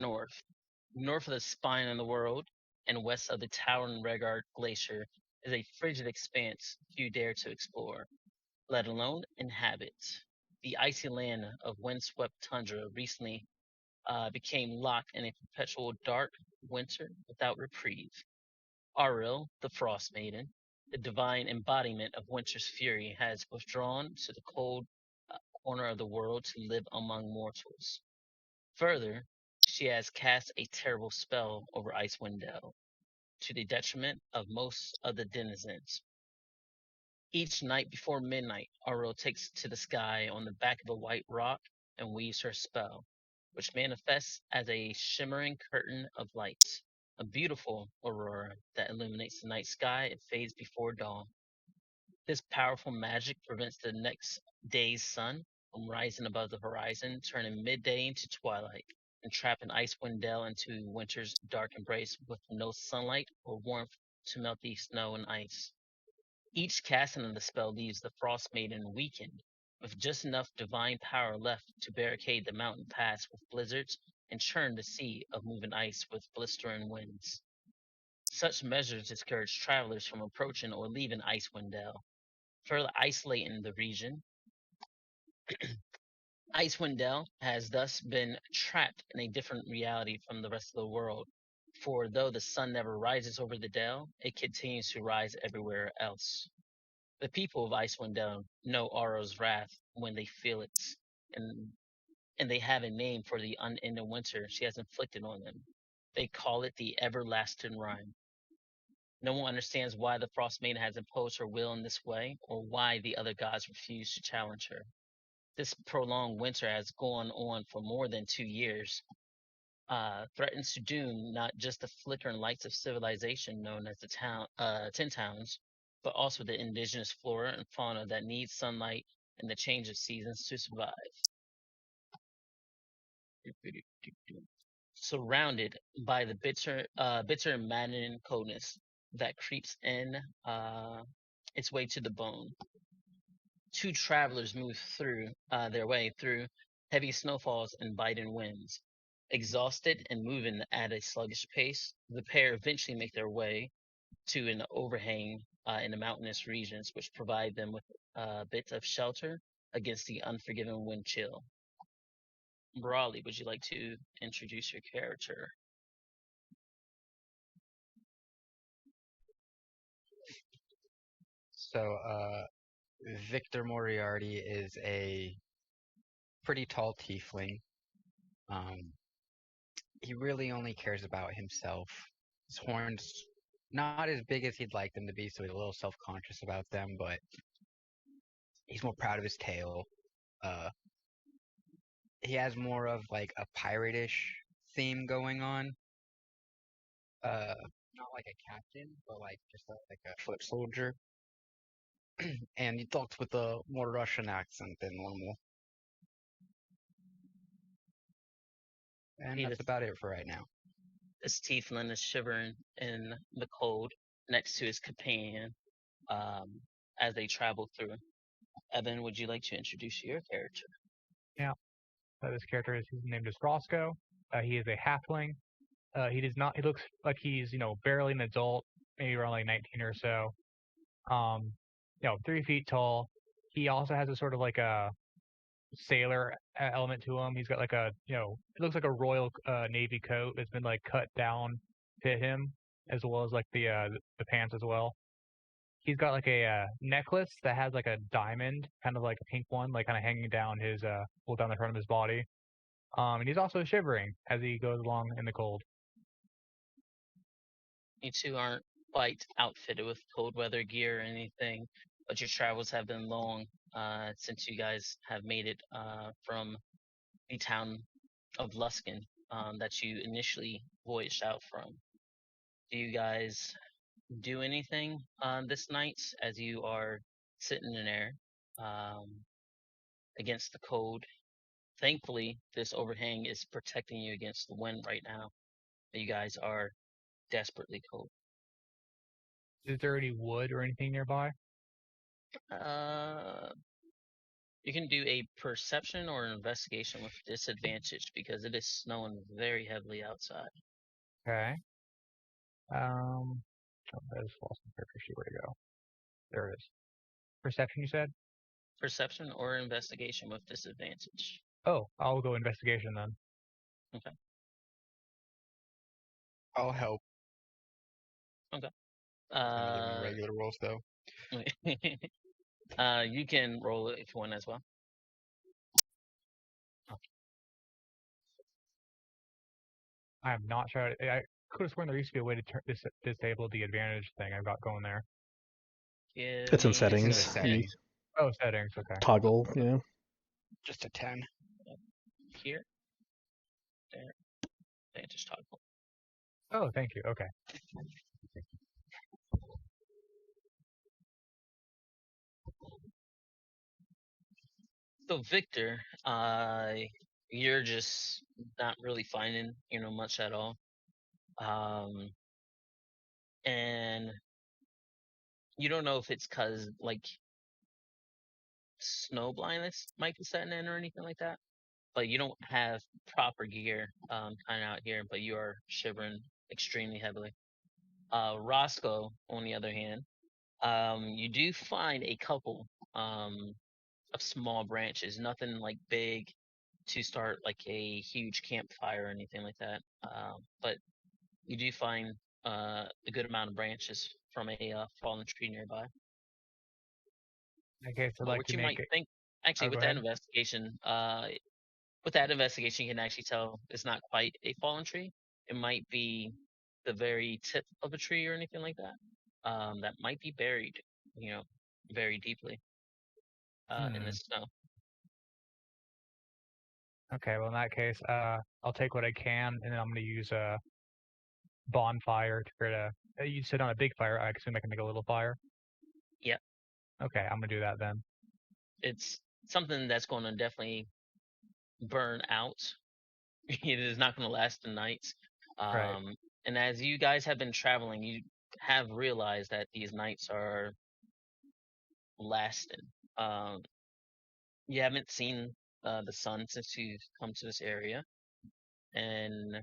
north. North of the spine of the world, and west of the towering Regard Glacier, is a frigid expanse few dare to explore, let alone inhabit. The icy land of windswept tundra recently became locked in a perpetual dark winter without reprieve. Ariel, the Frost Maiden, the divine embodiment of winter's fury, has withdrawn to the cold corner of the world to live among mortals. Further, she has cast a terrible spell over Icewind Dale, to the detriment of most of the denizens. Each night before midnight, Ariel takes to the sky on the back of a white rock and weaves her spell, which manifests as a shimmering curtain of light, a beautiful aurora that illuminates the night sky and fades before dawn. This powerful magic prevents the next day's sun from rising above the horizon, turning midday into twilight, and trapping Icewind Dale into winter's dark embrace with no sunlight or warmth to melt the snow and ice. Each casting of the spell leaves the Frost Maiden weakened, with just enough divine power left to barricade the mountain pass with blizzards and churn the sea of moving ice with blistering winds. Such measures discourage travelers from approaching or leaving Icewind Dale, further isolating the region. Icewind Dale has thus been trapped in a different reality from the rest of the world, for though the sun never rises over the dale, it continues to rise everywhere else. The people of Icewind Dale know Auro's wrath when they feel it, and and they have a name for the unending winter she has inflicted on them. They call it the Everlasting Rime. No one understands why the Frost Maiden has imposed her will in this way, or why the other gods refuse to challenge her. This prolonged winter has gone on for more than 2 years, threatens to doom not just the flickering lights of civilization known as the Ten Towns, but also the indigenous flora and fauna that need sunlight and the change of seasons to survive. Surrounded by the bitter and maddening coldness that creeps in its way to the bone, two travelers move through their way through heavy snowfalls and biting winds. Exhausted and moving at a sluggish pace, the pair eventually make their way to an overhang in the mountainous regions, which provide them with a bit of shelter against the unforgiving wind chill. Brawley, would you like to introduce your character? So, Vicktor Moriarti is a pretty tall tiefling. Um, he really only cares about himself. His horns not as big as he'd like them to be, so he's a little self-conscious about them, but he's more proud of his tail. Uh, he has more of like a pirate-ish theme going on. Not like a captain, but like just like a foot soldier. And he talks with a more Russian accent than normal. And See, that's about it for right now. this tiefling is shivering in the cold next to his companion um, as they travel through. Evan, would you like to introduce your character? Yeah, this character is his name is Roscoe. He is a halfling. He does not. He looks like he's barely an adult, maybe around like 19 or so. 3 feet tall. He also has a sort of like a sailor element to him. He's got like it looks like a royal navy coat that's been like cut down to him, as well as like the pants as well. He's got like a necklace that has like a diamond, kind of like a pink one, like kind of hanging down his well down the front of his body. And he's also shivering as he goes along in the cold. You two aren't quite outfitted with cold weather gear or anything, but your travels have been long since you guys have made it from the town of Luskin that you initially voyaged out from. Do you guys do anything this night as you are sitting in there um, against the cold? Thankfully, this overhang is protecting you against the wind right now. You guys are desperately cold. Is there any wood or anything nearby? Uh, You can do a perception or an investigation with disadvantage because it is snowing very heavily outside. Okay. Oh, that is lost my character sheet. Where'd it go? There it is. Perception, you said? Perception or investigation with disadvantage. Oh, I'll go investigation then. Okay. I'll help. Okay. I'm gonna give me regular rolls though. You can roll it if you want as well. I am not sure. I could have sworn there used to be a way to disable the advantage thing I've got going there. It's in settings. It's in the settings. Oh, settings. Okay. Toggle, yeah. Just a 10. Here. There. Advantage toggle. Oh, thank you. Okay. So Vicktor, you're just not really finding, much at all. And you don't know if it's cause like snow blindness might be setting in or anything like that. But you don't have proper gear kind of out here, but you are shivering extremely heavily. Roscoe, on the other hand, you do find a couple of small branches, nothing like big to start like a huge campfire or anything like that. But you do find a good amount of branches from a fallen tree nearby. Okay, so But like what to you make might it. think, actually, Oh, go with that ahead. investigation, you can actually tell it's not quite a fallen tree. It might be the very tip of a tree or anything like that. That might be buried, very deeply in the snow. Okay, well in that case, I'll take what I can, and then I'm gonna use a bonfire to create a. You said on a big fire. I assume I can make a little fire. Yeah, Okay, I'm gonna do that then. it's something that's going to definitely burn out. It is not going to last the nights. Right. And as you guys have been traveling, you have realized that these nights are lasting. You haven't seen the sun since you've come to this area, and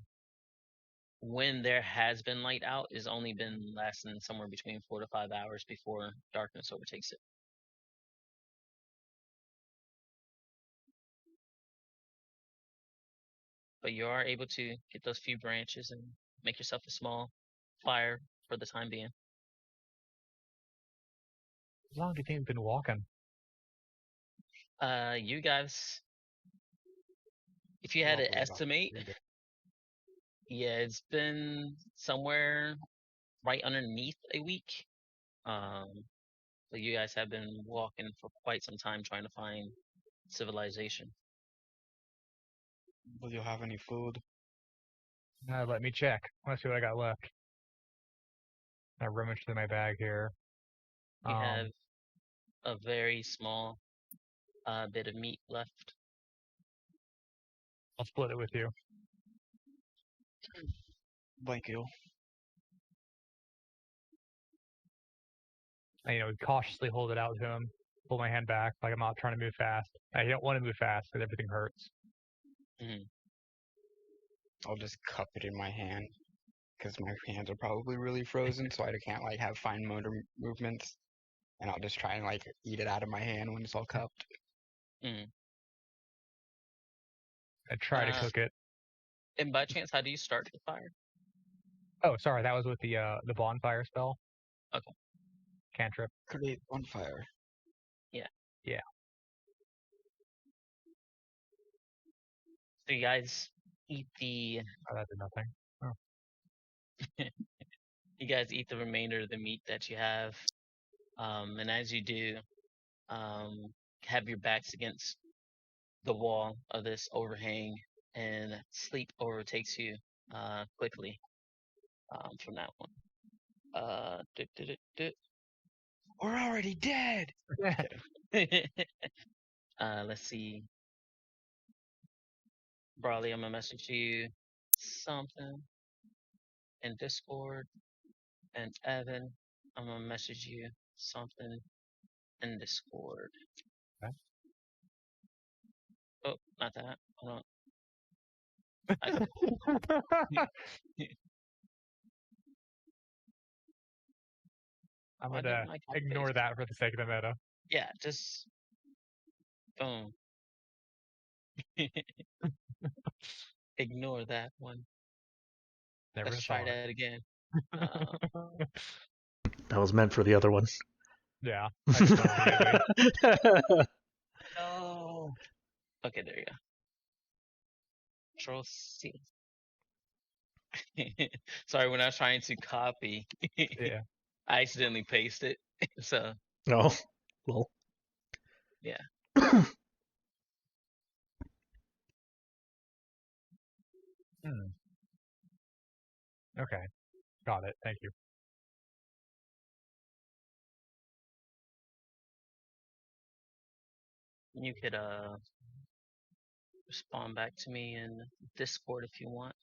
when there has been light out, it's only been lasting somewhere between 4 to 5 hours before darkness overtakes it. But you are able to get those few branches and make yourself a small fire for the time being. How long do you think you've been walking? You guys, if you had to Probably about estimate, 3 days. yeah, it's been somewhere right underneath a week. So you guys have been walking for quite some time trying to find civilization. Will you have any food? Let me check. Let's see what I got left. I rummage through my bag here. You have a very small bit of meat left. I'll split it with you. Thank you. I, cautiously hold it out to him. Pull my hand back, like I'm not trying to move fast. I don't want to move fast because everything hurts. Mm-hmm. I'll just cup it in my hand because my hands are probably really frozen, so I can't like have fine motor movements. And I'll just try and like eat it out of my hand when it's all cupped. Mm-hmm. I try to cook it. And by chance, how do you start the fire? Oh, sorry, that was with the bonfire spell. Okay. Cantrip. Create bonfire. Yeah. Yeah. So you guys eat the. Oh, that did nothing. Oh. You guys eat the remainder of the meat that you have, and as you do, have your backs against the wall of this overhang, and sleep overtakes you quickly from that one. We're already dead. Let's see. Brawley, I'm gonna message you something in Discord, and Evan, I'm gonna message you something in Discord. Okay. Oh, not that. Hold on. I'm Why gonna didn't my copy ignore paste? that for the sake of the meta. Yeah, just boom. Ignore that one. Never Let's saw try it. that again. That was meant for the other one. Yeah, I just don't want to get me. No. Okay, there you go. Control C. Sorry, when I was trying to copy, Yeah. I accidentally pasted it. So Oh, well. yeah. Okay. Got it. Thank you. You could respond back to me in Discord if you want.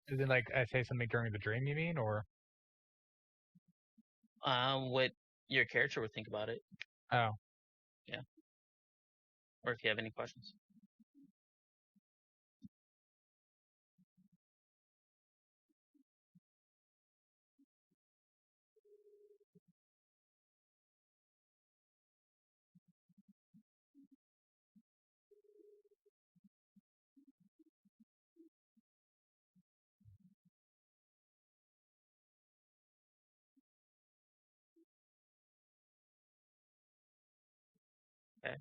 Is it like I say something during the dream, you mean, or? What your character would think about it. Oh. Yeah. Or if you have any questions. Okay.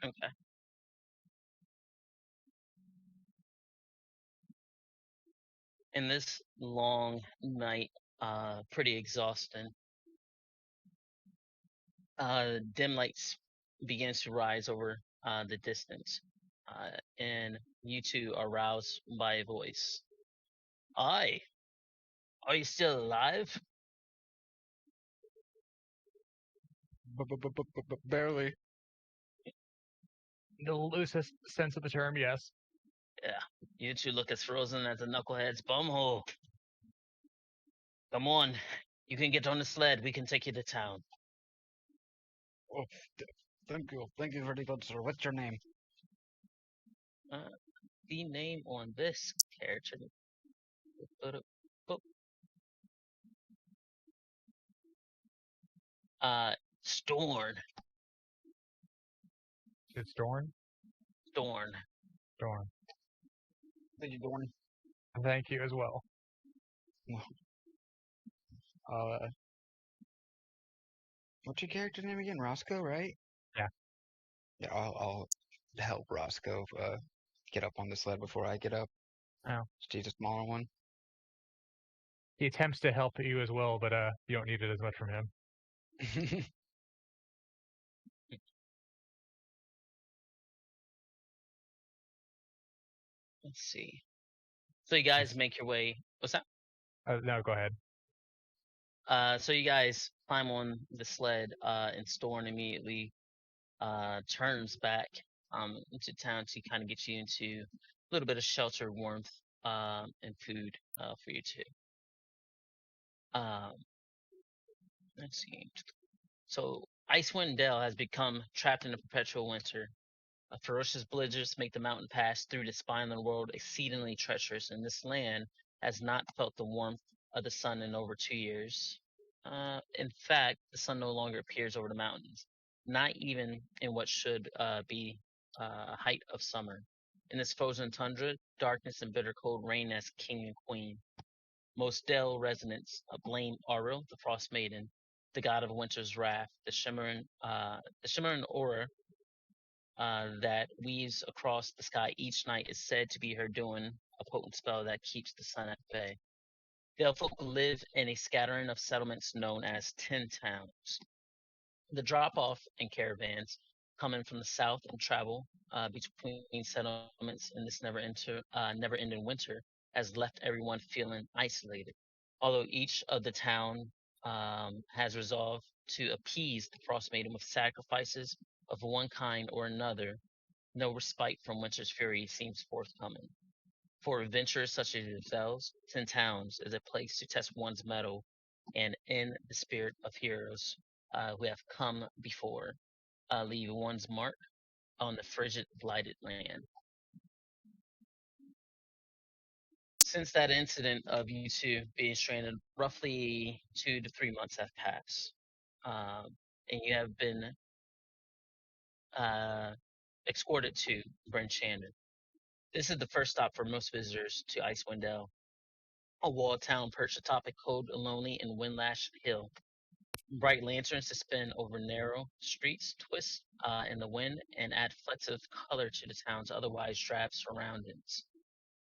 Okay. In this long night, pretty exhausting. Dim lights begins to rise over the distance, and you two are roused by a voice. Aye, are you still alive? Barely. The loosest sense of the term, yes. Yeah, you two look as frozen as a knucklehead's bumhole. Come on, you can get on the sled. We can take you to town. Oh, thank you. Thank you very good, sir. What's your name? The name on this character. Storn. It's Dorn? Storn. Dorn. Thank you, Dorn. Thank you as well. What's your character name again? Roscoe, right? Yeah. Yeah, I'll help Roscoe get up on the sled before I get up. Oh. He's a smaller one. He attempts to help you as well, but you don't need it as much from him. Let's see. So you guys make your way. What's that? No, go ahead. So you guys climb on the sled, and Storn immediately turns back into town to kind of get you into a little bit of shelter, warmth, and food for you two. Let's see. So Icewind Dale has become trapped in a perpetual winter. Ferocious blizzards make the mountain pass through the spine of the world exceedingly treacherous, and this land has not felt the warmth of the sun in over 2 years. In fact, the sun no longer appears over the mountains, not even in what should be height of summer. In this frozen tundra, darkness and bitter cold reign as king and queen. Most Dell residents blame Auril, the Frost Maiden, the god of winter's wrath, the shimmering aura that weaves across the sky each night is said to be her doing, a potent spell that keeps the sun at bay. The Elffolk live in a scattering of settlements known as 10 towns. The drop-off and caravans coming from the south and travel between settlements in this never-ending winter has left everyone feeling isolated. Although each of the town has resolved to appease the Frost Maiden with sacrifices of one kind or another, no respite from winter's fury seems forthcoming. For adventurers such as yourselves, 10 Towns is a place to test one's mettle and in the spirit of heroes who have come before, leave one's mark on the frigid, blighted land. Since that incident of you two being stranded, roughly 2 to 3 months have passed, and you have been escorted to Bryn Shandon. This is the first stop for most visitors to Icewind Dale, a walled town perched atop a cold, lonely, and wind-lashed hill. Bright lanterns suspend over narrow streets, twist in the wind, and add flecks of color to the town's otherwise drab surroundings.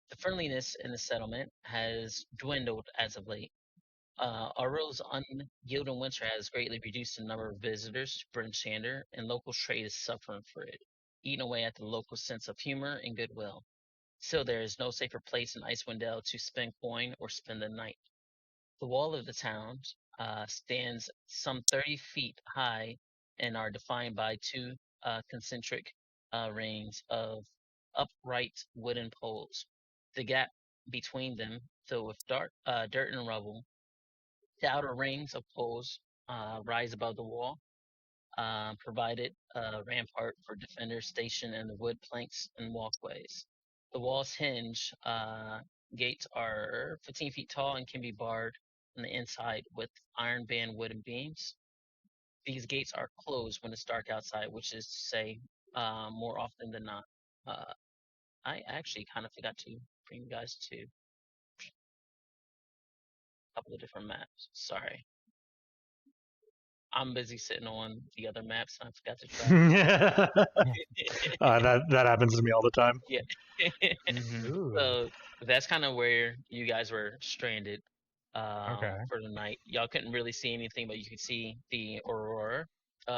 The friendliness in the settlement has dwindled as of late. Auro's unyielding winter has greatly reduced the number of visitors to Bryn Shandon, and local trade is suffering for it, eating away at the local sense of humor and goodwill. Still, there is no safer place in Icewind Dale to spend coin or spend the night. The wall of the town stands some 30 feet high and are defined by two concentric rings of upright wooden poles. The gap between them filled with dirt and rubble. The outer rings of poles rise above the wall, provided a rampart for defenders stationed in the wood planks and walkways. The wall's hinge gates are 15 feet tall and can be barred on the inside with iron band wooden beams. These gates are closed when it's dark outside, which is to say, more often than not. I actually kind of forgot to bring you guys to a couple of different maps. Sorry. I'm busy sitting on the other maps and I forgot to try. That happens to me all the time. Yeah. Ooh. So that's kind of where you guys were stranded Okay. for the night. Y'all couldn't really see anything, but you could see the aurora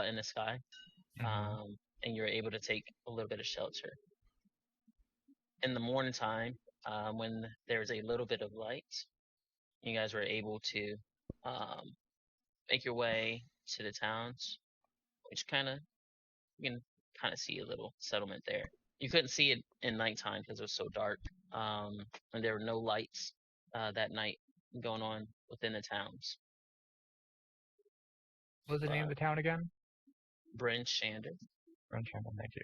in the sky. Mhm. And you're able to take a little bit of shelter. In the morning time, when there's a little bit of light, you guys were able to make your way to the towns, which you can kind of see a little settlement there. You couldn't see it in nighttime because it was so dark, and there were no lights that night going on within the towns. What was the name of the town again? Bryn Shandon. Bryn Shandon, thank you.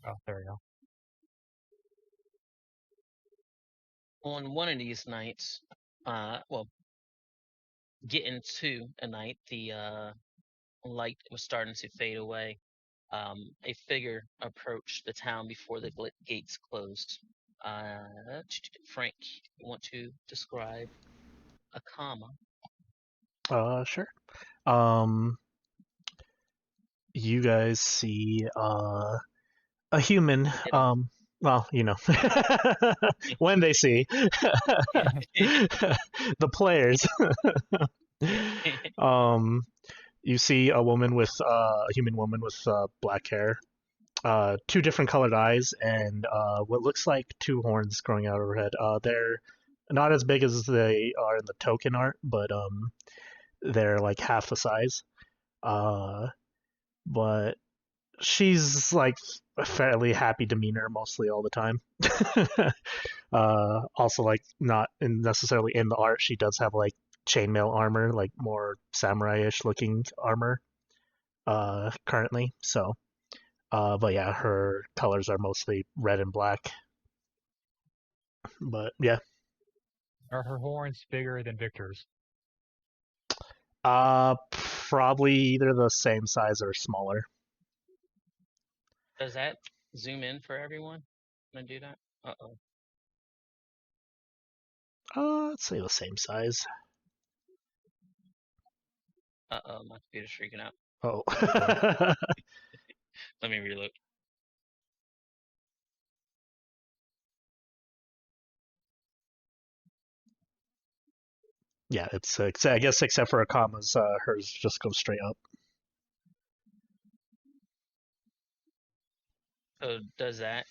Oh, there we go. On one of these nights, getting to a night, the light was starting to fade away. A figure approached the town before the gates closed. Frank, you want to describe Akama? Sure. You guys see a human. Well, you know, when they see the players. You see a woman with a human woman with black hair, two different colored eyes, and what looks like two horns growing out of her head. They're not as big as they are in the token art, but they're like half the size. But she's like a fairly happy demeanor mostly all the time. Also, like not necessarily in the art, she does have like chainmail armor, like more samurai-ish looking armor currently. So, but yeah, her colors are mostly red and black. But yeah, Are her horns bigger than Victor's? probably either the same size or smaller. Does that zoom in for everyone? Can I do that? Let's say the same size. My computer's freaking out. Oh. Let me reload. Yeah, it's I guess except for Akama's, hers just goes straight up. So does that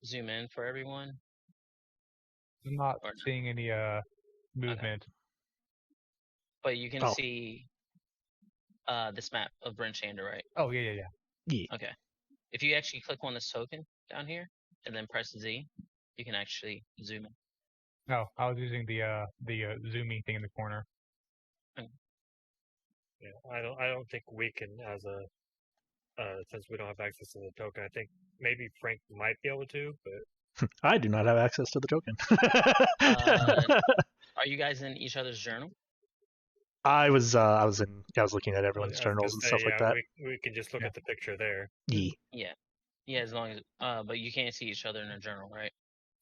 zoom in for everyone? I'm not Or no? seeing any movement. But you can Oh. see this map of Bryn Shandon, right? Oh, yeah. Yeah. Okay. If you actually click on this token down here and then press Z, you can actually zoom in. No, I was using the zooming thing in the corner. Yeah, I don't think we can, as a since we don't have access to the token. I think maybe Frank might be able to, but I do not have access to the token. Are you guys in each other's journal? I was looking at I everyone's was journals gonna and say, stuff like that. we can just look Yeah. at the picture there. Yeah. Yeah, as long as but you can't see each other in a journal, right?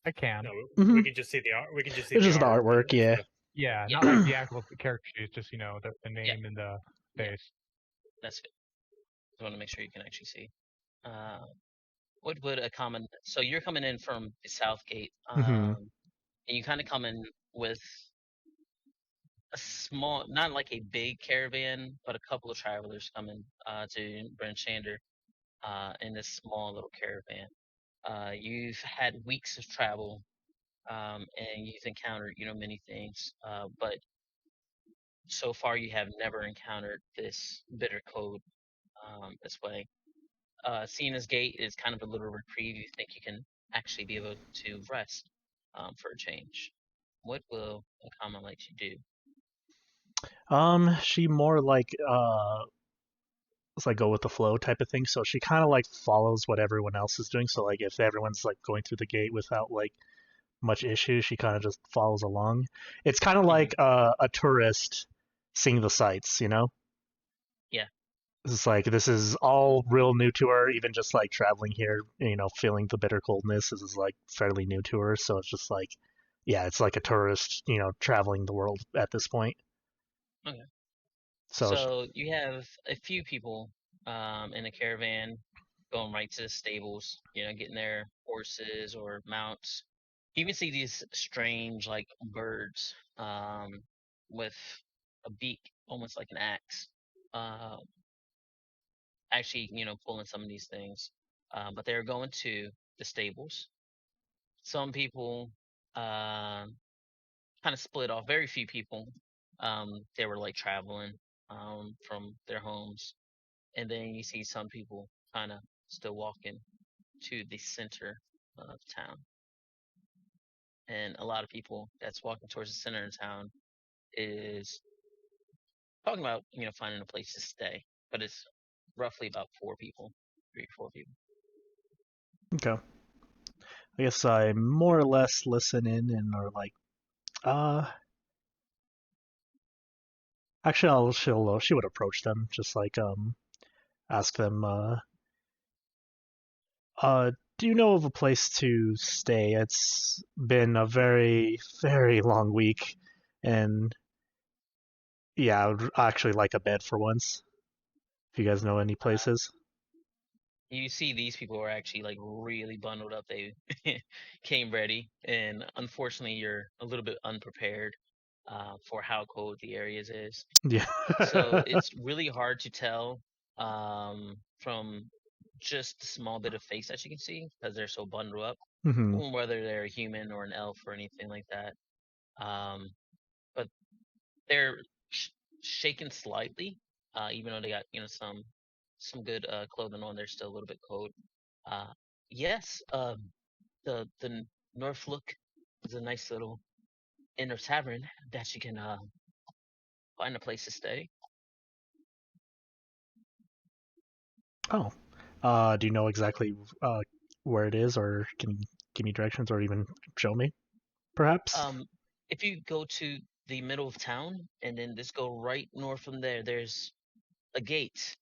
I can. No, Mhm. we can just see the art. We can just see It's the just the art artwork, and yeah. stuff. Yeah, Yeah. not like the actual character sheet, just the name and the Yeah. face. That's good. Just want to make sure you can actually see. What would a common? So you're coming in from the south gate, Mhm. and you kind of come in with a small, not like a big caravan, but a couple of travelers coming to Brenchander in this small little caravan. You've had weeks of travel, and you've encountered, many things, but so far you have never encountered this bitter cold this way. Seeing this gate is kind of a little reprieve. You think you can actually be able to rest for a change. What will Akama let you do? She more like it's like go with the flow type of thing. So she kind of like follows what everyone else is doing. So like if everyone's like going through the gate without like much issue, she kind of just follows along. It's kind of like a tourist seeing the sights, you know? Yeah. It's like this is all real new to her. Even just like traveling here, feeling the bitter coldness. This is like fairly new to her. So it's just like, yeah, it's like a tourist, traveling the world at this point. Okay. So So you have a few people in a caravan going right to the stables, getting their horses or mounts. You can see these strange, like, birds with a beak, almost like an axe. Uh, actually, pulling some of these things. But they're going to the stables. Some people kind of split off. Very few people. They were like traveling from their homes. And then you see some people kind of still walking to the center of town. And a lot of people that's walking towards the center of town is talking about, finding a place to stay. But it's roughly about 4 people, 3 or 4 people. okay. I guess I more or less listen in and are like, actually, she would approach them, just like ask them, do you know of a place to stay? It's been a very, very long week, and yeah, I would actually like a bed for once. If you guys know any places. You see these people are actually like really bundled up. They came ready, and unfortunately, you're a little bit unprepared for how cold the areas is. Yeah. So it's really hard to tell from just the small bit of face that you can see because they're so bundled up, hmm whether they're a human or an elf or anything like that. But they're shaken slightly, even though they got some good clothing on. They're still a little bit cold. Yes, the Norfolk is a nice little inner tavern that you can find a place to stay. Oh. Do you know exactly where it is, or can you give me directions, or even show me, perhaps? If you go to the middle of town and then just go right north from there, there's a gate.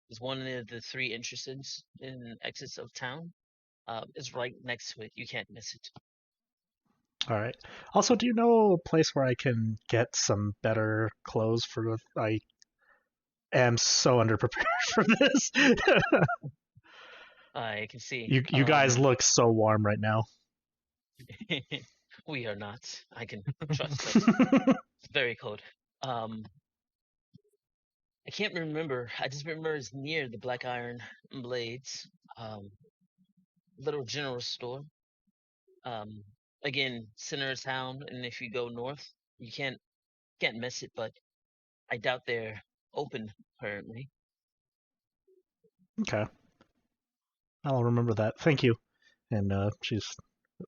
It's one of the 3 entrances and exits of town. It's right next to it. You can't miss it. All right. Also, do you know a place where I can get some better clothes for I am so underprepared for this. I can see. You guys look so warm right now. We are not. I can trust that. It's very cold. I can't remember. I just remember it's near the Black Iron Blades. Little general store. Again, center of town, and if you go north, you can't miss it. But I doubt they're open currently. Okay. I'll remember that. Thank you. And she's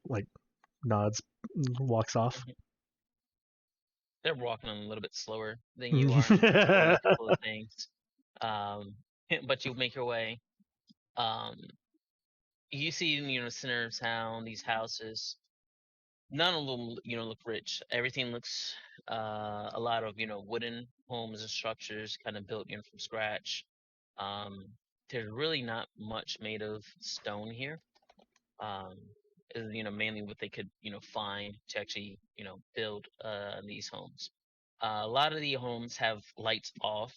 like nods, walks off. They're walking a little bit slower than you are. Doing a couple of things. But you make your way. You see, center of town, these houses. None of them, look rich. Everything looks a lot of, wooden homes and structures, kind of built, from scratch. There's really not much made of stone here. Is, mainly what they could, find to actually, build these homes. A lot of the homes have lights off,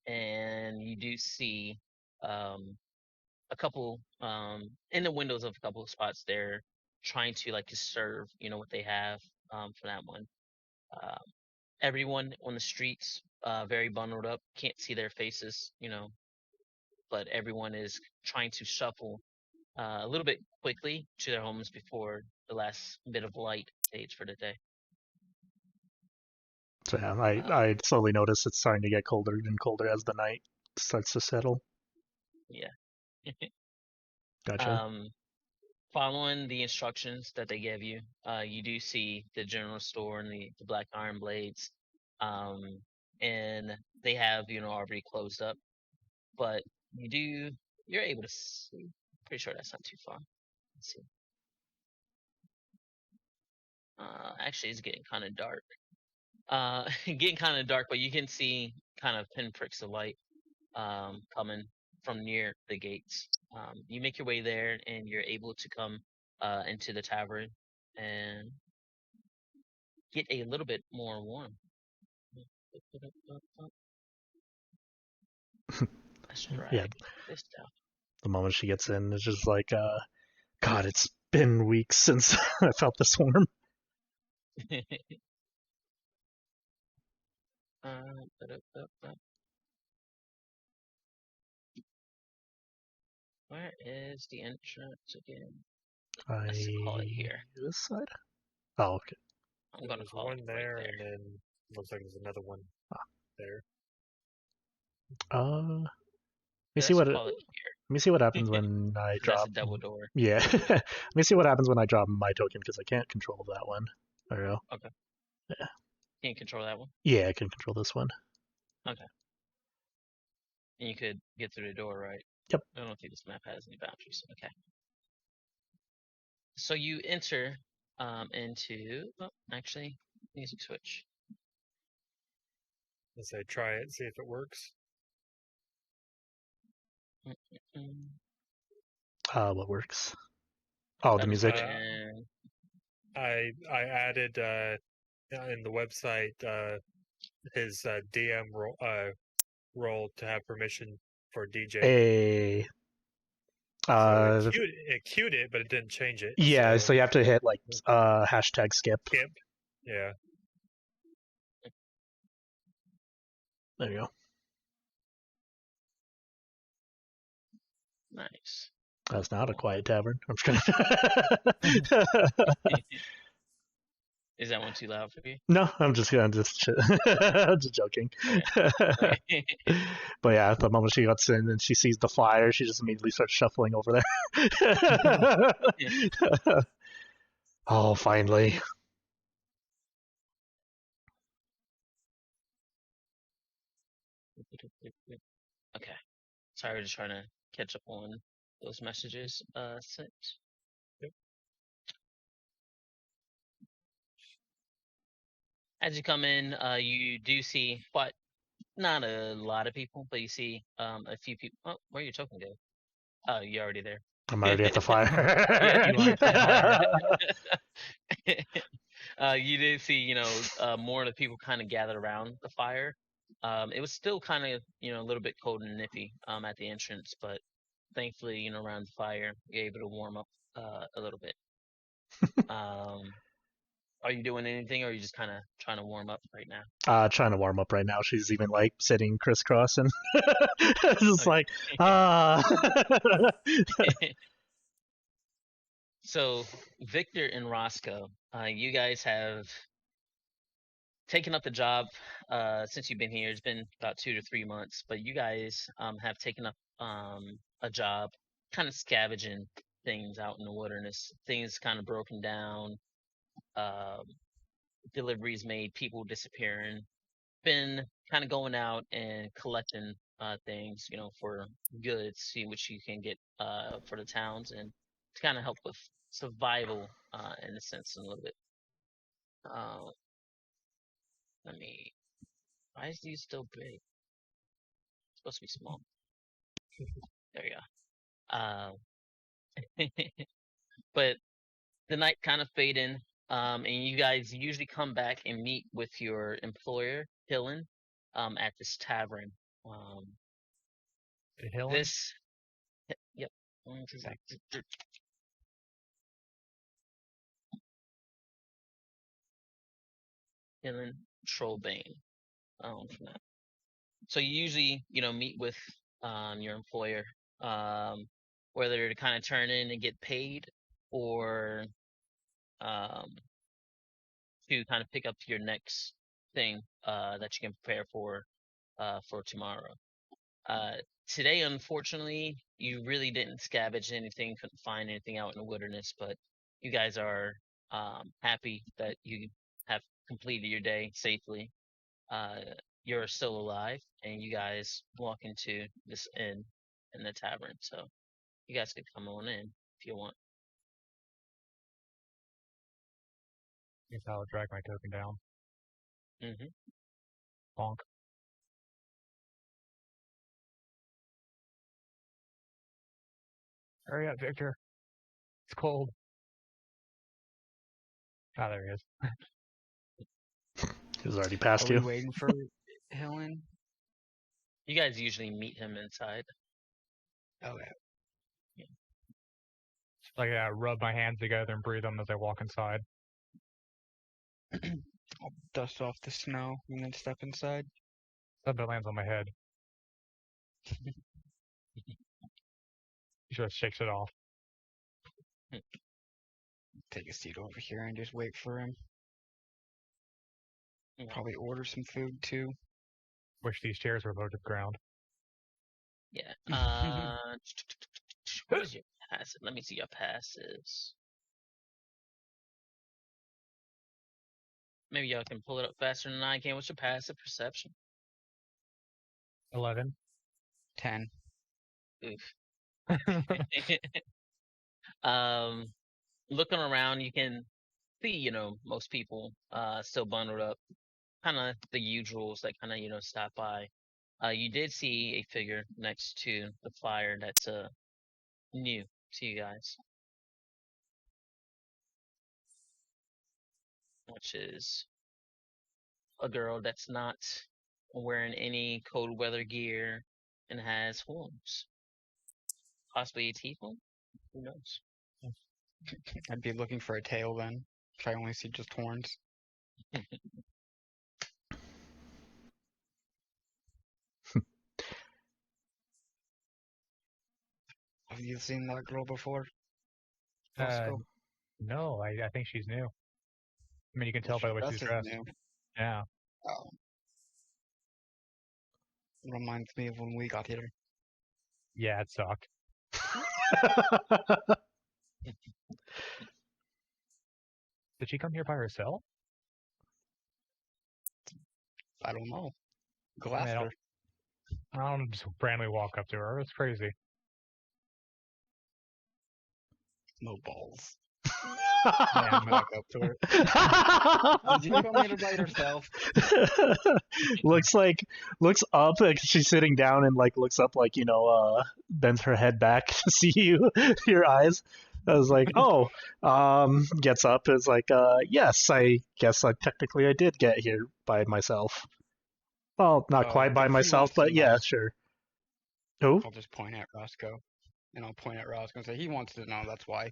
and you do see a couple in the windows of a couple of spots there trying to like serve what they have for that one. Everyone on the streets very bundled up, can't see their faces, but everyone is trying to shuffle a little bit quickly to their homes before the last bit of light fades for the day. So yeah, I slowly notice it's starting to get colder and colder as the night starts to settle. Yeah. Gotcha. Following the instructions that they give you, you do see the general store and the Black Iron Blades, and they have already closed up, but you're able to see. Pretty sure that's not too far. Let's see. Actually, it's getting kind of dark. Getting kind of dark, but you can see kind of pinpricks of light coming from near the gates. You make your way there, and you're able to come into the tavern and get a little bit more warm. Let's drag Yeah. this down. The moment she gets in, it's just like, God, it's been weeks since I felt this warm. Where is the entrance again? I Let's call it here. This side? Oh, okay. I'm gonna There's call one it there, right and then looks like there's another one there. Let me Let's see what call it here. Let me see what happens when I That's drop. a double door. Yeah. Let me see what happens when I drop my token because I can't control that one. There we go. Okay. Yeah. Can you control that one? Yeah, I can control this one. Okay. And you could get through the door, right? Yep. I don't think this map has any boundaries. Okay. So you enter into. Oh, actually, music switch. Let's say try it, see if it works. What works? Oh, the music. I added in the website his DM role to have permission for DJ. So it queued it, but it didn't change it. Yeah, so you have to hit like hashtag skip. Skip. Yeah. There you go. Nice. That's not a quiet tavern. I'm just kidding. Is that one too loud for you? No, I'm just joking. Okay. But yeah, the moment she gets in and she sees the fire, she just immediately starts shuffling over there. Oh, finally. Okay. Sorry, we're just trying to catch up on those messages sent. Yep. As you come in, you do see, but not a lot of people, but you see a few people. Oh, where are your token go? Oh, you're already there. I'm already at the fire. Yeah, you are at the fire. You did see, more of the people kind of gathered around the fire. It was still kind of, a little bit cold and nippy at the entrance, but thankfully, around the fire, you're able to warm up a little bit. Are you doing anything, or are you just kind of trying to warm up right now? Trying to warm up right now. She's even like sitting crisscross and just Okay. So Vicktor and Roscoe, you guys have taken up the job since you've been here. It's been about 2 to 3 months, but you guys have taken up a job, kind of scavenging things out in the wilderness. Things kind of broken down, deliveries made, people disappearing. Been kind of going out and collecting things, for goods, see what you can get for the towns, and to kind of help with survival in a sense, a little bit. Let me. Why is these still big? It's supposed to be small. There you go. But the night kind of fading, and you guys usually come back and meet with your employer, Hillen, at this tavern. Hill. This, yep. Hillen Trollbane. From that. So you usually, meet with your employer, whether to kind of turn in and get paid, or to kind of pick up your next thing that you can prepare for tomorrow. Today, unfortunately, you really didn't scavenge anything, couldn't find anything out in the wilderness, but you guys are happy that you have completed your day safely. You're still alive, and you guys walk into this inn in the tavern, so you guys could come on in if you want. Guess I'll drag my token down. Mm-hmm. Bonk. Hurry up, Vicktor. It's cold. Ah, there he is. He was already past Are you. we waiting for Hillen? You guys usually meet him inside. Okay. Like I rub my hands together and breathe them as I walk inside. I'll dust off the snow and then step inside. Something lands on my head. He just shakes it off. Take a seat over here and just wait for him. Yeah. Probably order some food too. Wish these chairs were low to the ground. Yeah. What is your passive? Let me see your passives. Maybe y'all can pull it up faster than I can. What's your passive perception? 11. 10. Oof. Looking around, you can see, most people still bundled up. Kind of the usuals that kind of, stop by. You did see a figure next to the fire that's new to you guys, which is a girl that's not wearing any cold weather gear and has horns. Possibly a tiefling? Who knows? I'd be looking for a tail then, if I only see just horns. Have you seen that girl before? Roscoe? No, I think she's new. I mean, you can tell by the way she's dressed. New. Yeah. Oh. Reminds me of when we got here. Yeah, it sucked. Did she come here by herself? I don't know. Go I mean, ask her. I don't just randomly walk up to her. It's crazy. No balls. Yeah, I'm Walk up to her. Did you come here by yourself? looks up like she's sitting down and looks up bends her head back to see you, your eyes. I was like, oh, gets up, is like, yes, I guess technically I did get here by myself. Well, not quite by if he myself, wants to but yeah, know, sure. Who? I'll just point at Roscoe. And I'll point at Roscoe and say, he wants to know, that's why.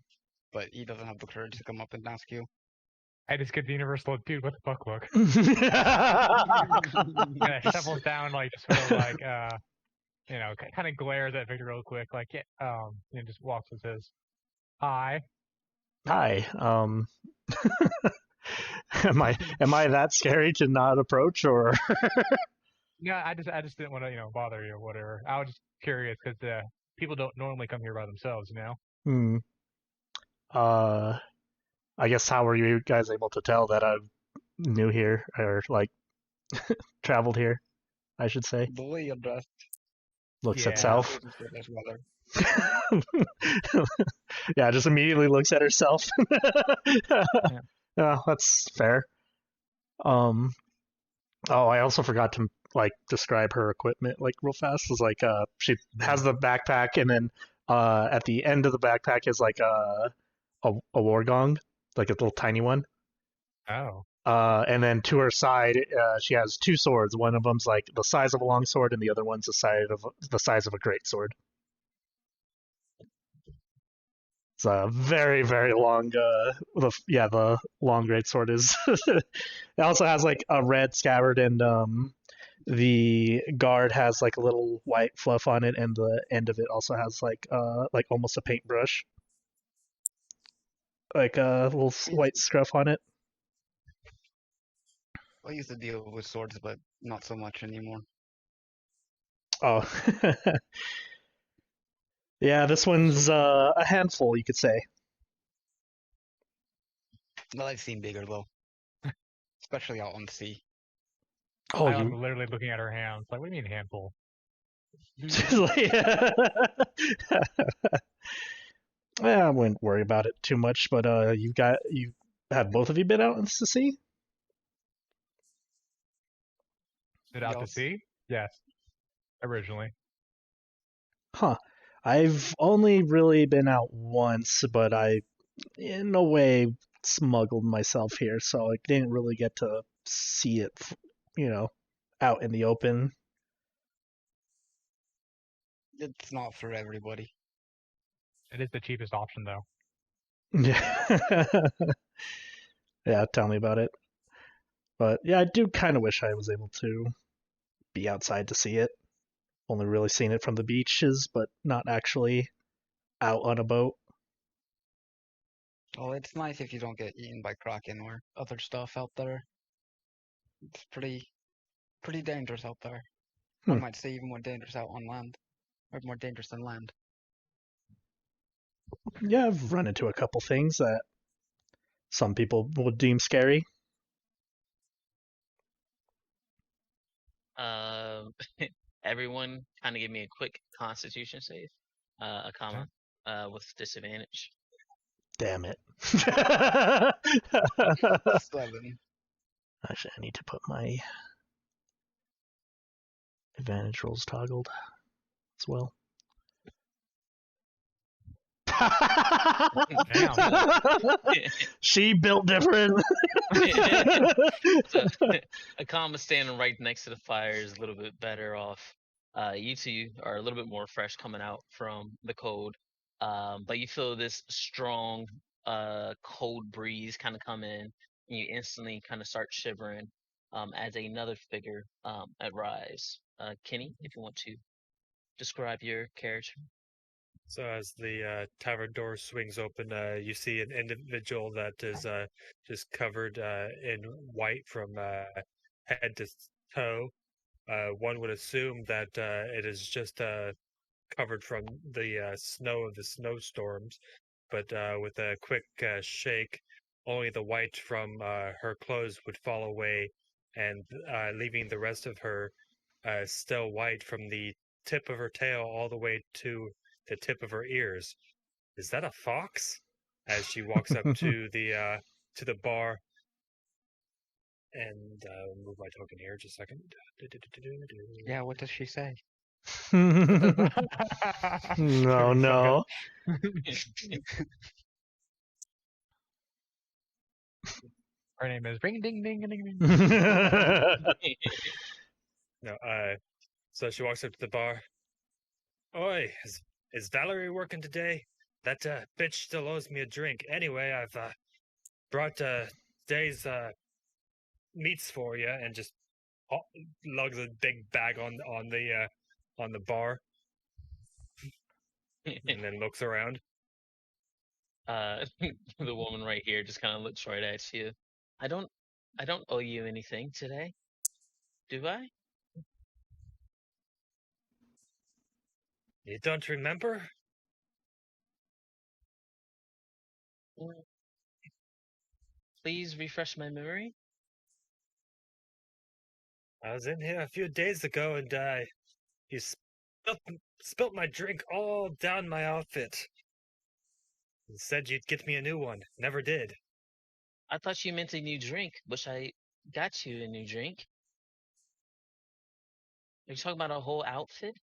But he doesn't have the courage to come up and ask you. I just get the universal, dude, what the fuck look? And I shuffles down, just sort of kind of glares at Vicktor real quick, and just walks with his. Hi. Hi. Am I that scary to not approach, or? Yeah, I just didn't want to bother you or whatever. I was just curious because people don't normally come here by themselves, Hmm. I guess how were you guys able to tell that I'm new here or like traveled here? I should say. The way you're dressed, Looks at Yeah. self. wouldn't say that's weather. Yeah, just immediately looks at herself. Yeah, that's fair. Um. Oh, I also forgot to like describe her equipment like real fast. Is like she has the backpack, and then at the end of the backpack is like a war gong, like a little tiny one. Oh. And then to her side, she has two swords. One of them's like the size of a long sword, and the other one's the size of a great sword. It's a very, very long. The long great sword is. It also has like a red scabbard, and the guard has like a little white fluff on it, and the end of it also has like almost a paintbrush, like a little white scruff on it. I used to deal with swords, but not so much anymore. Oh, yeah, this one's a handful, you could say. Well, I've seen bigger though, especially out on the sea. Oh, I'm you. literally looking at her hands. Like, what do you mean handful? Yeah, I wouldn't worry about it too much, but you have both of you been out in the sea? Is it out to Yes. sea? Yes. Originally. Huh. I've only really been out once, but I, in a way, smuggled myself here, so I didn't really get to see it, out in the open. It's not for everybody. It is the cheapest option though. Yeah. Yeah, tell me about it. But yeah, I do kind of wish I was able to be outside to see it. Only really seen it from the beaches, but not actually out on a boat. Oh, it's nice if you don't get eaten by kraken or other stuff out there. It's pretty dangerous out there. I Hmm. might say even more dangerous out on land, or more dangerous than land. Yeah, I've run into a couple things that some people would deem scary. Um, everyone kind of give me a quick Constitution save. Akama, with disadvantage. Damn it. 7. Actually, I need to put my advantage rolls toggled as well. She built different. So, Akama standing right next to the fire is a little bit better off. You two are a little bit more fresh coming out from the cold, but you feel this strong, cold breeze kind of come in, and you instantly kind of start shivering as another figure arrives. Kenny, if you want to describe your character. So as the tavern door swings open, you see an individual that is just covered in white from head to toe. One would assume that it is just covered from the snow of the snowstorms, but with a quick shake, only the white from her clothes would fall away, and leaving the rest of her still white from the tip of her tail all the way to the tip of her ears. Is that a fox? As she walks up to the bar, and move my token here just a second. Yeah, what does she say? No, no. Her name is Ring Ding Ding Ding Ding. No, so she walks up to the bar. Oi, is Valerie working today? That bitch still owes me a drink. Anyway, I've brought today's meats for you, and just lugs a big bag on the bar, and then looks around. The woman right here just kind of looks right at you. I don't owe you anything today, do I? You don't remember? Please refresh my memory. I was in here a few days ago and you spilt my drink all down my outfit. You said you'd get me a new one. Never did. I thought you meant a new drink. Wish I got you a new drink. Are you talking about a whole outfit?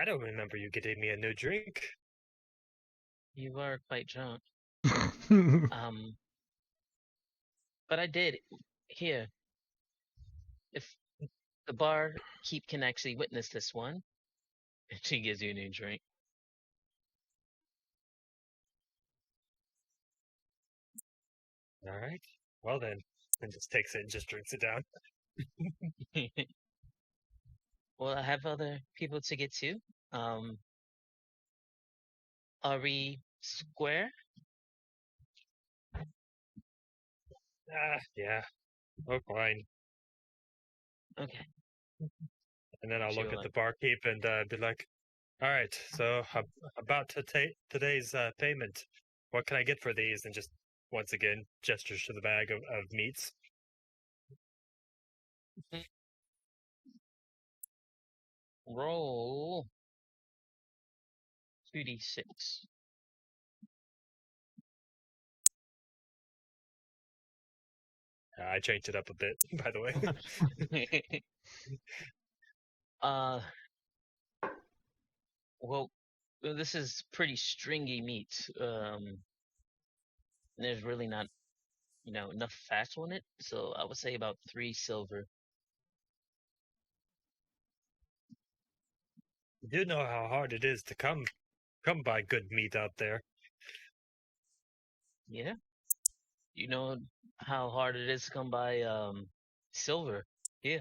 I don't remember you getting me a new drink. You were quite drunk. But I did. Here. If the barkeep can actually witness this one, she gives you a new drink. All right. Well then, and just takes it and just drinks it down. Well, I have other people to get to. Are we square? Yeah. Oh, fine. Okay. And then I'll She look will at the barkeep and be like, all right, so about to take today's payment. What can I get for these? And just once again gestures to the bag of meats. Roll 2d6. I changed it up a bit, by the way. Well, this is pretty stringy meat. There's really not, enough fat on it, so I would say about 3 silver. You do know how hard it is to come by good meat out there. Yeah. You know how hard it is to come by silver. Yeah.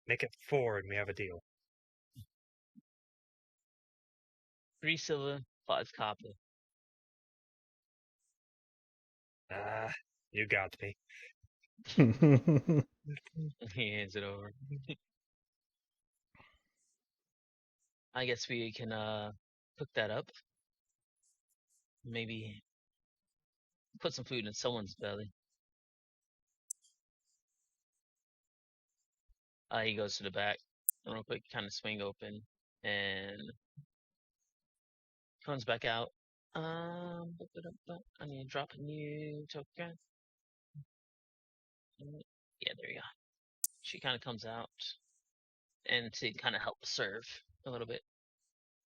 Make it 4 and we have a deal. 3 silver, 5 copper. You got me. He hands it over. I guess we can cook that up. Maybe put some food in someone's belly. He goes to the back, real quick, kind of swing open, and comes back out. I need to drop a new token. Yeah, there you go. She kind of comes out, and to kind of help serve a little bit.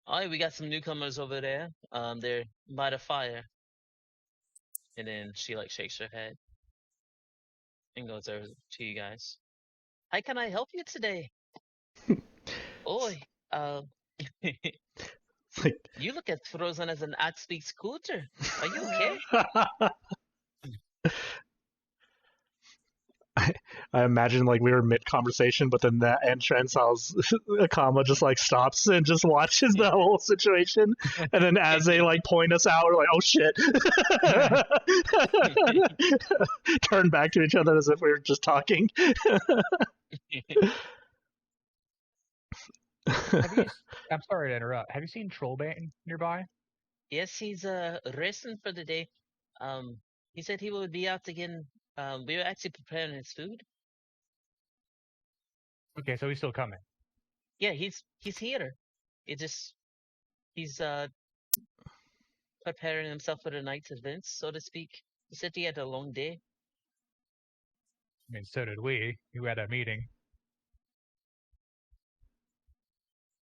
All right, we got some newcomers over there. They're by the fire. And then she shakes her head and goes over to you guys. How can I help you today? Oi, you look as frozen as an Axpeak scooter. Are you okay? I imagine we were mid conversation, but then that entrance, Akama just stops and just watches the whole situation, and then as they point us out, we're like, oh shit, turn back to each other as if we were just talking. I'm sorry to interrupt. Have you seen Trollbane nearby? Yes, he's resting for the day. He said he would be out again. We were actually preparing his food. Okay, so he's still coming. Yeah, he's here. He's preparing himself for the night's events, so to speak. He said he had a long day. I mean, so did we. We had a meeting.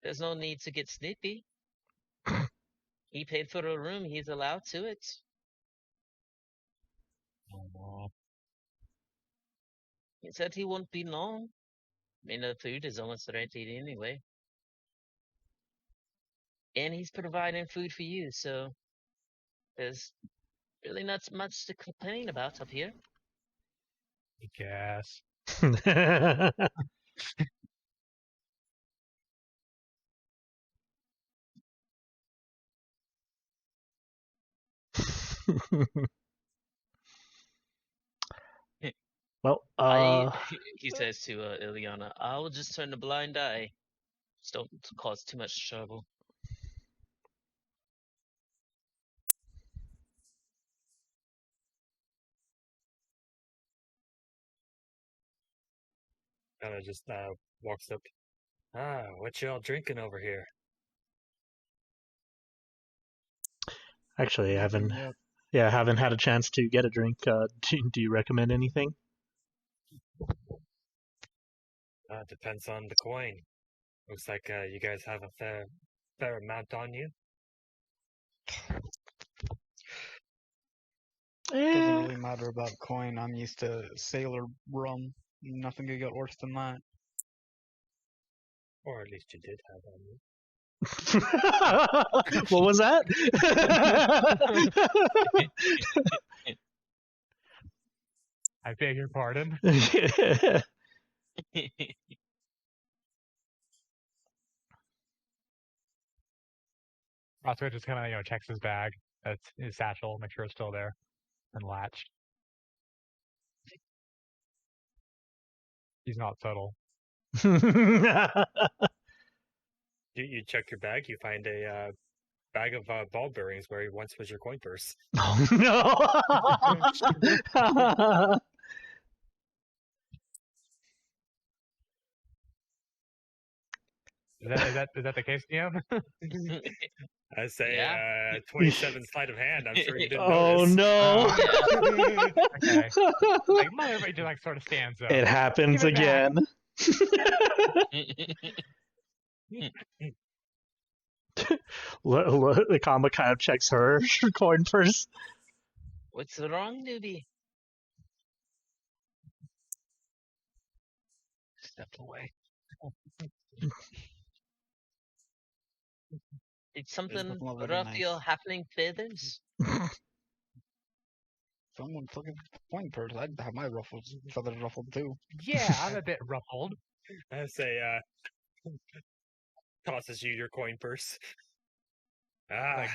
There's no need to get snippy. He paid for a room. He's allowed to it. He said he won't be long. I mean, the food is almost ready anyway. And he's providing food for you, so there's really not much to complain about up here. I guess. Well, he says to Ilyana, I will just turn a blind eye. Just don't cause too much trouble. Kind of just walks up. What y'all drinking over here? actually, I haven't. Nothing yet. Yeah, I haven't had a chance to get a drink. Do you recommend anything? Depends on the coin. Looks like you guys have a fair amount on you. Doesn't really matter about coin. I'm used to sailor rum. Nothing could get worse than that. Or at least you did have on you. What was that? I beg your pardon. Roscoe just kind of checks his bag, that's his satchel, make sure it's still there, and latched. He's not subtle. You check your bag. You find a bag of ball bearings where once was your coin purse. Oh no! Is that the case, DM? I say Yeah. 27 sleight of hand. I'm sure you didn't Oh notice. no! Okay. Like, everybody just sort of stands up. It happens Give it back. again. Akama kind of checks her coin purse. What's wrong, newbie? Step away. Did something nothing other than ruffle your halfling feathers? Someone took a coin purse. I'd have my feathers ruffled too. Yeah, I'm a bit ruffled. I say tosses you your coin purse. Like-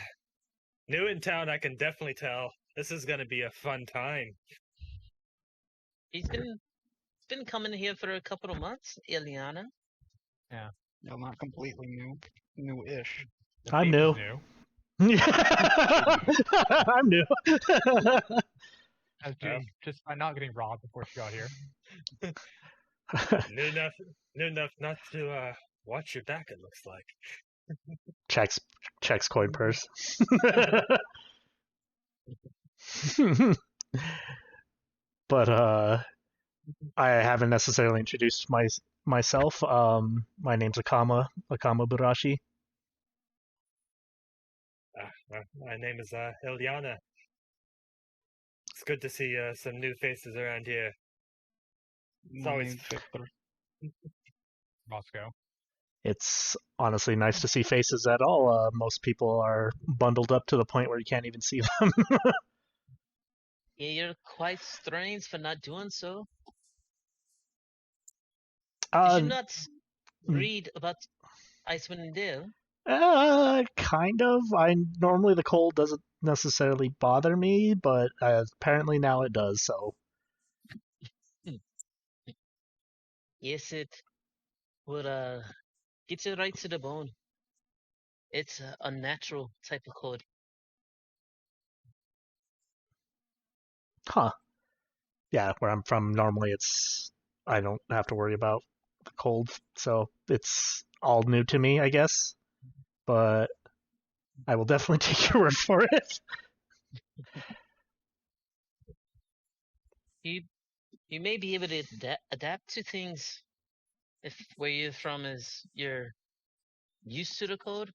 New in town, I can definitely tell. This is gonna be a fun time. He's been coming here for a couple of months, Ilyana. No, not completely new. New-ish. The I'm theme is new. I'm new. As just by not getting robbed before she got here. New enough not to watch your back. It looks like. Checks coin purse. But I haven't necessarily introduced myself. My name's Akama Burashi. My name is Ilyana. It's good to see some new faces around here. My always- name's Vicktor. Roscoe. It's honestly nice to see faces at all. Most people are bundled up to the point where you can't even see them. Yeah, you're quite strange for not doing so. Did you not read about Icewind and Dale? Kind of. Normally the cold doesn't necessarily bother me, but apparently now it does. So Yes, it would get you right to the bone. It's a unnatural type of cold. huh? Yeah, where I'm from, normally I don't have to worry about the cold, so it's all new to me, I guess. But I will definitely take your word for it. You may be able to adapt to things if where you're from is you're used to the cold.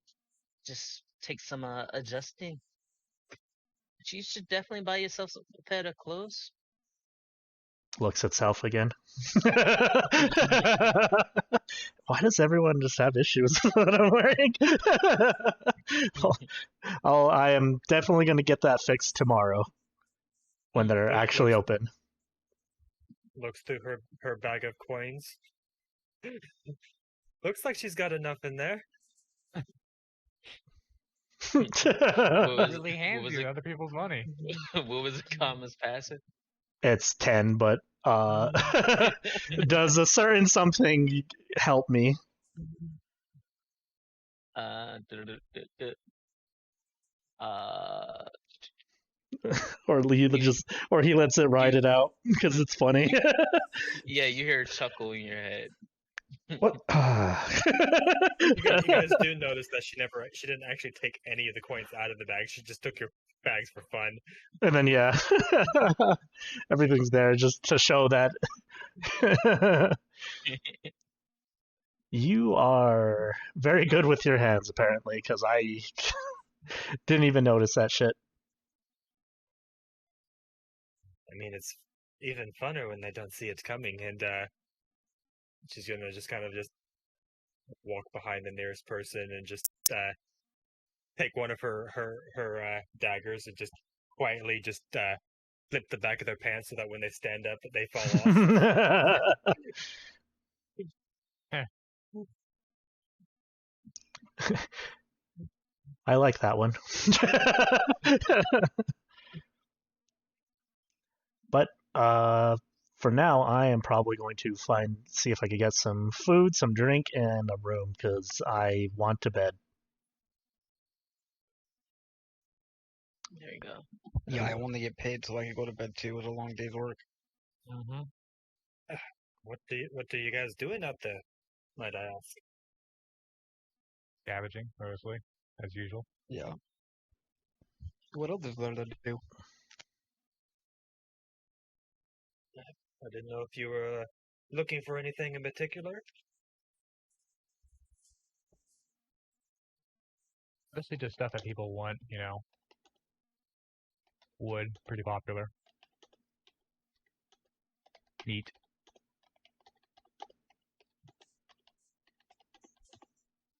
Just take some adjusting. But you should definitely buy yourself some pair of clothes. Looks at self again. Why does everyone just have issues with what I'm wearing? I am definitely going to get that fixed tomorrow when they're actually open. Looks through her bag of coins. Looks like she's got enough in there. was- Really what hands was you it? other people's money. What was Akama's passive? It's 10, but does a certain something help me? Du- du- du- Or he lets it ride it out because it's funny. yeah, you hear a chuckle in your head. What? You guys do notice that she didn't actually take any of the coins out of the bag. She just took your bags for fun. And then yeah, everything's there just to show that you are very good with your hands, apparently, because I didn't even notice that shit. I mean, it's even funner when they don't see it coming, and she's gonna just kind of just walk behind the nearest person and just take one of her daggers and just quietly just flip the back of their pants so that when they stand up, they fall off. I like that one. But for now, I am probably going to see if I can get some food, some drink, and a room because I want to bed. There you go. Yeah, I only get paid so I can go to bed too. It was a long day's work. Mm-hmm. What do you guys doing up there? Might I ask? Scavenging, mostly, as usual. Yeah. What else is there to do? I didn't know if you were looking for anything in particular. Mostly just stuff that people want, Wood, pretty popular. Meat.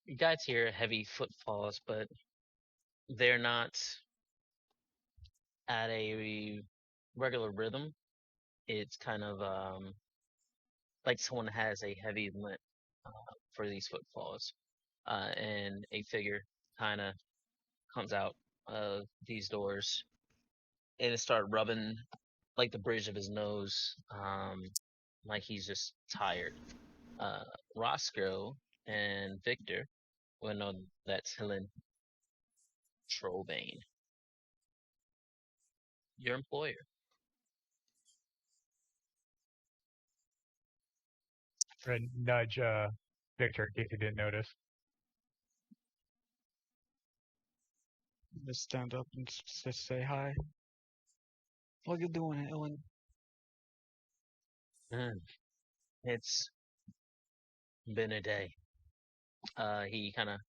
You guys hear heavy footfalls, but they're not at a regular rhythm. It's kind of like someone has a heavy limp for these footfalls, and a figure kind of comes out of these doors, and it started rubbing like the bridge of his nose, like he's just tired. Roscoe and Vicktor will know that's Helen Trobane, your employer. I'm gonna nudge Victor in case he didn't notice. Just stand up and just say hi. What you doing, Ellen? It's been a day. He kind of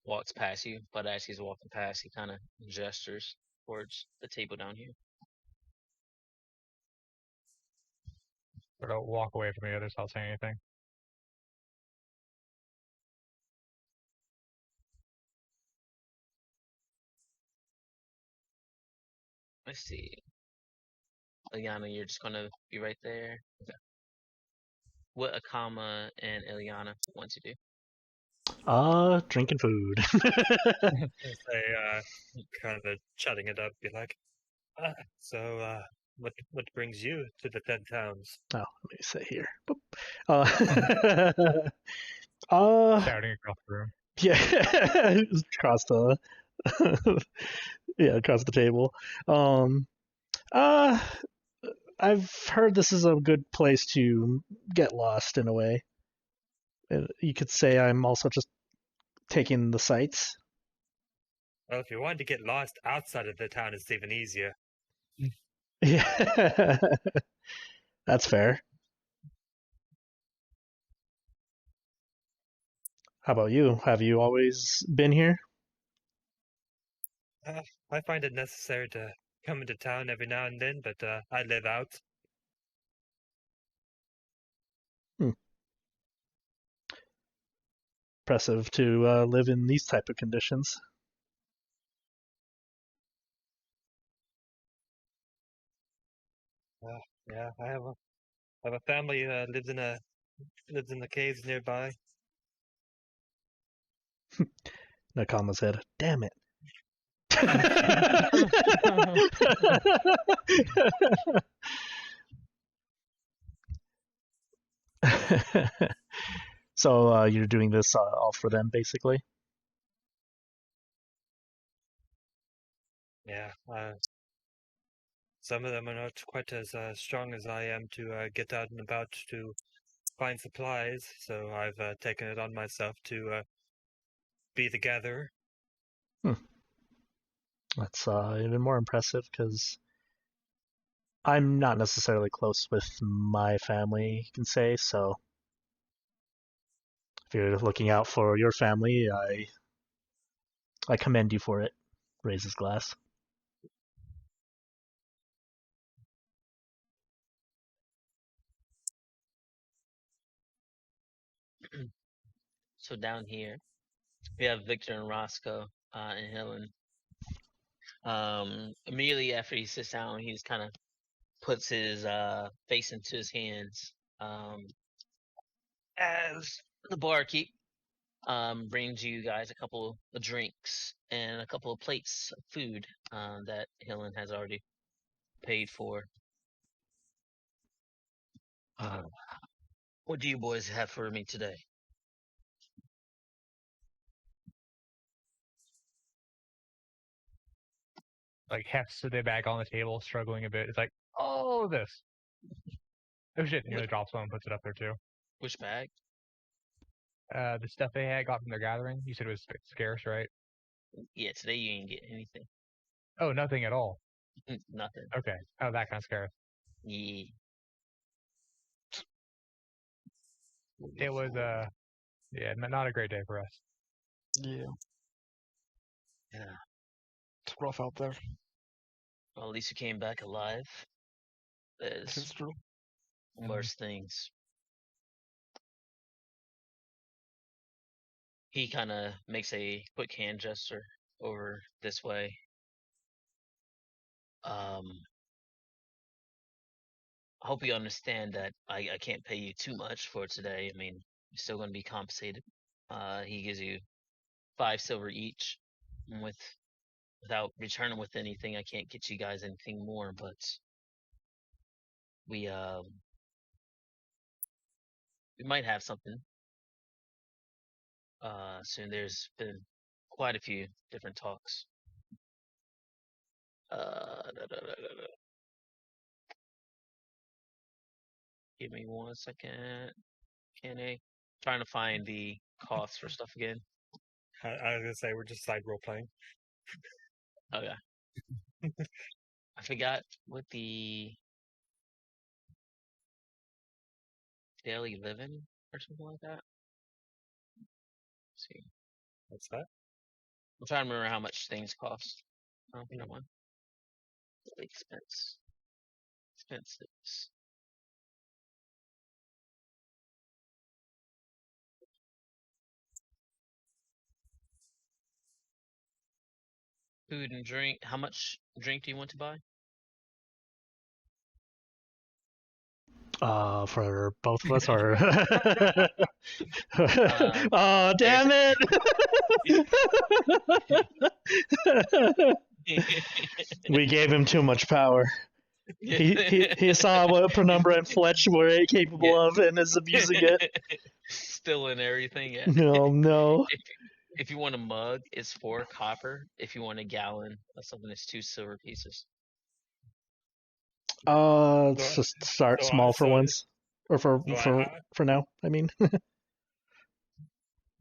walks past you, but as he's walking past, he kind of gestures towards the table down here. Sort of walk away from the others without saying anything. Let's see. Ilyana, you're just gonna be right there. Okay. What Akama and Ilyana want to do? Drinking food. Say, kind of chatting it up, be like, so, what brings you to the 10 towns? Oh, let me say here. Boop. Shouting across the room. Yeah, across the across the table. I've heard this is a good place to get lost in a way. You could say I'm also just taking the sights. Well, if you wanted to get lost outside of the town, it's even easier. Yeah, that's fair. How about you? Have you always been here? I find it necessary to come into town every now and then, but I live out. Impressive to live in these type of conditions. Yeah, I have a family lives in the caves nearby. Nakama said, "Damn it." So you're doing this all for them, basically? Yeah. Some of them are not quite as strong as I am to get out and about to find supplies, so I've taken it on myself to be the gatherer. That's even more impressive because I'm not necessarily close with my family, you can say. So if you're looking out for your family, I commend you for it. Raises glass. So down here, we have Vicktor and Roscoe and Helen. Immediately after he sits down, he's kind of puts his face into his hands as the barkeep brings you guys a couple of drinks and a couple of plates of food that Helen has already paid for. What do you boys have for me today? Like hefts their bag on the table, struggling a bit. It's like, oh, this. Oh shit! Nearly drops one and puts it up there too. Which bag? The stuff they had got from their gathering. You said it was scarce, right? Yeah, today you ain't get anything. Oh, nothing at all. Nothing. Okay. Oh, that kind of scarce. Yeah. It was yeah, not a great day for us. Yeah, Yeah. it's rough out there. Well, at least you came back alive. This is There's true. worse things. He kind of makes a quick hand gesture over this way. I hope you understand that I can't pay you too much for today. I mean, you're still going to be compensated. He gives you 5 silver each. Without returning with anything, I can't get you guys anything more. But we might have something soon. There's been quite a few different talks. Give me 1 second. Can I? Trying to find the costs for stuff again. I was gonna say we're just side role playing. Okay. I forgot what the daily living or something like that. Let's see. What's that? I'm trying to remember how much things cost. Oh, never mind. Daily expenses. Food and drink. How much drink do you want to buy? For both of us, or oh, damn it! We gave him too much power. He saw what Penumbra and Fletch were capable of and is abusing it. Still in everything, yeah. No. If you want a mug, it's 4 copper. If you want a gallon of something, it's 2 silver pieces. Let's just start small for once, or for now. I mean,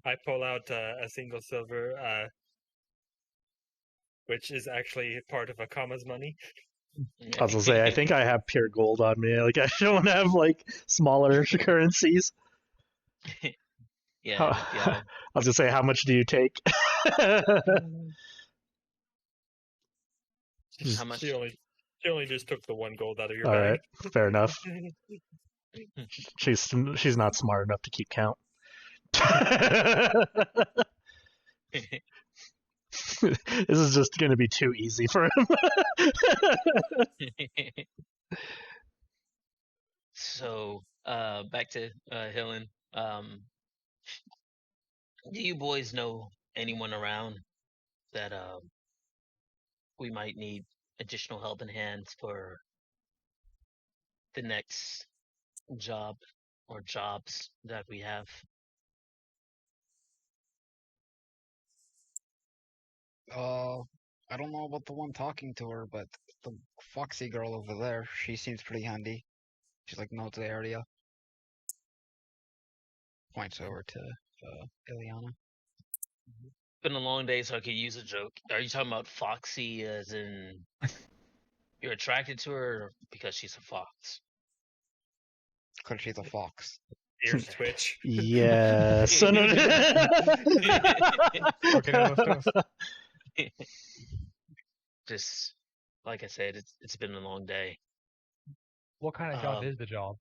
I pull out a single silver, which is actually part of Akama's money. I was gonna say, I think I have pure gold on me. Like, I don't have like smaller currencies. Yeah. I was gonna say, how much do you take? How much? She only just took the 1 gold out of your All bag. right, fair enough. She's not smart enough to keep count. This is just gonna be too easy for him. So, back to Helen. Do you boys know anyone around that we might need additional helping hands for the next job or jobs that we have. I don't know about the one talking to her, but the foxy girl over there, she seems pretty handy. She's like knows the area. Points over to Ilyana. Been a long day, so I could use a joke. Are you talking about Foxy as in you're attracted to her because she's a fox? Cause she's a fox. Ears twitch. Yeah. So no. Okay, now let's Just like I said, it's been a long day. What kind of job is the job?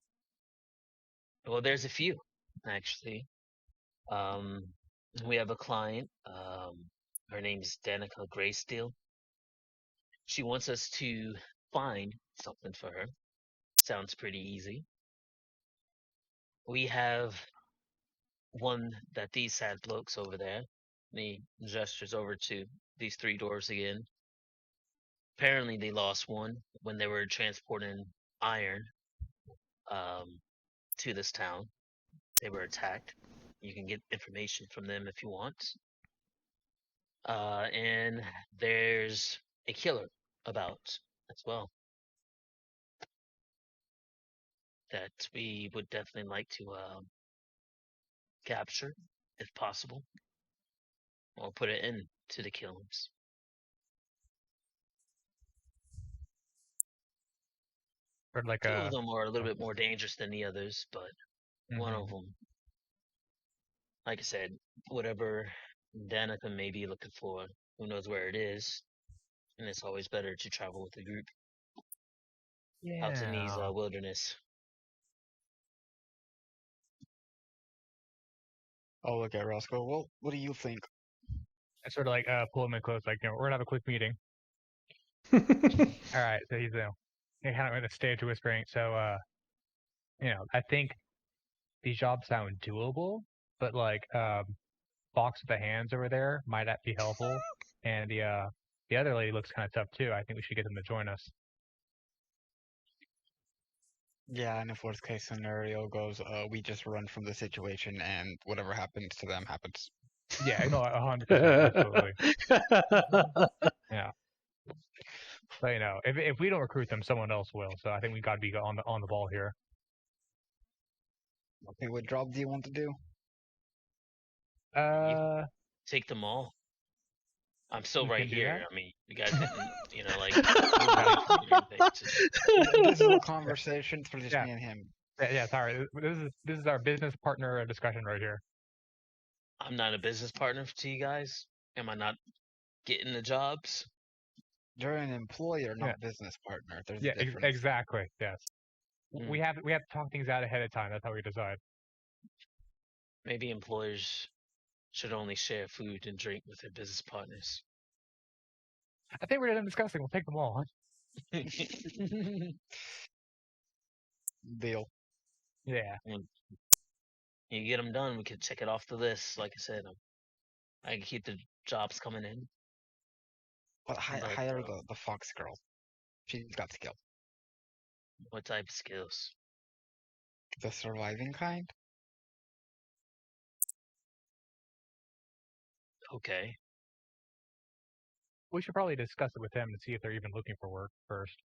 Well, there's a few actually. We have a client. Her name's Danica Greysteel. She wants us to find something for her. Sounds pretty easy. We have one that these sad blokes over there. And he gestures over to these 3 doors again. Apparently they lost one when they were transporting iron to this town. They were attacked. You can get information from them if you want. And there's a killer about as well that we would definitely like to capture if possible, or put it into the killings. Or like 2 of them are a little bit more dangerous than the others, but one of them, like I said, whatever Danica may be looking for, who knows where it is, and it's always better to travel with a group out in these wilderness. Oh, look at Roscoe. Well, what do you think? I sort of like pull him in close, like, we're gonna have a quick meeting. All right, so he's kind of in a stage of whispering. So, I think these jobs sound doable, but like box with the hands over there might not be helpful, and the other lady looks kind of tough too. I think we should get them to join us. Yeah, and if worst case scenario goes, we just run from the situation, and whatever happens to them happens. Yeah, no, 100%, absolutely. Yeah. But if we don't recruit them, someone else will. So I think we got to be on the ball here. Okay, what job do you want to do? Take them all. I'm still We right can do here. that? I mean, you guys didn't, like. This is a conversation for just Yeah. me and him. Yeah, sorry. This is our business partner discussion right here. I'm not a business partner to you guys. Am I not getting the jobs? You're an employer, not Yeah. business partner. There's Yeah, a difference. exactly. Yes. We have to talk things out ahead of time. That's how we decide. Maybe employers should only share food and drink with their business partners. I think we're done discussing. We'll take them all. Deal. Yeah. When you get them done, we can check it off the list. Like I said, I can keep the jobs coming in. But hire the fox girl. She's got skill. What type of skills? The surviving kind? Okay. We should probably discuss it with them and see if they're even looking for work first.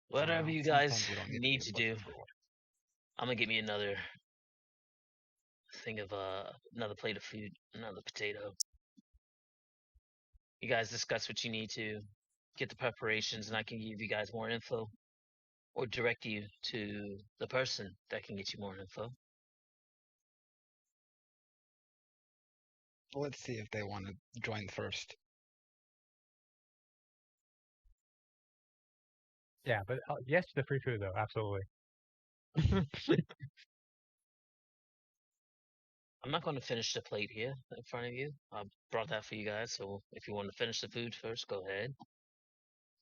Whatever you guys need to do. I'm gonna get me another thing of another plate of food, another potato. You guys discuss what you need to get the preparations, and I can give you guys more info, or direct you to the person that can get you more info. Let's see if they want to join first. Yeah, but yes to the free food though, absolutely. I'm not going to finish the plate here in front of you. I brought that for you guys, so if you want to finish the food first, go ahead.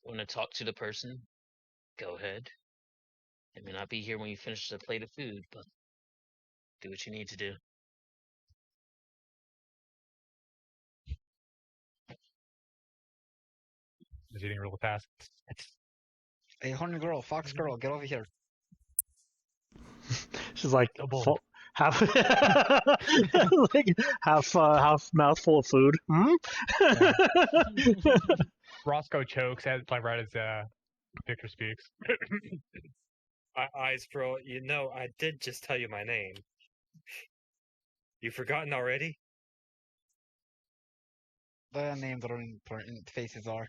Want to talk to the person? Go ahead. I may not be here when you finish the plate of food, but do what you need to do. is eating real fast. Hey, horny girl, fox girl, get over here. She's like Oh, boy. half like half mouthful of food. Roscoe chokes as like right as Vicktor speaks. Eyes roll. You know, I did just tell you my name. You forgotten already? The names are important. Faces are.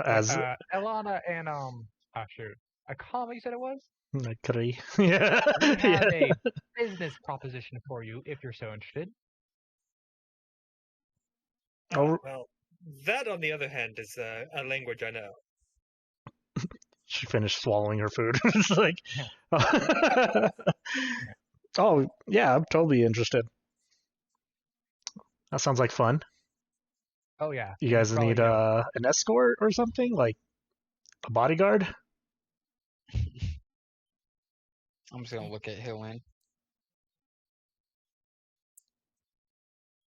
As Ilyana and shoot, Akama, you said it was? agree. Yeah. We have Yeah. a business proposition for you if you're so interested. Oh. Well, that on the other hand is a language I know. She finished swallowing her food. It's like, oh yeah, I'm totally interested. That sounds like fun. Oh yeah. You guys probably need know. an escort or something, like a bodyguard? I'm just gonna look at Hillin.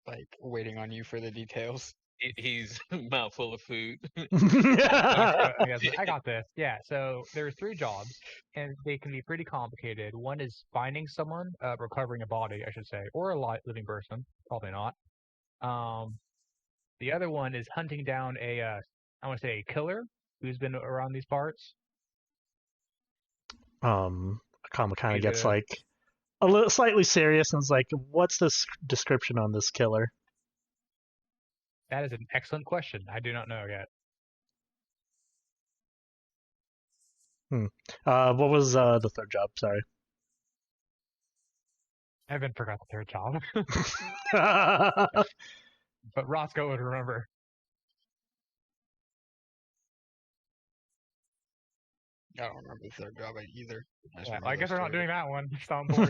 Like, waiting on you for the details. He's mouthful of food. I got this. Yeah, so there's 3 jobs, and they can be pretty complicated. One is finding someone, recovering a body, I should say, or a living person. Probably not. The other one is hunting down I want to say a killer who's been around these parts. Akama kind of He's gets a- like a little slightly serious and is like, "What's this description on this killer?" That is an excellent question. I do not know yet. What was the 3rd job? Sorry. I haven't forgot the 3rd job, but Roscoe would remember. I don't remember the 3rd job either. Yeah, I guess we're not doing that one. It's on board.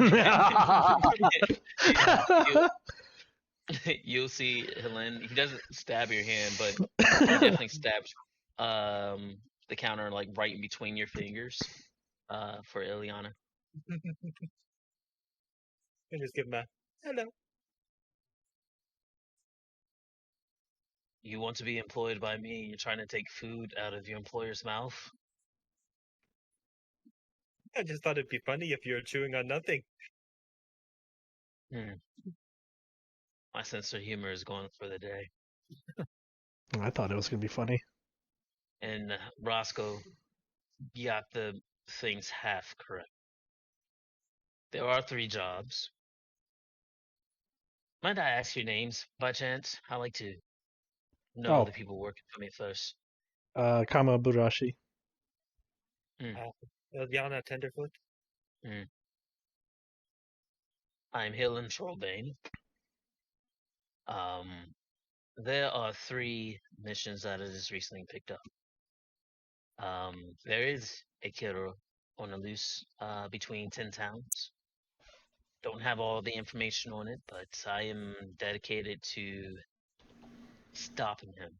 You'll see Helen. He doesn't stab your hand, but he definitely stabs the counter like right in between your fingers for Ilyana. And just give him a hello. You want to be employed by me? You're trying to take food out of your employer's mouth? I just thought it'd be funny if you were chewing on nothing. My sense of humor is gone for the day. I thought it was gonna be funny. And Roscoe, you got the things half correct. There are 3 jobs. Might I ask your names by chance? I like to know the people working for me first. Kama Burashi. Ilyana Tenderfoot. I'm Helen Trollbane. There are 3 missions that I just recently picked up. There is a killer on the loose between 10 towns. Don't have all the information on it, but I am dedicated to stopping him.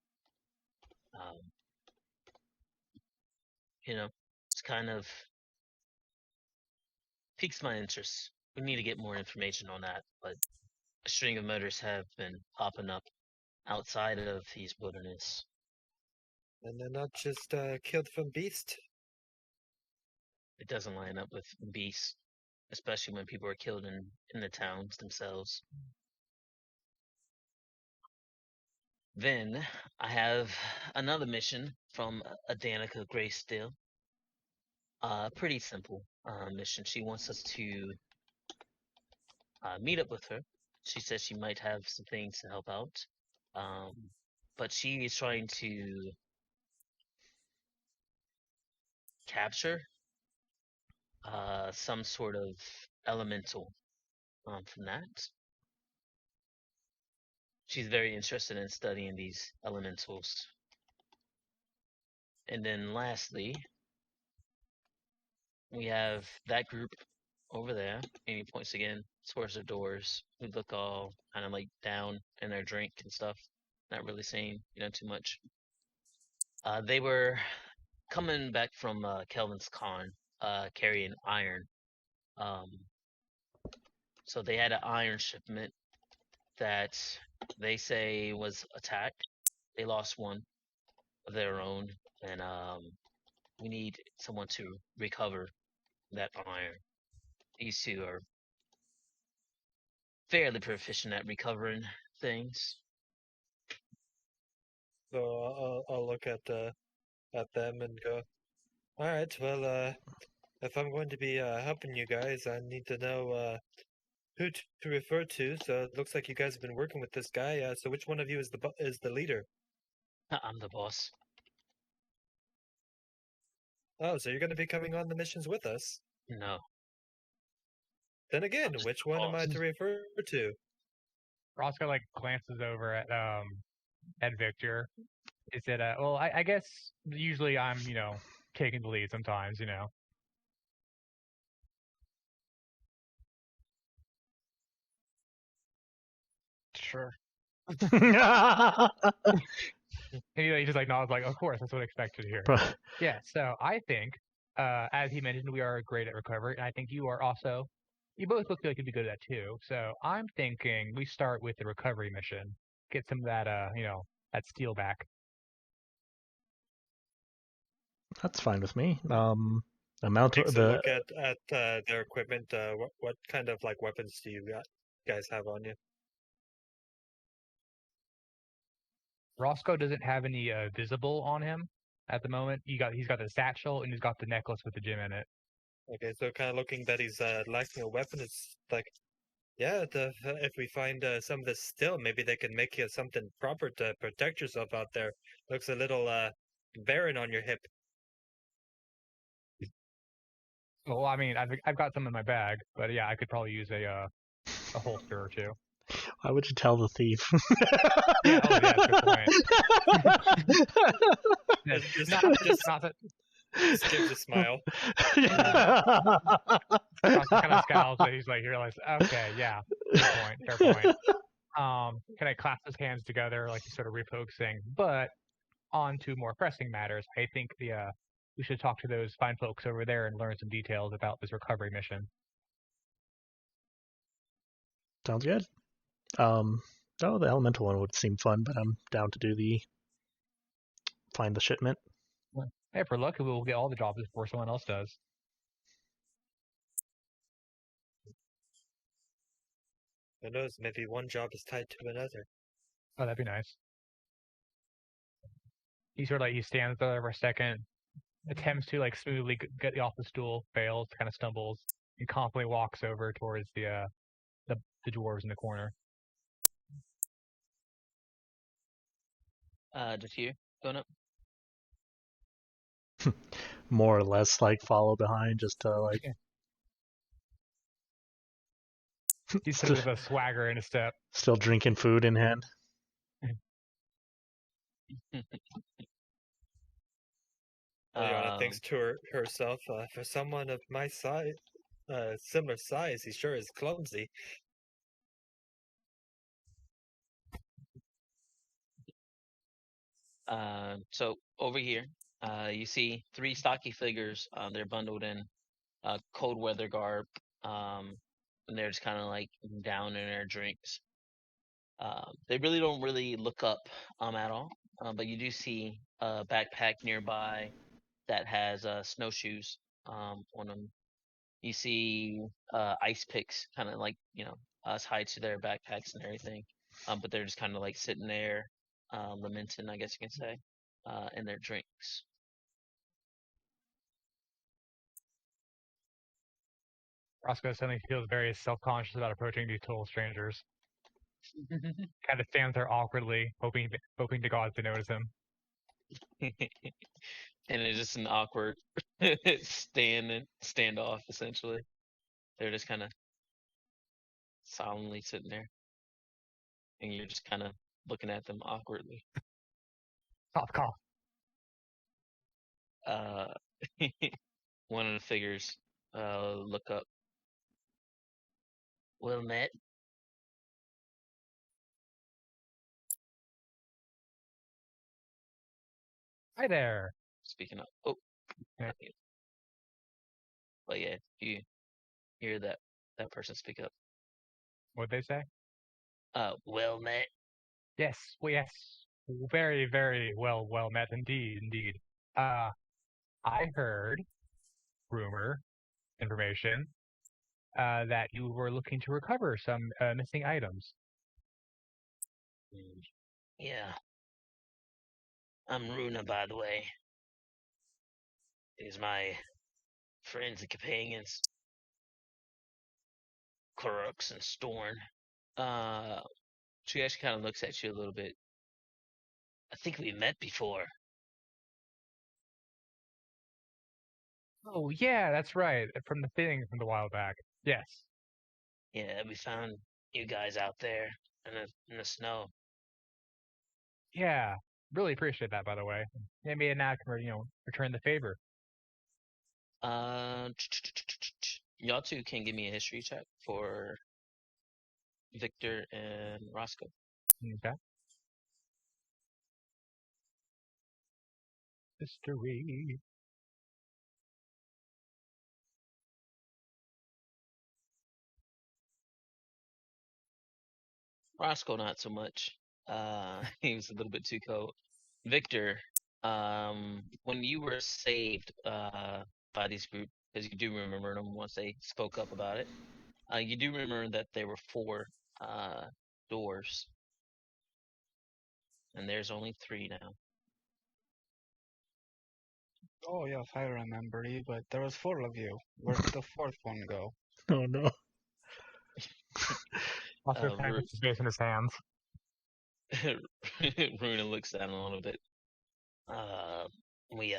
It's kind of piques my interest. We need to get more information on that, but a string of murders have been popping up outside of these wilderness. And they're not just killed from beast. It doesn't line up with beasts, especially when people are killed in the towns themselves. Then I have another mission from a Danica Greysteel. Pretty simple mission. She wants us to meet up with her. She says she might have some things to help out. But she is trying to capture some sort of elemental from that. She's very interested in studying these elementals. And then lastly, we have that group over there. Amy points again towards the doors, who look all kind of like down in their drink and stuff. Not really saying, too much. They were coming back from Kelvin's Con, carrying iron. So they had an iron shipment that they say was attacked. they lost one of their own, and we need someone to recover that iron. These two are fairly proficient at recovering things. So I'll look at them and go, all right, well, if I'm going to be helping you guys, I need to know who to refer to. So it looks like you guys have been working with this guy. So which one of you is the leader? I'm the boss. Oh, so you're going to be coming on the missions with us? No. Then again, just which the one am I boss. to refer to? Roscoe like glances over at Vicktor. Is it well I guess usually I'm, taking the lead sometimes, Sure. And he just like nods like, of course, that's what I expected here. Yeah, so I think, as he mentioned, we are great at recovery, and I think you are also. You both look like you'd be good at that too. So I'm thinking we start with the recovery mission, get some of that, that steel back. That's fine with me. Amount Takes a the look at their equipment. What kind of like weapons do you guys have on you? Roscoe doesn't have any visible on him at the moment. He's got the satchel and he's got the necklace with the gem in it. Okay, so kind of looking that he's lacking a weapon. It's like, yeah, if we find some of this still, maybe they can make you something proper to protect yourself out there. Looks a little barren on your hip. Well, I mean, I've got some in my bag, but yeah, I could probably use a holster or two. Why would you tell the thief? Yeah, that's a good point. Just Not that. Just gives a smile. Roscoe kind of scowls, but he's like, he realizes, okay, yeah, fair point. Kind of clasp his hands together, like he's sort of refocusing. But on to more pressing matters, I think we should talk to those fine folks over there and learn some details about this recovery mission. Sounds good. The elemental one would seem fun, but I'm down to find the shipment. Hey, for luck, we'll get all the jobs before someone else does. Who knows? Maybe one job is tied to another. Oh, that'd be nice. He sort of he stands there for a second, attempts to like smoothly get off the stool, fails, kind of stumbles, and confidently walks over towards the dwarves in the corner. Just here, going up. More or less, like follow behind, just to like. He's sort of a swagger in his step. Still drinking food in hand. Ilyana thinks to herself, for someone of my size, similar size, he sure is clumsy. So over here, you see 3 stocky figures. They're bundled in cold weather garb, and they're just kind of like down in their drinks. They really don't look up at all, but you do see a backpack nearby that has snowshoes on them. You see ice picks kind of like tied to their backpacks and everything, but they're just kind of like sitting there lamenting, I guess you can say, in their drinks. Roscoe suddenly feels very self-conscious about approaching these total strangers. Kind of stands there awkwardly, hoping to God to notice him. And it's just an awkward standoff, essentially. They're just kind of solemnly sitting there, and you're just kind of looking at them awkwardly. Cough. One of the figures look up. Well met. Hi there. Speaking of, oh, yeah. But yeah, you hear that person speak up. What'd they say? Well met. Yes. Well, yes. Very, very well met indeed. I heard rumor information that you were looking to recover some missing items. Yeah. I'm Runa, by the way. These are my friends and companions, Crooks and Storn. She actually kind of looks at you a little bit. I think we met before. Oh yeah, that's right. From the thing from the while back. Yes. Yeah, we found you guys out there in the snow. Yeah. Really appreciate that, by the way. Maybe an act where, return the favor. Y'all two can give me a history check for Vicktor and Roscoe. Okay. History. Roscoe, not so much. He was a little bit too cold. Vicktor, when you were saved by this group, because you do remember them once they spoke up about it, you do remember that there were 4 doors, and there's only 3 now. Oh yes, I remember you, but there was 4 of you. Where did the 4th one go? Oh no. Also, kind of space in his hands. Runa looks down a little bit. We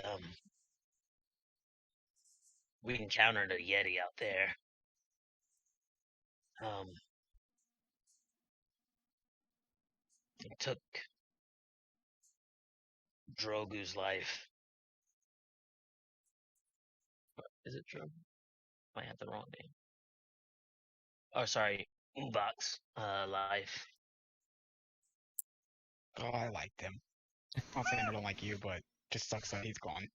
encountered a Yeti out there. It took Drogu's life. Is it Drogu? I had the wrong name. Oh, sorry, Ubak's life. Oh, I liked him. Not saying I don't like you, but just sucks that he's gone.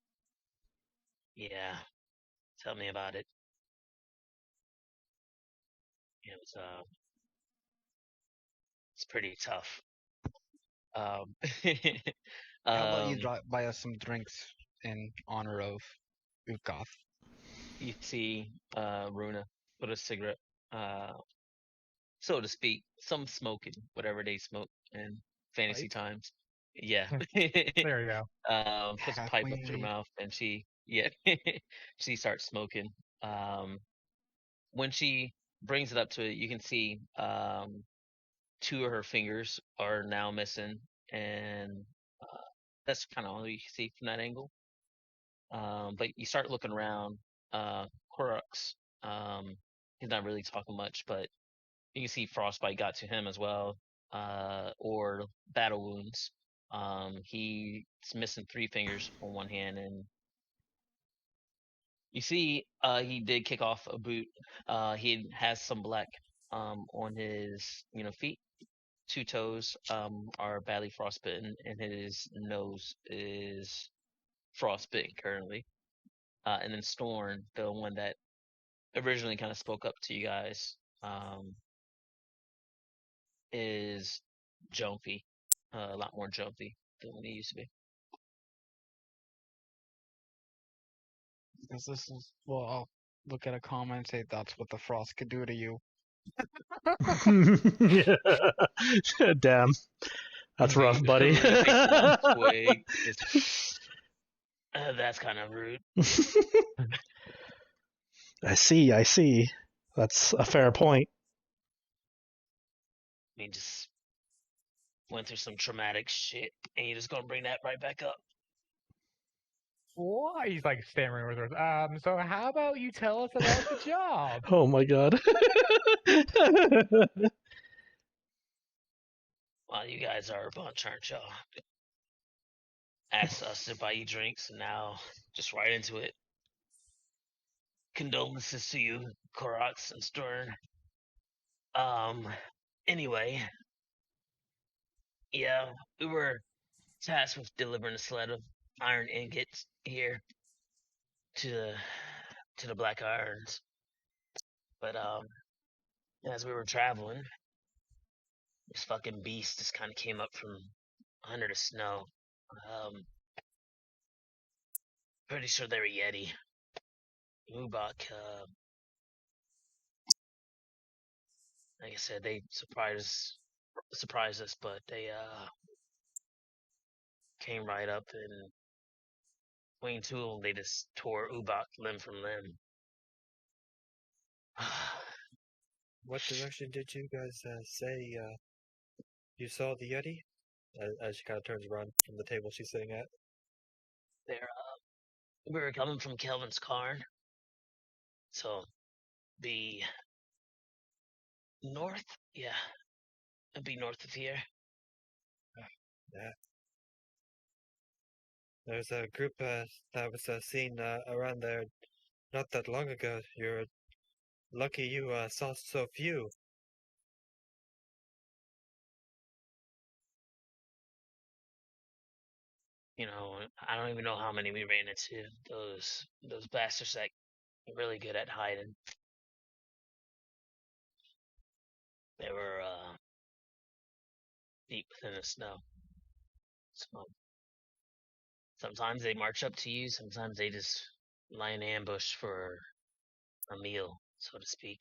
Yeah, tell me about it. It was it's pretty tough. How about you buy us some drinks in honor of Ukoth? You see Runa put a cigarette, so to speak, some smoking, whatever they smoke in fantasy times. Yeah. There you go. Puts a pipe up to her mouth, and she starts smoking. When she brings it up to it, you can see 2 of her fingers are now missing, and that's kind of all you can see from that angle. But you start looking around. Crux, he's not really talking much, but you can see frostbite got to him as well, or battle wounds. He's missing 3 fingers on one hand, and you see he did kick off a boot. He has some black on his feet. 2 toes are badly frostbitten, and his nose is frostbitten currently. And then Storn, the one that originally kind of spoke up to you guys, is jumpy, a lot more jumpy than when he used to be. Because this is, well, I'll look at Akama and say that's what the frost could do to you. Damn. That's rough, buddy. That's kind of rude. I see. That's a fair point. We just went through some traumatic shit, and you're just gonna bring that right back up. Why? He's like stammering with her. So how about you tell us about the job? Oh my god. Well, you guys are a bunch, aren't y'all? Asked us to buy you drinks, and now just right into it. Condolences to you, Koroks and Stern. Anyway, yeah, we were tasked with delivering a sled of iron ingots here to the Black Irons. But as we were traveling, this fucking beast just kind of came up from under the snow. Pretty sure they're a Yeti. Ubak, like I said, they surprised us, but they came right up and between two of them, they just tore Ubak limb from limb. What direction did you guys say you saw the Yeti? As she kind of turns around from the table she's sitting at. We were coming from Kelvin's Cairn, so be north. Yeah, it'd be north of here. Yeah. There's a group that was seen around there not that long ago. You're lucky you saw so few. You know, I don't even know how many we ran into. Those bastards that are really good at hiding. They were deep within the snow. So sometimes they march up to you. Sometimes they just lie in ambush for a meal, so to speak.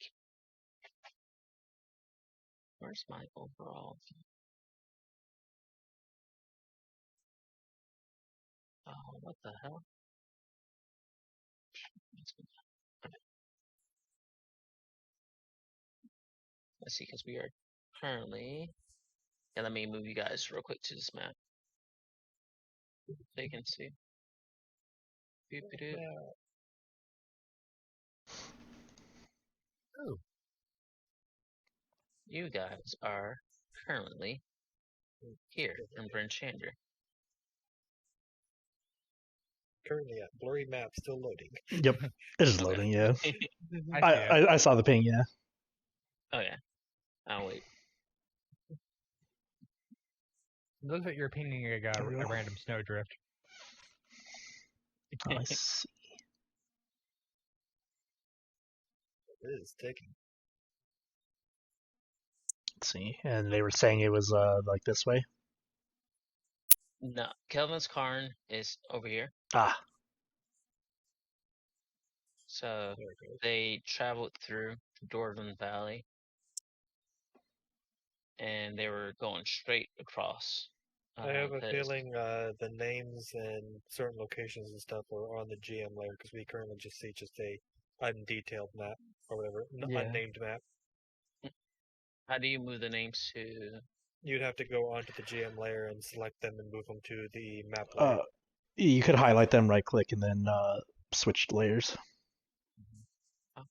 Where's my overall? Oh, what the hell? Let's see, because we are currently. Yeah, let me move you guys real quick to this map. They can see. Boop-a-doop. Oh. You guys are currently here in Bryn Chandra. Currently at blurry map, still loading. Yep, it is Okay. loading. Yeah, I see it. I saw the ping. Yeah. Oh yeah. I'll wait. It looks like you're pinging a random snowdrift. Oh, I see. It is taking. Let's see. And they were saying it was like this way. No, Kelvin's Cairn is over here. Ah. So they traveled through Dwarven Valley, and they were going straight across. I have a this. feeling the names and certain locations and stuff are on the GM layer because we currently just see a undetailed map or whatever, unnamed map. How do you move the names to? You'd have to go onto the GM layer and select them and move them to the map layer. You could highlight them, right click, and then switch layers. Oh.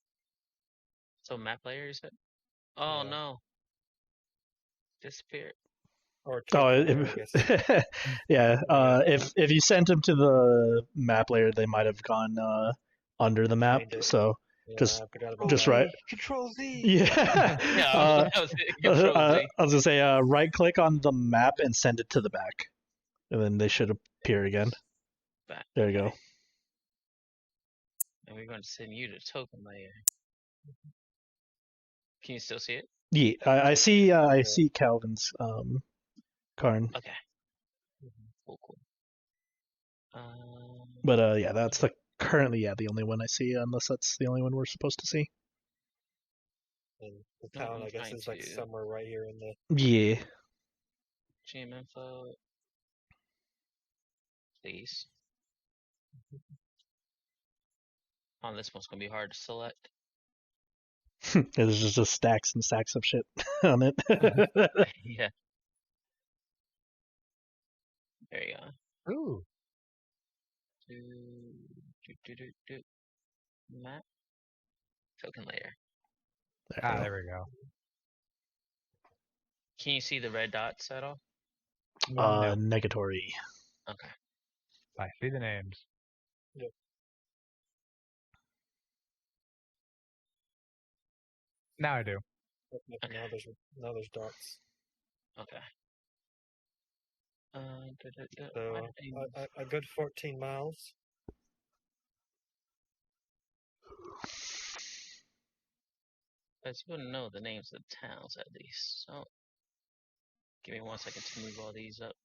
So map layer, is it? Oh Yeah. no. Disappeared. Or Oh, yeah. If you sent them to the map layer, they might have gone under the map. So just right. Control Z. Yeah. Yeah, Control Z. I was gonna say right click on the map and send it to the back, and then they should appear again. Back. There you go. And we're going to send you to token layer. Can you still see it? Yeah, I see. I see Calvin's Cairn. Okay. Cool. But yeah, that's currently the only one I see, unless that's the only one we're supposed to see. And the town, I guess, is like somewhere right here in the. Yeah. GM info. Please. Oh, this one's gonna be hard to select. There's just stacks and stacks of shit on it. Yeah. There you go. Ooh. Map. Token layer. There we go. Can you see the red dots at all? No. Negatory. Okay. I see the names. Yep. Now I do. Okay. Now there's dots. Okay. So a good 14 miles. Guys, you wouldn't know the names of the towns at least. So, give me 1 second to move all these up.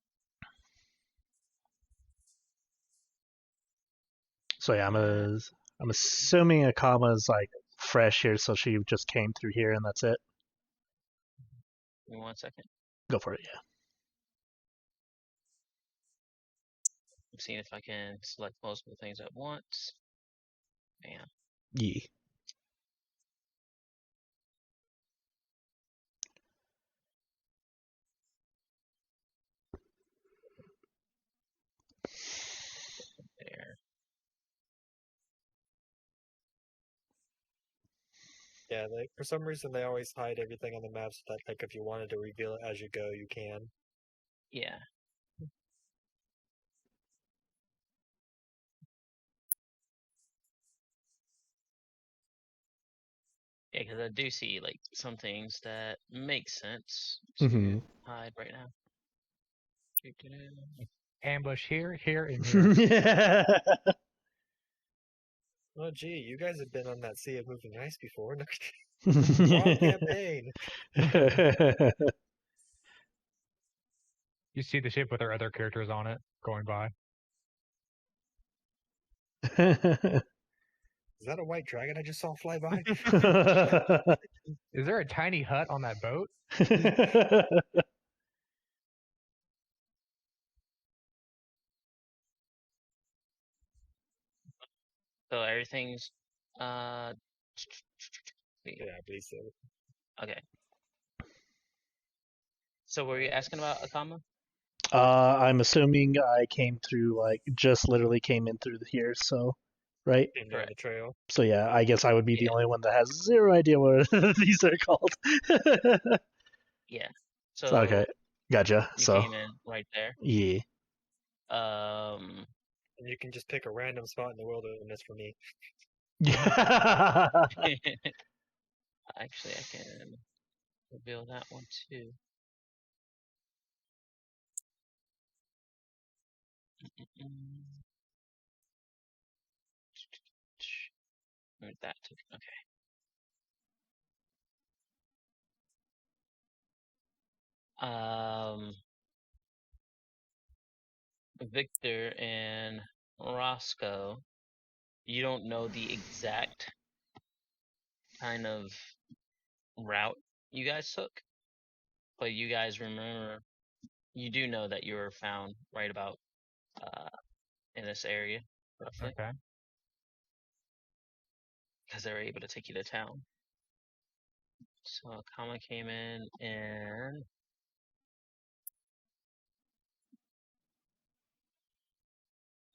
So yeah, I'm assuming Akama's like fresh here, so she just came through here and that's it. Give me 1 second. Go for it, yeah. I'm seeing if I can select multiple things at once. Bam. Yeah. There. Yeah, for some reason they always hide everything on the map so that like if you wanted to reveal it as you go, you can. Yeah. Yeah, because I do see like some things that make sense to hide right now. Ambush here, and here. Oh, gee, you guys have been on that Sea of Moving Ice before. Wrong campaign. You see the ship with our other characters on it going by. Is that a white dragon I just saw fly by? Is there a tiny hut on that boat? So everything's Yeah, I believe so. okay. So were you asking about Akama? I'm assuming I came through just literally came in through here, so right? Came down the trail. So yeah, I guess I would be the only one that has zero idea what these are called. Yeah. So okay, gotcha. You so came in right there. yeah. And you can just pick a random spot in the wilderness for me. Actually, I can reveal that one too. Move that to okay. Vicktor and Roscoe, you don't know the exact kind of route you guys took, but you guys remember, you do know that you were found right about in this area, roughly. Okay. Because they were able to take you to town. So Akama came in and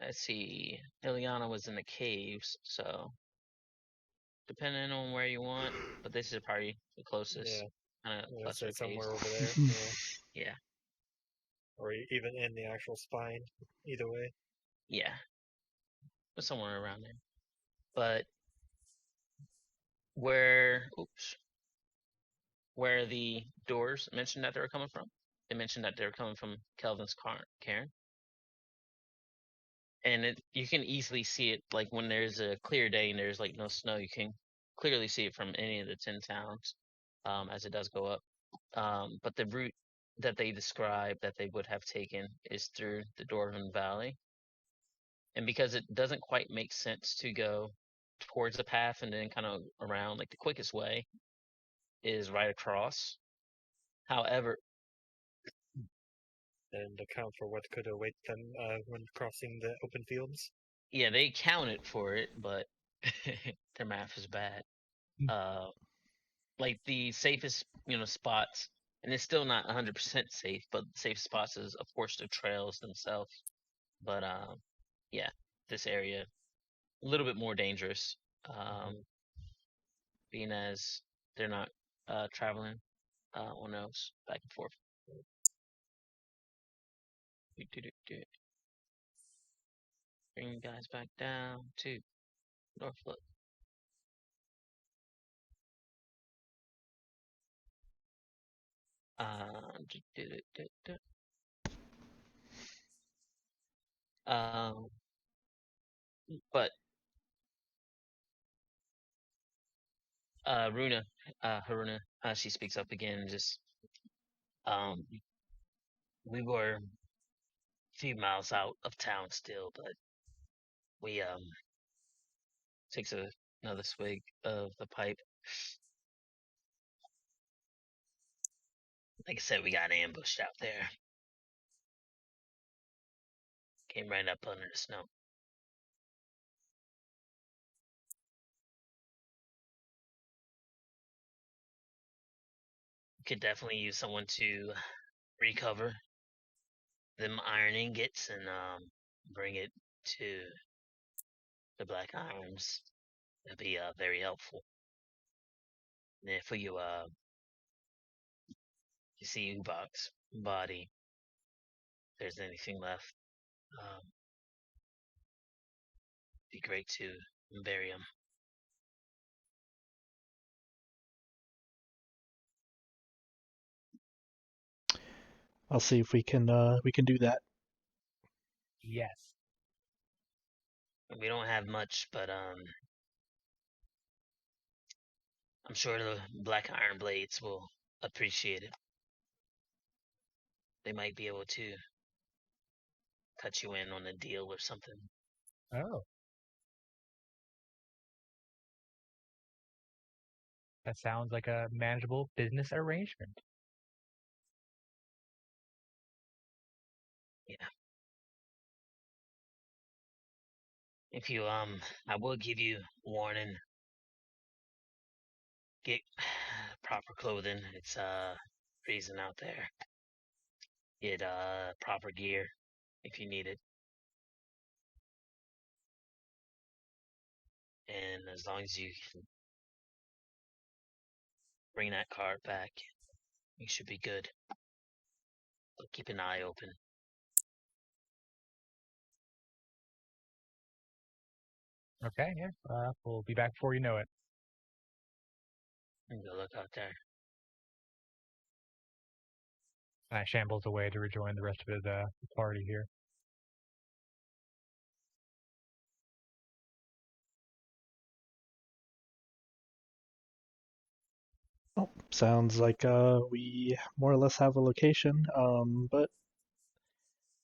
let's see, Ilyana was in the caves, so depending on where you want, but this is probably the closest. Kind of cluster of somewhere caves. over there. Yeah. Or even in the actual spine. Either way. Yeah. But somewhere around there. But where the doors mentioned that they were coming from, they mentioned that they were coming from Kelvin's cairn. And you can easily see it, like when there's a clear day and there's like no snow, you can clearly see it from any of the 10 towns, as it does go up. But the route that they describe that they would have taken is through the Dwarven Valley. And because it doesn't quite make sense to go towards the path and then kind of around, like the quickest way is right across. However, and account for what could await them when crossing the open fields. Yeah, they counted for it, but their math is bad. Like the safest, spots, and it's still not 100% safe, but the safe spots is, of course, the trails themselves. But yeah, this area a little bit more dangerous, being as they're not traveling on those back and forth. Bring you guys back down to Norfolk. But Haruna, she speaks up again and just, we were a few miles out of town still, but we takes another swig of the pipe. Like I said, we got ambushed out there. Came right up under the snow. Could definitely use someone to recover them iron ingots and bring it to the Black Irons. That'd be very helpful. And if you see Ubok's body, if there's anything left, be great to bury him. I'll see if we can do that. Yes. We don't have much, but I'm sure the Black Iron Blades will appreciate it. They might be able to cut you in on a deal or something. Oh. That sounds like a manageable business arrangement. Yeah. If you I will give you warning. Get proper clothing. It's freezing out there. Get proper gear if you need it. And as long as you can bring that card back, you should be good. But keep an eye open. Okay, yeah. We'll be back before you know it. And good luck out there. And I shambles away to rejoin the rest of the party here. Oh, sounds like we more or less have a location. But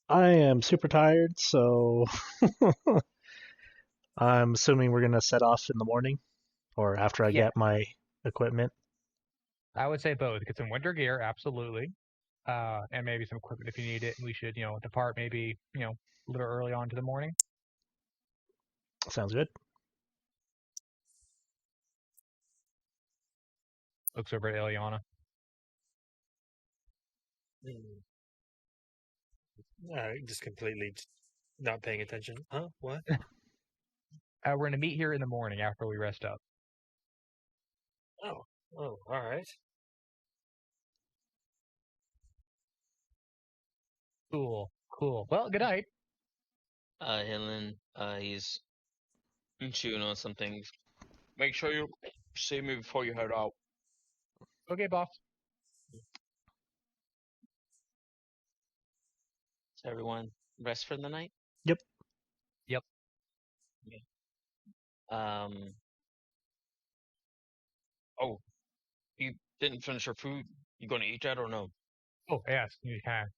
I am super tired, so I'm assuming we're gonna set off in the morning, or after I get my equipment. I would say both. Get some winter gear, absolutely, and maybe some equipment if you need it. We should, depart maybe, a little early on to the morning. Sounds good. Looks over at Ilyana. Just completely not paying attention. Huh? What? We're going to meet here in the morning after we rest up. Oh, all right. Cool. Well, good night. Helen, he's chewing on something. Make sure you see me before you head out. Okay, boss. So everyone rest for the night? Yep. Okay. Oh, you didn't finish your food. You gonna eat that or no? Oh, yes. He kind of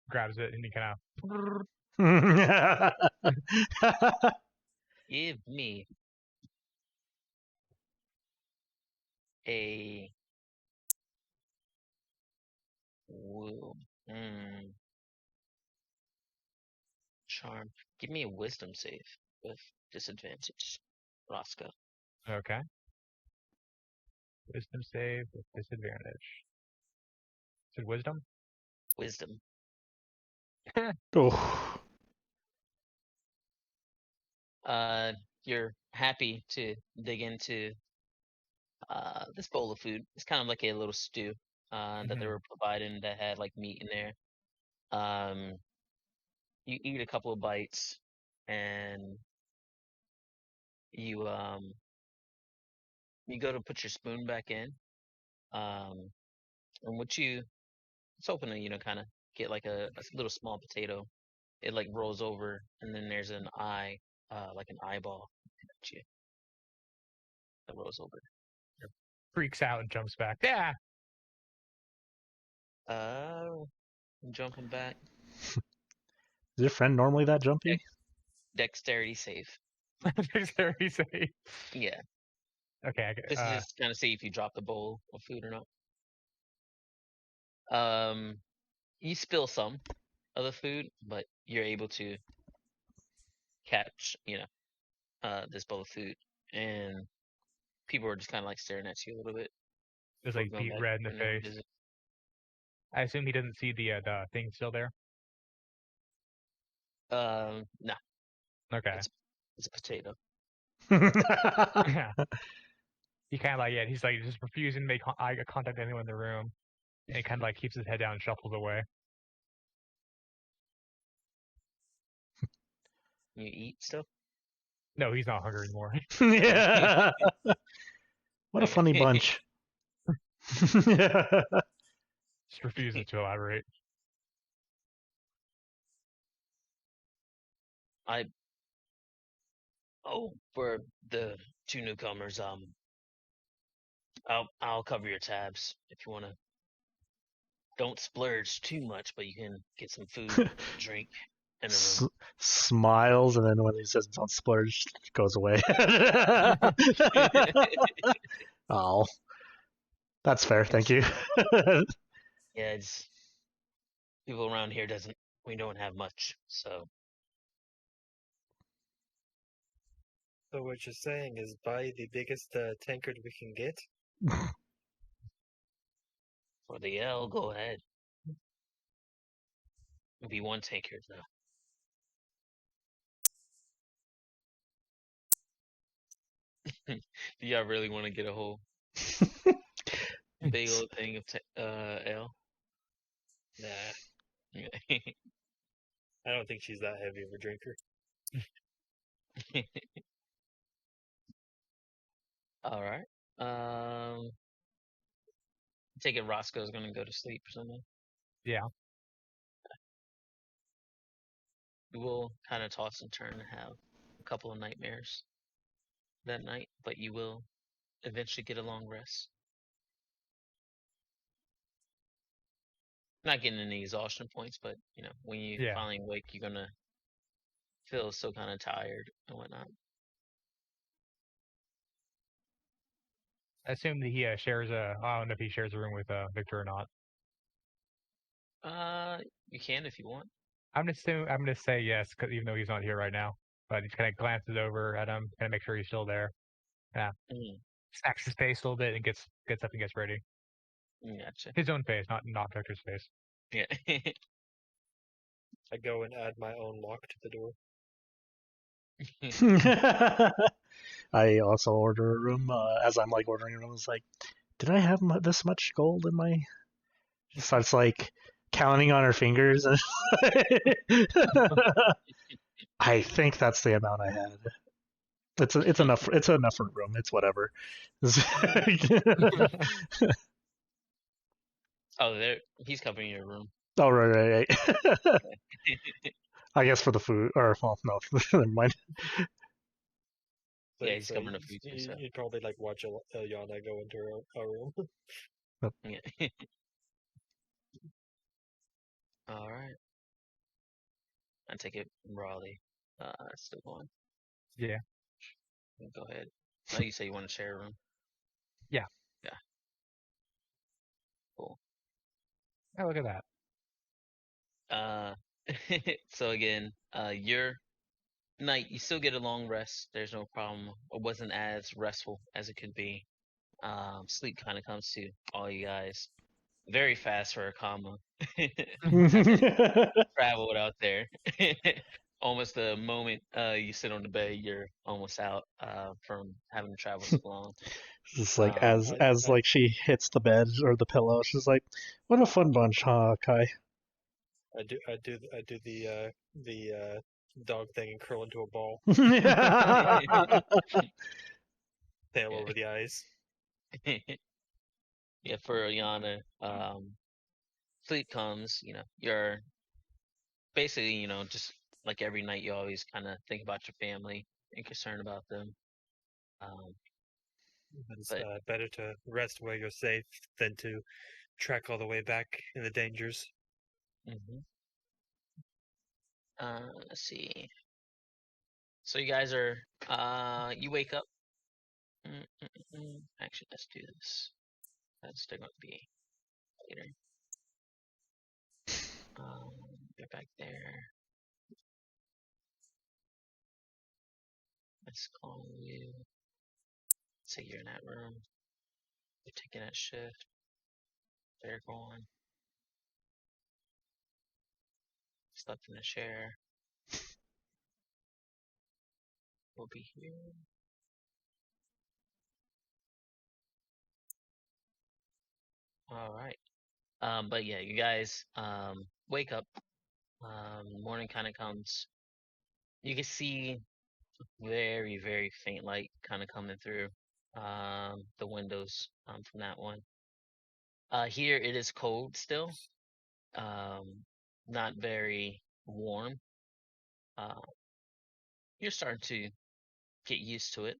grabs it and he kind of... Give me a charm. Give me a wisdom save with disadvantage, Roscoe. Okay. Wisdom save with disadvantage. Is it wisdom? Wisdom. Oh. You're happy to dig into this bowl of food. It's kind of like a little stew that they were providing that had like meat in there. You eat a couple of bites and you go to put your spoon back in. And it's open to, kind of get like a little small potato. It like rolls over and then there's an eye, like an eyeball at you that rolls over. Freaks out and jumps back. Yeah. I'm jumping back. Is your friend normally that jumpy? Dexterity save. Dexterity save. Yeah. Okay. This is just kind of see if you drop the bowl of food or not. You spill some of the food, but you're able to catch, this bowl of food, and people are just kind of like staring at you a little bit. Just before like going beat back red in the to another face. visit. I assume he doesn't see the thing still there. No, Okay. it's a potato. Yeah. He kind of like he's like just refusing to make eye contact with anyone in the room, and he kind of like keeps his head down and shuffles away. You eat still? No, he's not hungry anymore. Yeah. What a funny bunch. Just refuses to elaborate. For the two newcomers, I'll cover your tabs if you wanna. Don't splurge too much, but you can get some food, drink, in the room. Smiles, and then when he says "don't splurge," goes away. Oh, that's fair. Thank you. Yeah, it's people around here we don't have much, so So what you're saying is buy the biggest tankard we can get? for the L, go ahead. It'll be one tankard though. Do y'all really want to get a whole big old thing of L? Nah, I don't think she's that heavy of a drinker. All right. Take it Roscoe's gonna go to sleep or something. Yeah. We'll kind of toss and turn and have a couple of nightmares that night, but you will eventually get a long rest. Not getting any exhaustion points, but when you finally wake, you're gonna feel so kind of tired and whatnot. I assume that he shares I don't know if he shares a room with Vicktor or not. You can if you want. I'm gonna say yes, because even though he's not here right now, but he kind of glances over at him, kind of make sure he's still there. Yeah. Snacks his face a little bit and gets up and gets ready. Gotcha. His own face, not Victor's face. Yeah. I go and add my own lock to the door. I also order a room. As I'm like ordering a room, it's like, did I have this much gold in my? She starts like counting on her fingers, and I think that's the amount I had. It's enough. It's enough for a room. It's whatever. Oh, he's covering your room. Oh, right. I guess for the food, or well, no, never mind. Yeah, he's covering the food. You'd probably like watch Ilyana go into her room. Yeah. All right. I take it Raleigh. Still going. Yeah. Go ahead. Oh, you say you want to share a room? Yeah. Yeah. Cool. Oh, look at that. So again, your night, you still get a long rest. There's no problem. It wasn't as restful as it could be. Sleep kind of comes to all you guys very fast for Akama. Traveled out there. Almost the moment you sit on the bed, you're almost out from having to travel so long. It's like as like she hits the bed or the pillow, she's like, "What a fun bunch, huh, Kai?" I do the dog thing and curl into a ball. Tail over the eyes. Yeah, for Ilyana, sleep comes. You're basically, just like every night, you always kind of think about your family and concern about them. It's better to rest where you're safe than to trek all the way back in the dangers. Let's see. So you guys are, you wake up. Actually, let's do this. That's still going to be later. Get back there. Let's call you. Say you're in that room. You're taking that shift. They're going. Slept in the chair. We'll be here. All right. But yeah, you guys wake up. Morning kind of comes. You can see very, very faint light kind of coming through the windows from that one. Here it is cold still. Not very warm. You're starting to get used to it.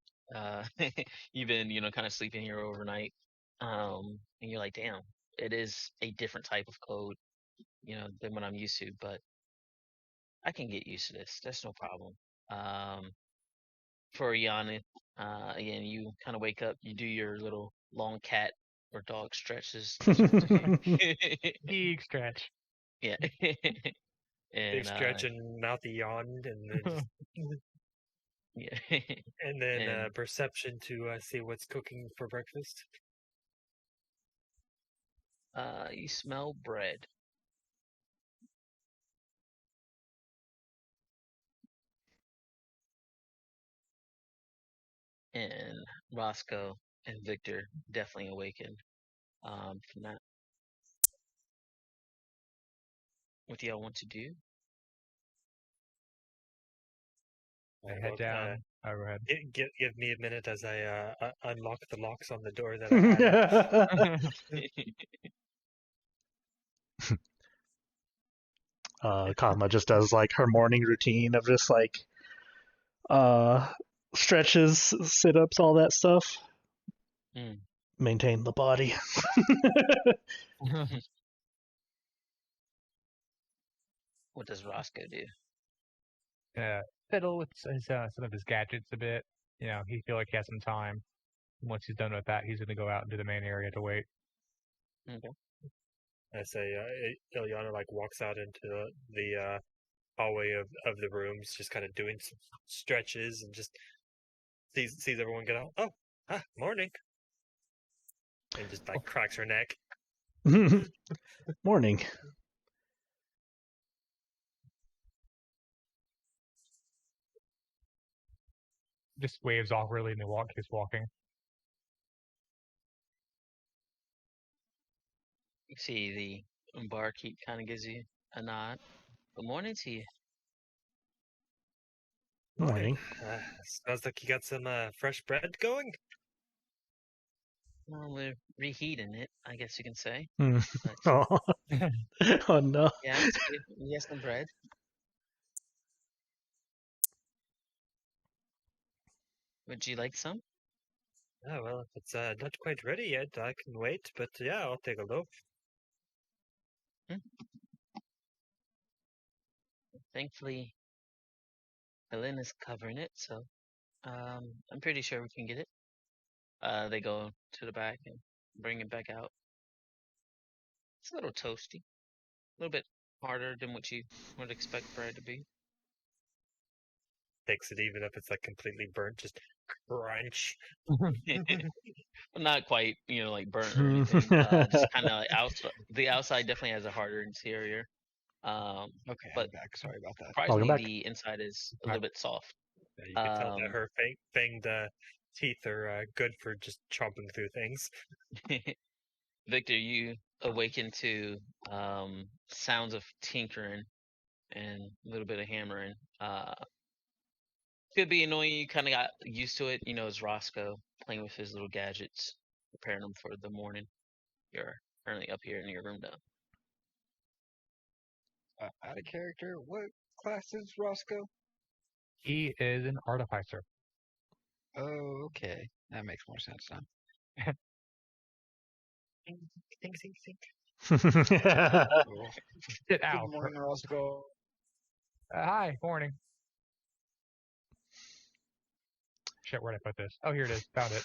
You've been, kind of sleeping here overnight. And you're like, damn, it is a different type of cold, than what I'm used to, but I can get used to this. That's no problem. For Ilyana, again, you kind of wake up, you do your little long cat or dog stretches. Big stretch. Yeah. Big And stretch and mouthy yawn, and then just, yeah. and then And- perception to see what's cooking for breakfast. you smell bread. And Roscoe and Vicktor definitely awakened from that. What do y'all want to do? I head down. Oh, go ahead. Give me a minute as I unlock the locks on the door that I had. Akama just does like her morning routine of just like stretches, sit ups, all that stuff. Maintain the body. What does Roscoe do? Fiddle with some of his gadgets a bit. He feel like he has some time. Once he's done with that, he's gonna go out into the main area to wait. Okay. I say Ilyana walks out into the hallway of the rooms, just kind of doing some stretches, and just sees everyone get out. Oh, morning, and just cracks her neck. Morning. Just waves awkwardly and they keeps walking. You see the barkeep kind of gives you a nod. Good morning to you. Morning. Sounds like you got some fresh bread going. Well, we're reheating it, I guess you can say. Oh. Oh no. Yeah, we have some bread. Would you like some? Oh, well, if it's not quite ready yet, I can wait, but yeah, I'll take a look. Thankfully, Helena's covering it, so I'm pretty sure we can get it. They go to the back and bring it back out. It's a little toasty, a little bit harder than what you would expect bread to be. Takes it even if it's completely burnt, just crunch. Well, not quite, burnt or anything. Just kind of outside. The outside definitely has a harder interior. Okay, but I'm back. Sorry about that. Surprisingly, the inside is a little bit soft. Yeah, you can tell that her fanged teeth are good for just chomping through things. Vicktor, you awaken to sounds of tinkering and a little bit of hammering. Could be annoying. You kind of got used to it. It's Roscoe playing with his little gadgets, preparing them for the morning. You're currently up here in your room now. Out of character, what class is Roscoe? He is an Artificer. Oh, okay. That makes more sense now. Think. Sit out. Good morning, Roscoe. Hi, morning. shit, where'd I put this? Oh, here it is. Found it.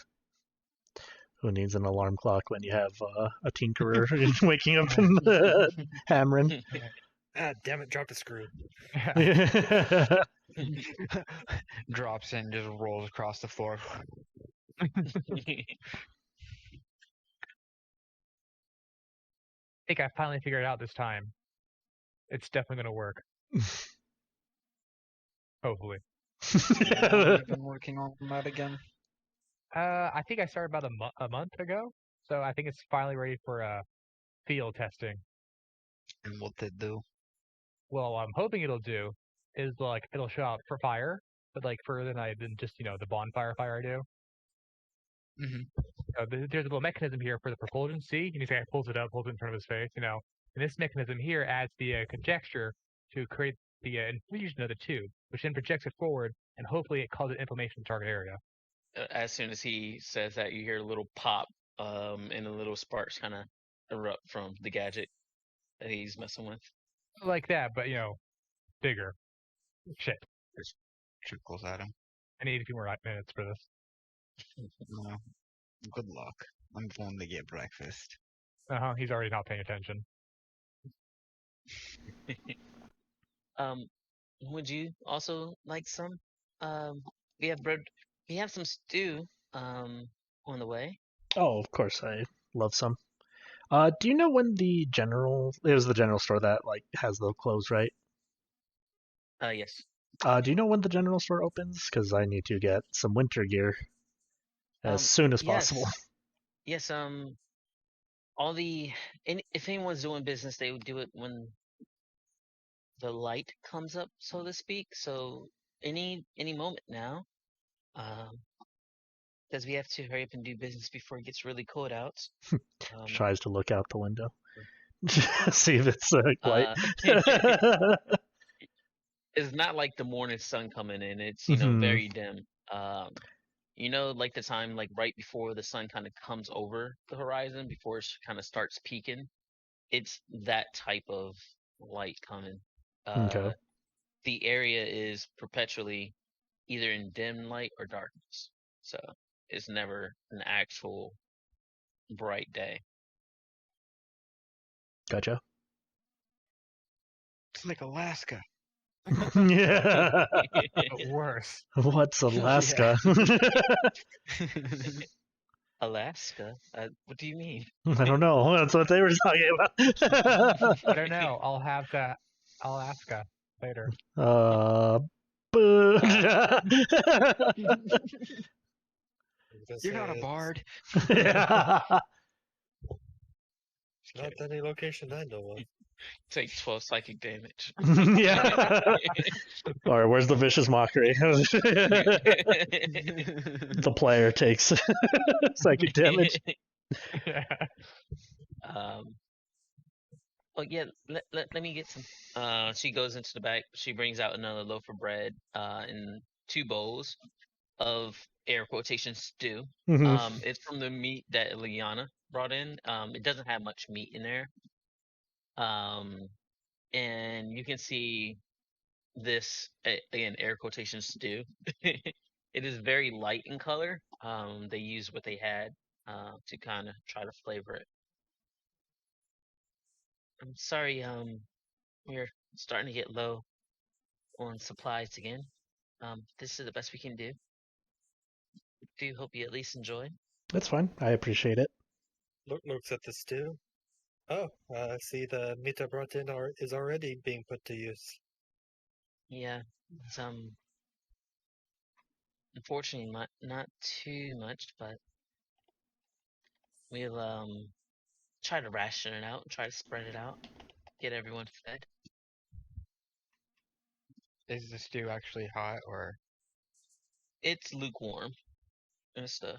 Who needs an alarm clock when you have a tinkerer waking up and hammering? Ah, damn it! Dropped a screw. Drops in, just rolls across the floor. I think I finally figured it out this time. It's definitely gonna work. Hopefully. How long have you been working on that again? I think I started about a month ago, so I think it's finally ready for field testing. And what did it do? Well, what I'm hoping it'll do is like it'll show out for fire, but like further than just the bonfire fire I do. Mm-hmm. There's a little mechanism here for the propulsion. See, and he kind of pulls it up, holds it in front of his face. And this mechanism here adds the conjecture to create the infusion of the tube, which then projects it forward, and hopefully it causes inflammation in the target area. As soon as he says that, you hear a little pop, and a little sparks kind of erupt from the gadget that he's messing with. Like that, but bigger. Shit. Just trickles at him. I need a few more minutes for this. No. Good luck. I'm going to get breakfast. He's already not paying attention. Would you also like some? We have bread. We have some stew. On the way. Oh, of course, I love some. Do you know when the general? It was the general store that has the clothes, right? Yes. Do you know when the general store opens? Because I need to get some winter gear as soon as possible. Yes. If anyone's doing business, they would do it when the light comes up, so to speak. So any moment now, because we have to hurry up and do business before it gets really cold out. Tries to look out the window, see if it's light. It's not like the morning sun coming in. It's very dim. Like the time right before the sun kind of comes over the horizon before it kind of starts peaking. It's that type of light coming. Okay. The area is perpetually either in dim light or darkness, so it's never an actual bright day. Gotcha. It's like Alaska. Yeah. Worse. What's Alaska? Alaska? What do you mean? I don't know. That's what they were talking about. I don't know. I'll have to. I'll ask her later. Boo. You're not a bard. Yeah. Not any location I know of. Take 12 psychic damage. Yeah. Or where's the vicious mockery? The player takes psychic damage. Let me get some. She goes into the back. She brings out another loaf of bread and 2 bowls of air quotation stew. Mm-hmm. It's from the meat that Ilyana brought in. It doesn't have much meat in there. And you can see this again, air quotation stew. It is very light in color. They used what they had to kind of try to flavor it. I'm sorry, we're starting to get low on supplies again. This is the best we can do. Do hope you at least enjoy. That's fine. I appreciate it. Looks at the stew. Oh, I see the meat I brought in is already being put to use. Yeah, it's unfortunately not too much, but we'll try to ration it out and try to spread it out, get everyone fed. Is the stew actually hot or? It's lukewarm. It's the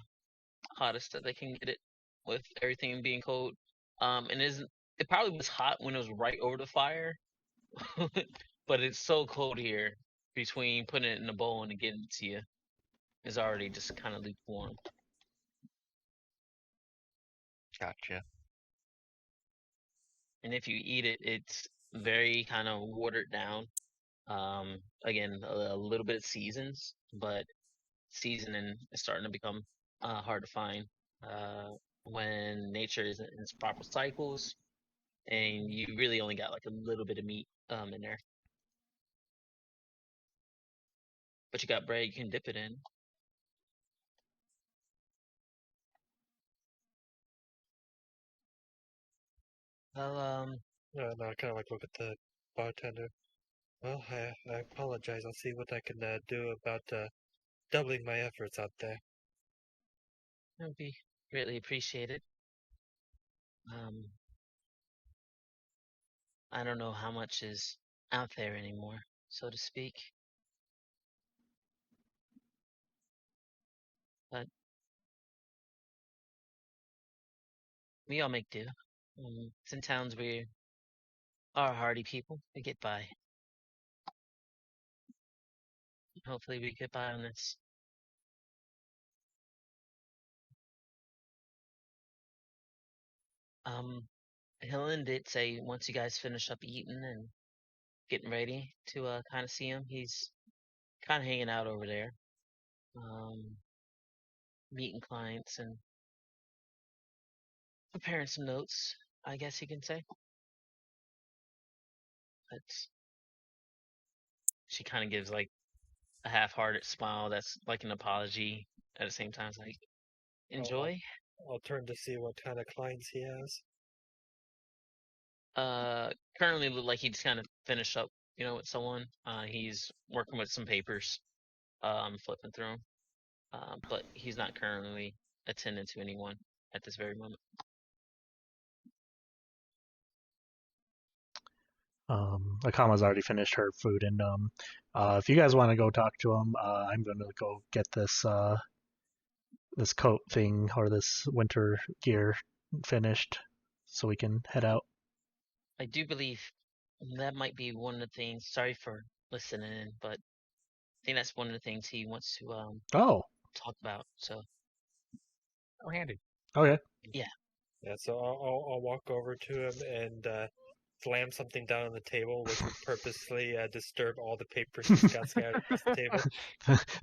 hottest that they can get it with everything being cold. It probably was hot when it was right over the fire, but it's so cold here between putting it in a bowl and getting it to you. It's already just kind of lukewarm. Gotcha. And if you eat it, it's very kind of watered down. Again, a little bit of seasons, but season and it's starting to become hard to find. When nature is in its proper cycles, and you really only got like a little bit of meat in there, but you got bread you can dip it in. Well, No, I kind of like look at the bartender. Well, I apologize. I'll see what I can do about doubling my efforts out there. that would be greatly appreciated. I don't know how much is out there anymore, so to speak. But we all make do. In towns we are hardy people. We get by. Hopefully we get by on this. Helen did say once you guys finish up eating and getting ready to kind of see him, he's kind of hanging out over there, meeting clients and preparing some notes, I guess you can say. But she kind of gives like a half-hearted smile that's like an apology at the same time. It's like, enjoy. I'll turn to see what kind of clients he has. Currently look like he just kind of finished up, with someone. He's working with some papers, flipping through them. But he's not currently attending to anyone at this very moment. Akama's already finished her food, and if you guys want to go talk to him, I'm going to go get this this coat thing or this winter gear finished, so we can head out. I do believe that might be one of the things. Sorry for listening in, but I think that's one of the things he wants to talk about. So, Oh, handy. Okay. Yeah. Yeah. So I'll walk over to him and slam something down on the table, which would purposely disturb all the papers he's got scattered across the table.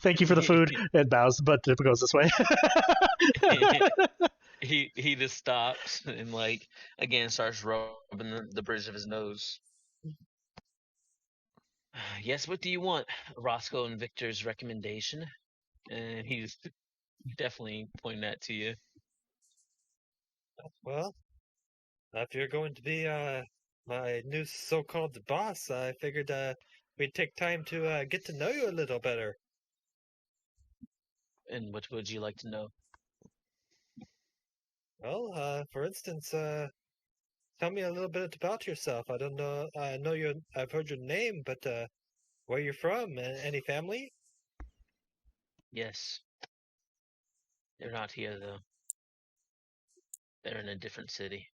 Thank you for the food. It bows, but it goes this way. He just stops and like again starts rubbing the bridge of his nose. Yes, what do you want? Roscoe and Vicktor's recommendation, and he's definitely pointing that to you. Well, if you're going to be my new so-called boss, I figured we'd take time to get to know you a little better. And what would you like to know? Well, for instance, tell me a little bit about yourself. I don't know. I've heard your name, but where you're from? Any family? Yes. They're not here though. They're in a different city.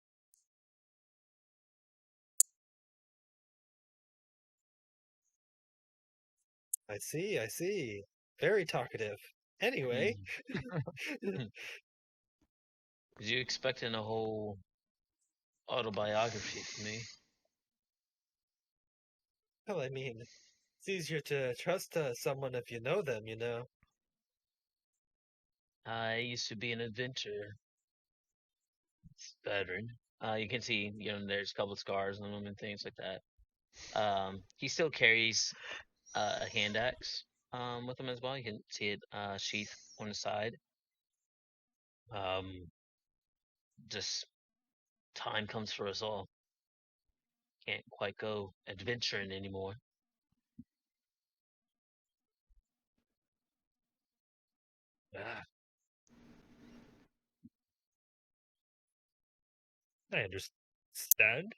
I see. Very talkative. Anyway. Was you expecting a whole autobiography from me? Well, I mean, it's easier to trust someone if you know them, you know. I used to be an adventurer. It's veteran. You can see, there's a couple of scars on him and things like that. He still carries a hand axe with him as well. You can see it sheath on the side. Just time comes for us all. Can't quite go adventuring anymore. I understand.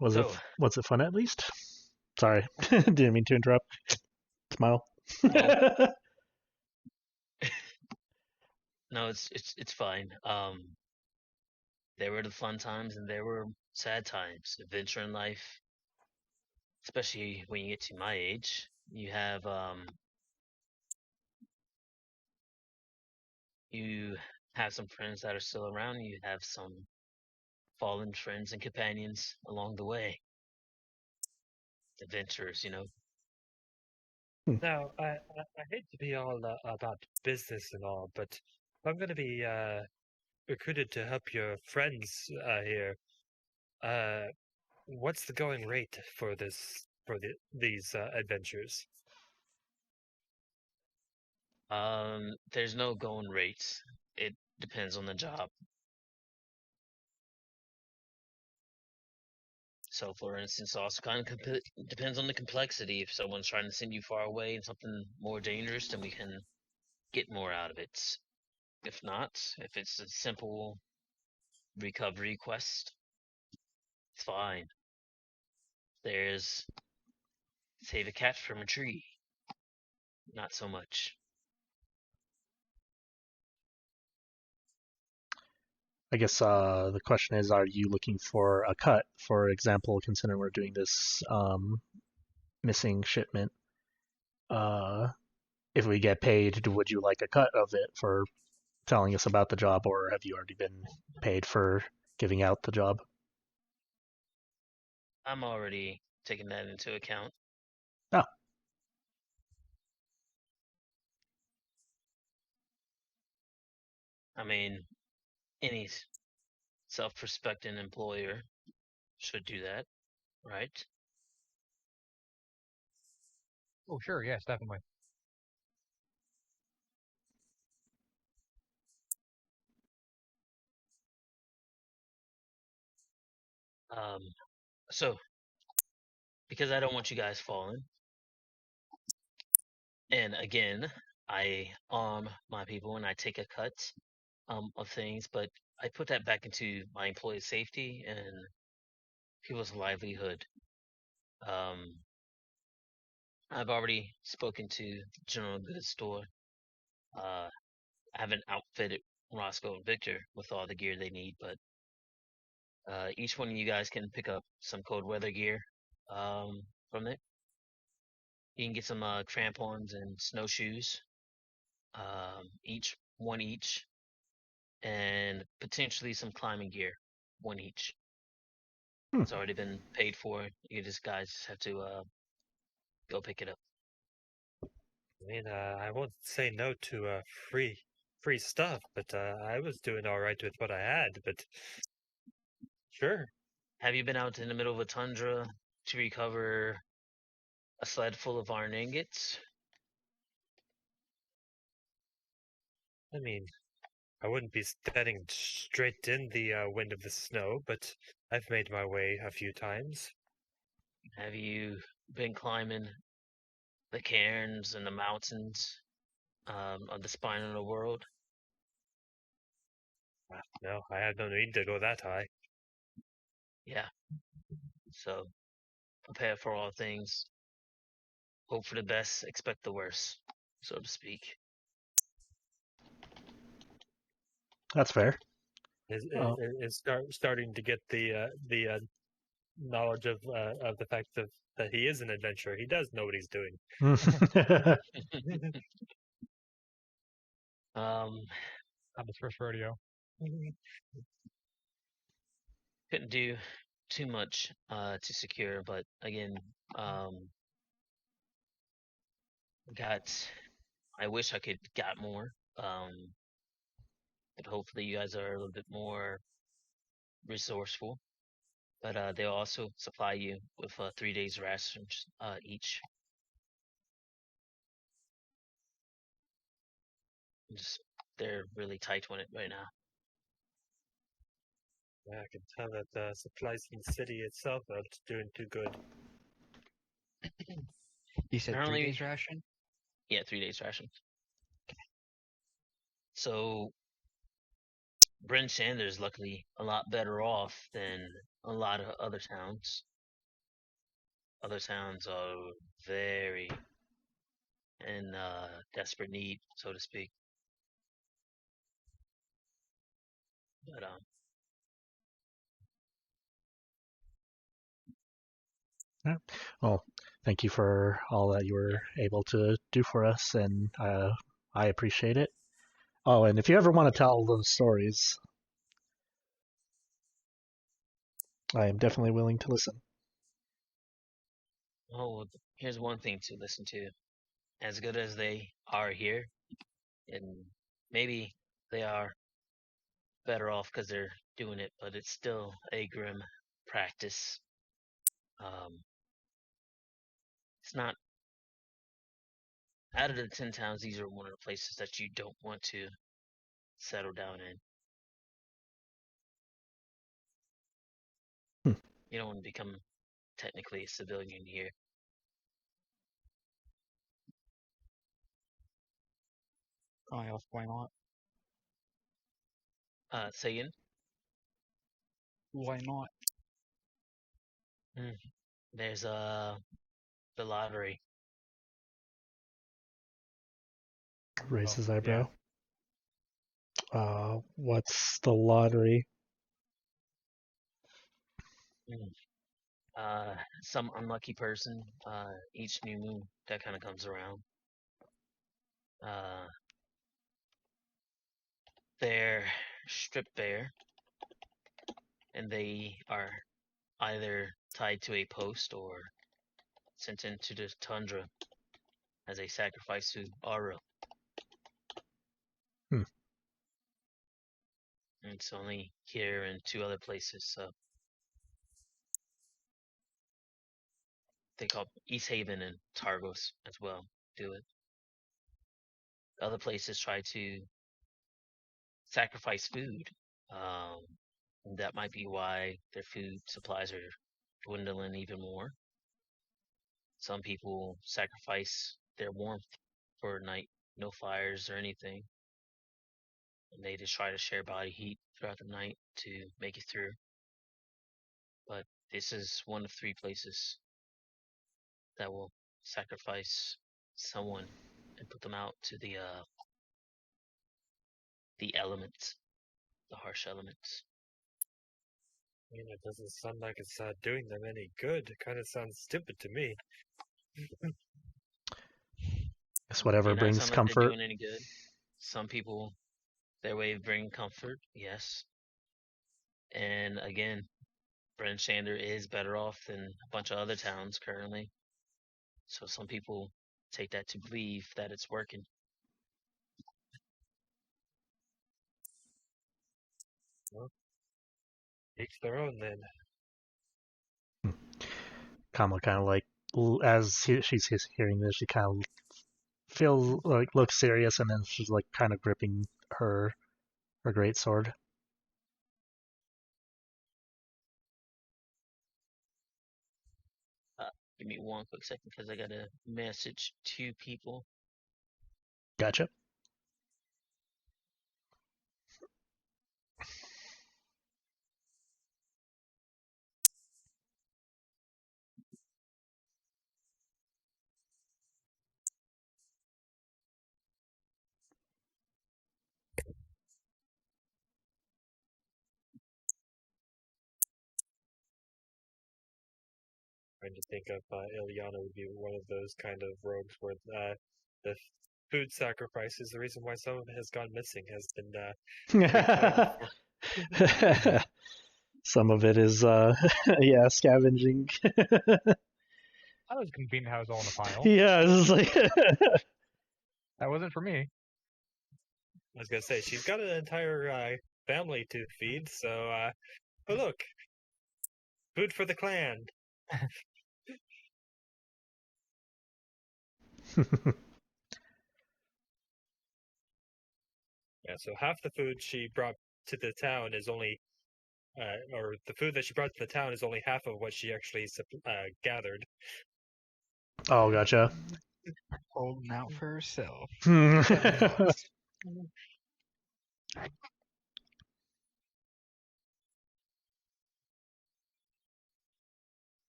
Was it fun at least? Sorry, didn't mean to interrupt. Smile. No, it's fine. There were the fun times and there were sad times. Adventure in life, especially when you get to my age, you have some friends that are still around. You have some fallen friends and companions along the way. adventurers, you know. Now, I hate to be all about business and all, but if I'm going to be recruited to help your friends here, what's the going rate for these adventures? There's no going rates. It depends on the job. So, for instance, also kind of depends on the complexity. If someone's trying to send you far away and something more dangerous, then we can get more out of it. If not, if it's a simple recovery quest, it's fine. There's save a cat from a tree. Not so much. I guess the question is, are you looking for a cut? For example, considering we're doing this missing shipment, if we get paid, would you like a cut of it for telling us about the job, or have you already been paid for giving out the job? I'm already taking that into account. Oh. I mean, any self-respecting employer should do that, right? Oh, sure, yes, definitely. So, because I don't want you guys falling, and again, I arm my people and I take a cut of things, but I put that back into my employees' safety and people's livelihood. I've already spoken to the general goods store. I haven't outfitted Roscoe and Vicktor with all the gear they need, but each one of you guys can pick up some cold weather gear from it. You can get some crampons and snowshoes, each, and potentially some climbing gear, one each. It's already been paid for. You guys just have to go pick it up. I mean, I won't say no to free stuff, but I was doing all right with what I had. But sure. Have you been out in the middle of a tundra to recover a sled full of iron ingots? I mean, I wouldn't be standing straight in the wind of the snow, but I've made my way a few times. Have you been climbing the cairns and the mountains of the spine of the world? No, I had no need to go that high. Yeah. So, prepare for all things. Hope for the best, expect the worst, so to speak. That's fair. Is starting to get the knowledge of the fact that he is an adventurer. He does know what he's doing. Not his first rodeo. Couldn't do too much to secure, but again, I wish I could got more. But hopefully you guys are a little bit more resourceful. But they'll also supply you with 3 days rations each. They're really tight on it right now. Yeah, I can tell that the supplies from the city itself aren't doing too good. You said Apparently- 3 days ration? Yeah, 3 days rations. So Bryn Sanders luckily a lot better off than a lot of other towns. Other towns are very in desperate need, so to speak. But Well, thank you for all that you were able to do for us, and I appreciate it. Oh, and if you ever want to tell those stories, I am definitely willing to listen. Oh, here's one thing to listen to. As good as they are here, and maybe they are better off because they're doing it, but it's still a grim practice. It's not out of the 10 towns. These are one of the places that you don't want to settle down in. You don't want to become technically a civilian here. Why not? Saying? Why not? There's the lottery. Raise his yeah. eyebrow. What's the lottery? Some unlucky person, each new moon that kind of comes around. They're stripped bare, and they are either tied to a post or sent into the tundra as a sacrifice to Aru. Hmm. And it's only here and 2 other places, so they call East Haven and Targos as well do it. Other places try to sacrifice food. That might be why their food supplies are dwindling even more. Some people sacrifice their warmth for a night, no fires or anything. And they just try to share body heat throughout the night to make it through. But this is one of 3 places that will sacrifice someone and put them out to the elements, the harsh elements. I mean, it doesn't sound like it's doing them any good. It kind of sounds stupid to me. It's whatever Not brings sound like they're comfort. doing any good. Some people, their way of bringing comfort, yes. And again, Brent Shander is better off than a bunch of other towns currently. So some people take that to believe that it's working. Well, each their own then. Kamala kind of like, as she's hearing this, she kind of feels like looks serious, and then she's like kind of gripping her greatsword. Give me one quick second because I got to message 2 people. Gotcha. Trying to think of Ilyana would be one of those kind of rogues where the food sacrifice is the reason why someone has gone missing, has been Some of it is, yeah, scavenging. That was convenient how it was all in a pile. Yeah, it's like That wasn't for me. I was gonna say she's got an entire family to feed, so but look, food for the clan. Yeah, so half the food she brought to the town is only, or the food that she brought to the town is only half of what she actually gathered. Oh, gotcha. Holding out for herself.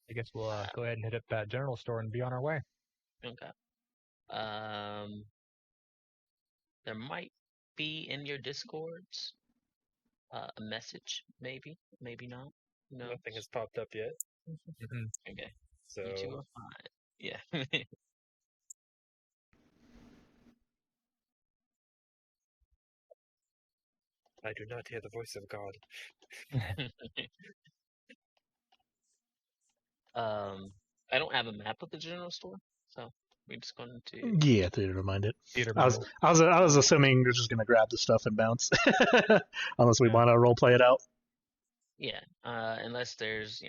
I guess we'll go ahead and hit up that general store and be on our way. Okay. There might be in your Discords a message, maybe not. No. Nothing has popped up yet. Okay. So You 2 are fine. Yeah. I do not hear the voice of God. I don't have a map of the general store, so we're just going to. Yeah, theater minded. Theater I was minded. I was assuming you're just gonna grab the stuff and bounce, unless we Yeah. want to role play it out. Yeah, unless there's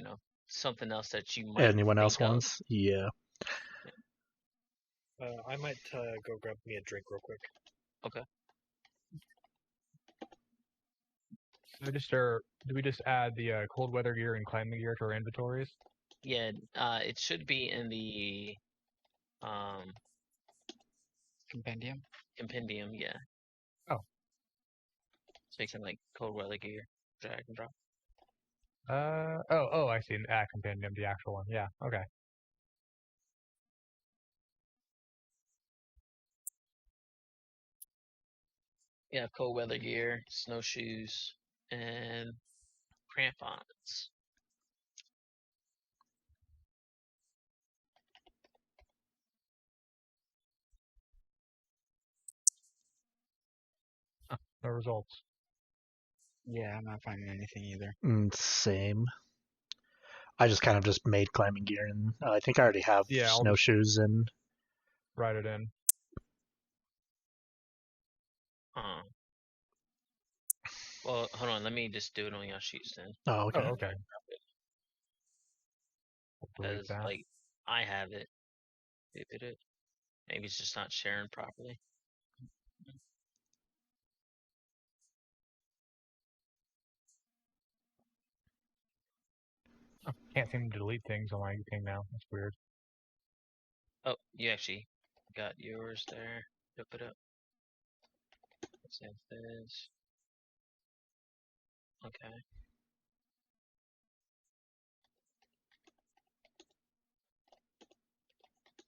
something else that you might Anyone else think of. wants? Yeah. I might go grab me a drink real quick. Okay. Do we just add the cold weather gear and climbing gear to our inventories? Yeah, it should be in the Compendium. compendium. Yeah. Oh. So you can cold weather gear, drag and drop. Oh, I see. Compendium, the actual one. Yeah, okay. Yeah, cold weather gear, snowshoes, and crampons. No results. Yeah, I'm not finding anything either. Same. I just kind of just made climbing gear, and I think I already have Yeah, I'll just snowshoes and. write it in. Well, hold on. Let me just do it on your sheets then. Oh, okay. Oh, okay. Because I have it. Maybe it's just not sharing properly. Oh, can't seem to delete things on my thing now. That's weird. Oh, you actually got yours there. Flip it up. Save this. Okay.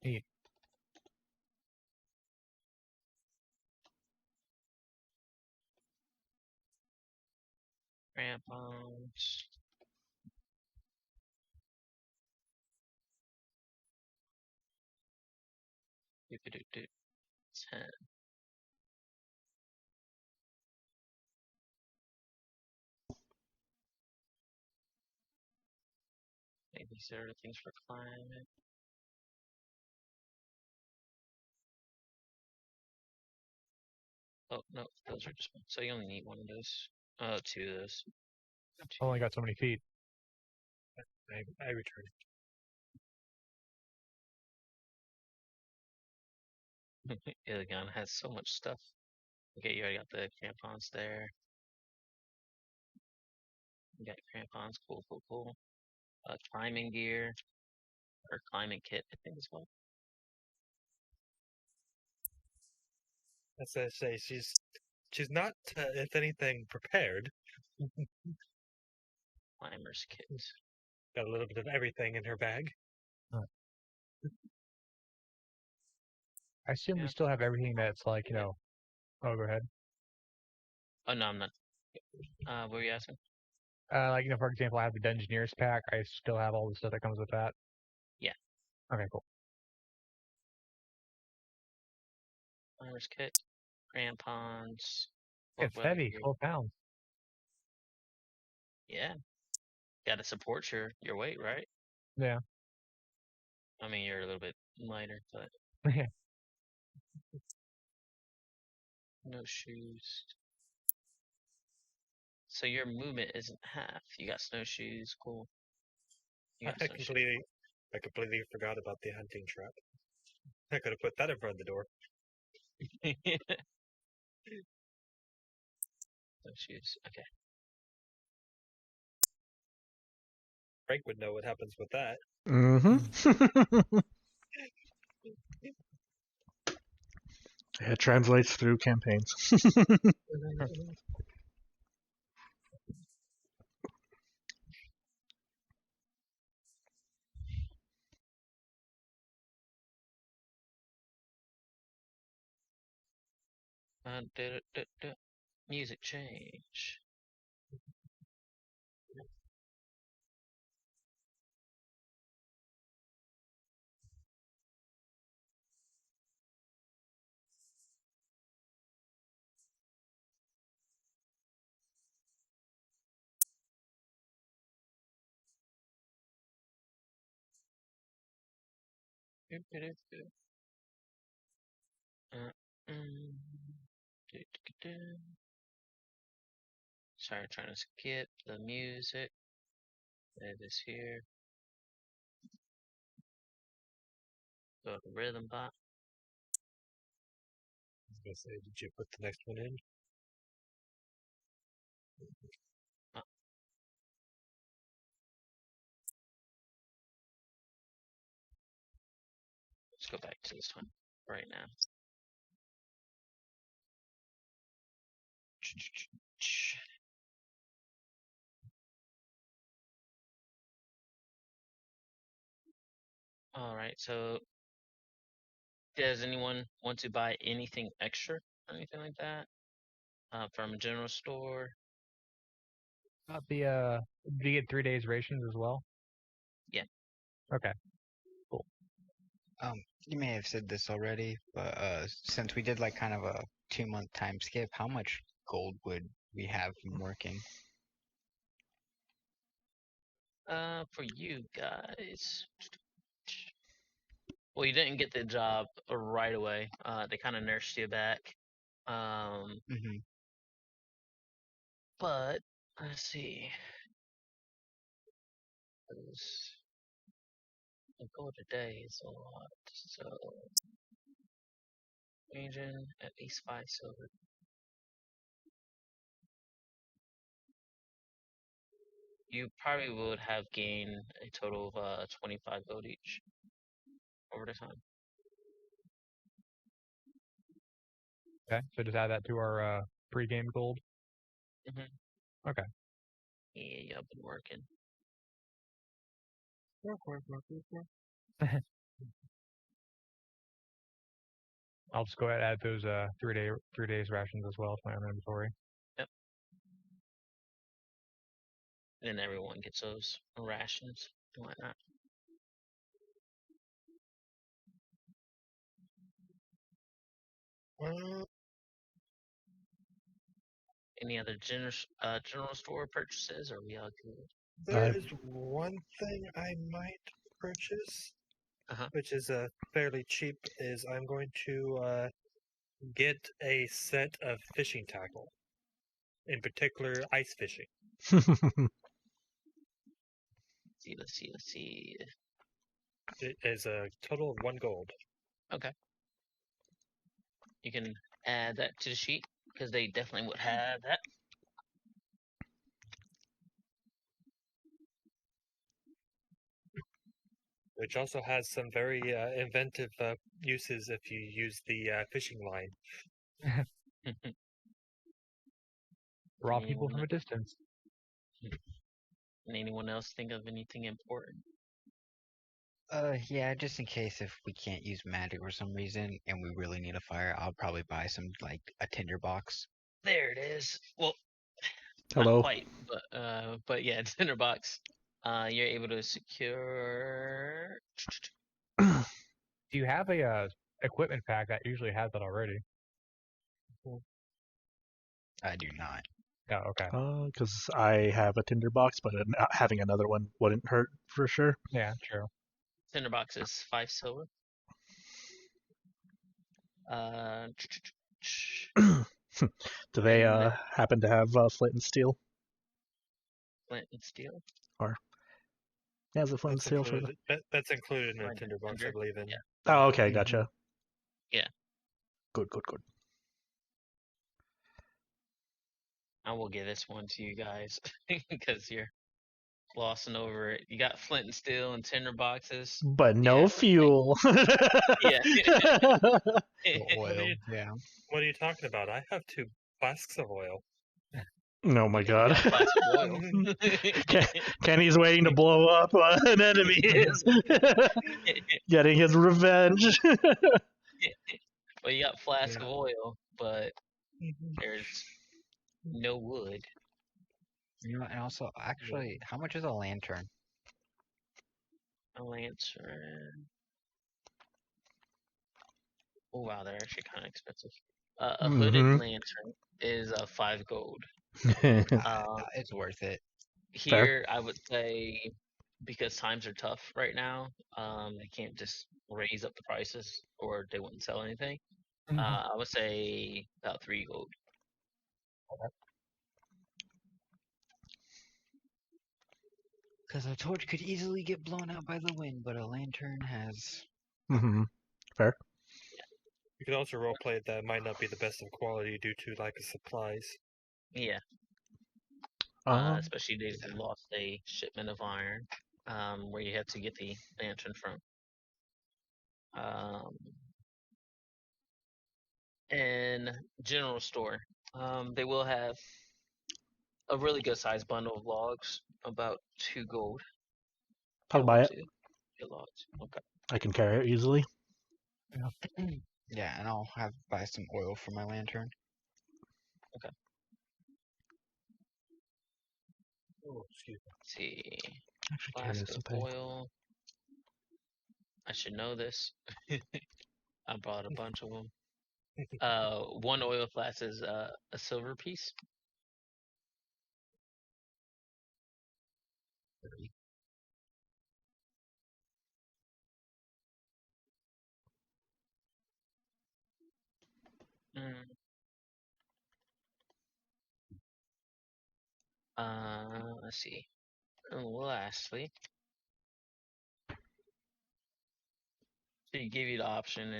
Neat. Crampons. You could do 10. Maybe these are things for climate. Oh, no, those are just one. So you only need one of those. Oh, two of those. Only got so many feet. I returned. Ilyana has so much stuff. Okay, you already got the crampons there. You got crampons. Cool. Climbing gear. Or climbing kit, I think as well. As I say, she's not, if anything, prepared. Climber's kit. Got a little bit of everything in her bag. I assume we still have everything that's Oh, go ahead. Oh, no, I'm not. What were you asking? For example, I have the Dungeoneer's pack. I still have all the stuff that comes with that. Yeah. Okay, cool. Climber's kit. Crampons. It's heavy, 12 pounds. Yeah. Gotta support your weight, right? Yeah. I mean, you're a little bit lighter, but Yeah. no shoes. So your movement isn't half. You got snowshoes, cool. I completely forgot about the hunting trap. I could have put that in front of the door. Snowshoes, okay. Frank would know what happens with that. Mm-hmm. It translates through campaigns. Music change. Sorry, I'm trying to skip the music. It is here. Go to rhythm bot. I was gonna say, did you put the next one in? Oh. Let's go back to this one right now. All right, so does anyone want to buy anything extra or anything like that from a general store? Not the do you get 3 days rations as well? Yeah. Okay. You may have said this already, but since we did like kind of a 2-month time skip, how much gold would we have from working? For you guys. Well, you didn't get the job right away. They kind of nursed you back. But let's see. A gold a day is a lot. So region at least 5 silver. You probably would have gained a total of 25 gold each over the time. Okay, so just add that to our pre-game gold. Okay. Yeah, I've been working. I'll just go ahead and add those 3 days rations as well to my inventory. Yep. And everyone gets those rations and whatnot. Any other general store purchases? Or are we all good? There is one thing I might purchase, which is fairly cheap. Is I'm going to get a set of fishing tackle, in particular ice fishing. Let's see. It is a total of 1 gold. Okay. You can add that to the sheet because they definitely would have that. Which also has some very inventive uses if you use the fishing line. Draw people from a distance. And anyone else think of anything important? Yeah, just in case if we can't use magic for some reason and we really need a fire, I'll probably buy some like a tinderbox. There it is. Well, Hello. not quite, but yeah, tinderbox. You're able to secure. Do you have a equipment pack that usually has that already? I do not. Oh, okay. Because I have a tinderbox, but having another one wouldn't hurt for sure. Yeah, true. Tinderbox is 5 silver. Do they happen to have flint and steel? Flint and steel? Or yeah, is it flint and steel for the... That's included in the tinderbox, I believe. In. Yeah. Oh, okay, gotcha. Yeah. Good. I will give this one to you guys because you're glossing over it. You got flint and steel and tinder boxes, but no fuel. Yeah. Oil. Yeah. What are you talking about? I have 2 flasks of oil. Oh my god. Oil. Kenny's waiting to blow up an enemy. Is getting his revenge. Well, you got flask of oil, but there's no wood. You know, and also, actually, how much is a lantern? A lantern. Oh wow, they're actually kind of expensive. A hooded lantern is 5 gold. It's worth it. Here, I would say, because times are tough right now, they can't just raise up the prices or they wouldn't sell anything. Mhm. I would say about 3 gold. Because a torch could easily get blown out by the wind, but a lantern has. Mm-hmm. Fair. You could also roleplay that might not be the best of quality due to lack of supplies. Yeah. Especially they lost a shipment of iron, where you had to get the lantern from. And general store, they will have a really good sized bundle of logs, about 2 gold. I'll buy it. Get logs. Okay. I can carry it easily. Yeah, and I'll buy some oil for my lantern. Okay. Oh, excuse me. Let's see. Actually, carry Flask this of and pay. oil. I should know this. I bought a bunch of them. 1 oil flask is a silver piece. Let's see. And lastly, they give you the option.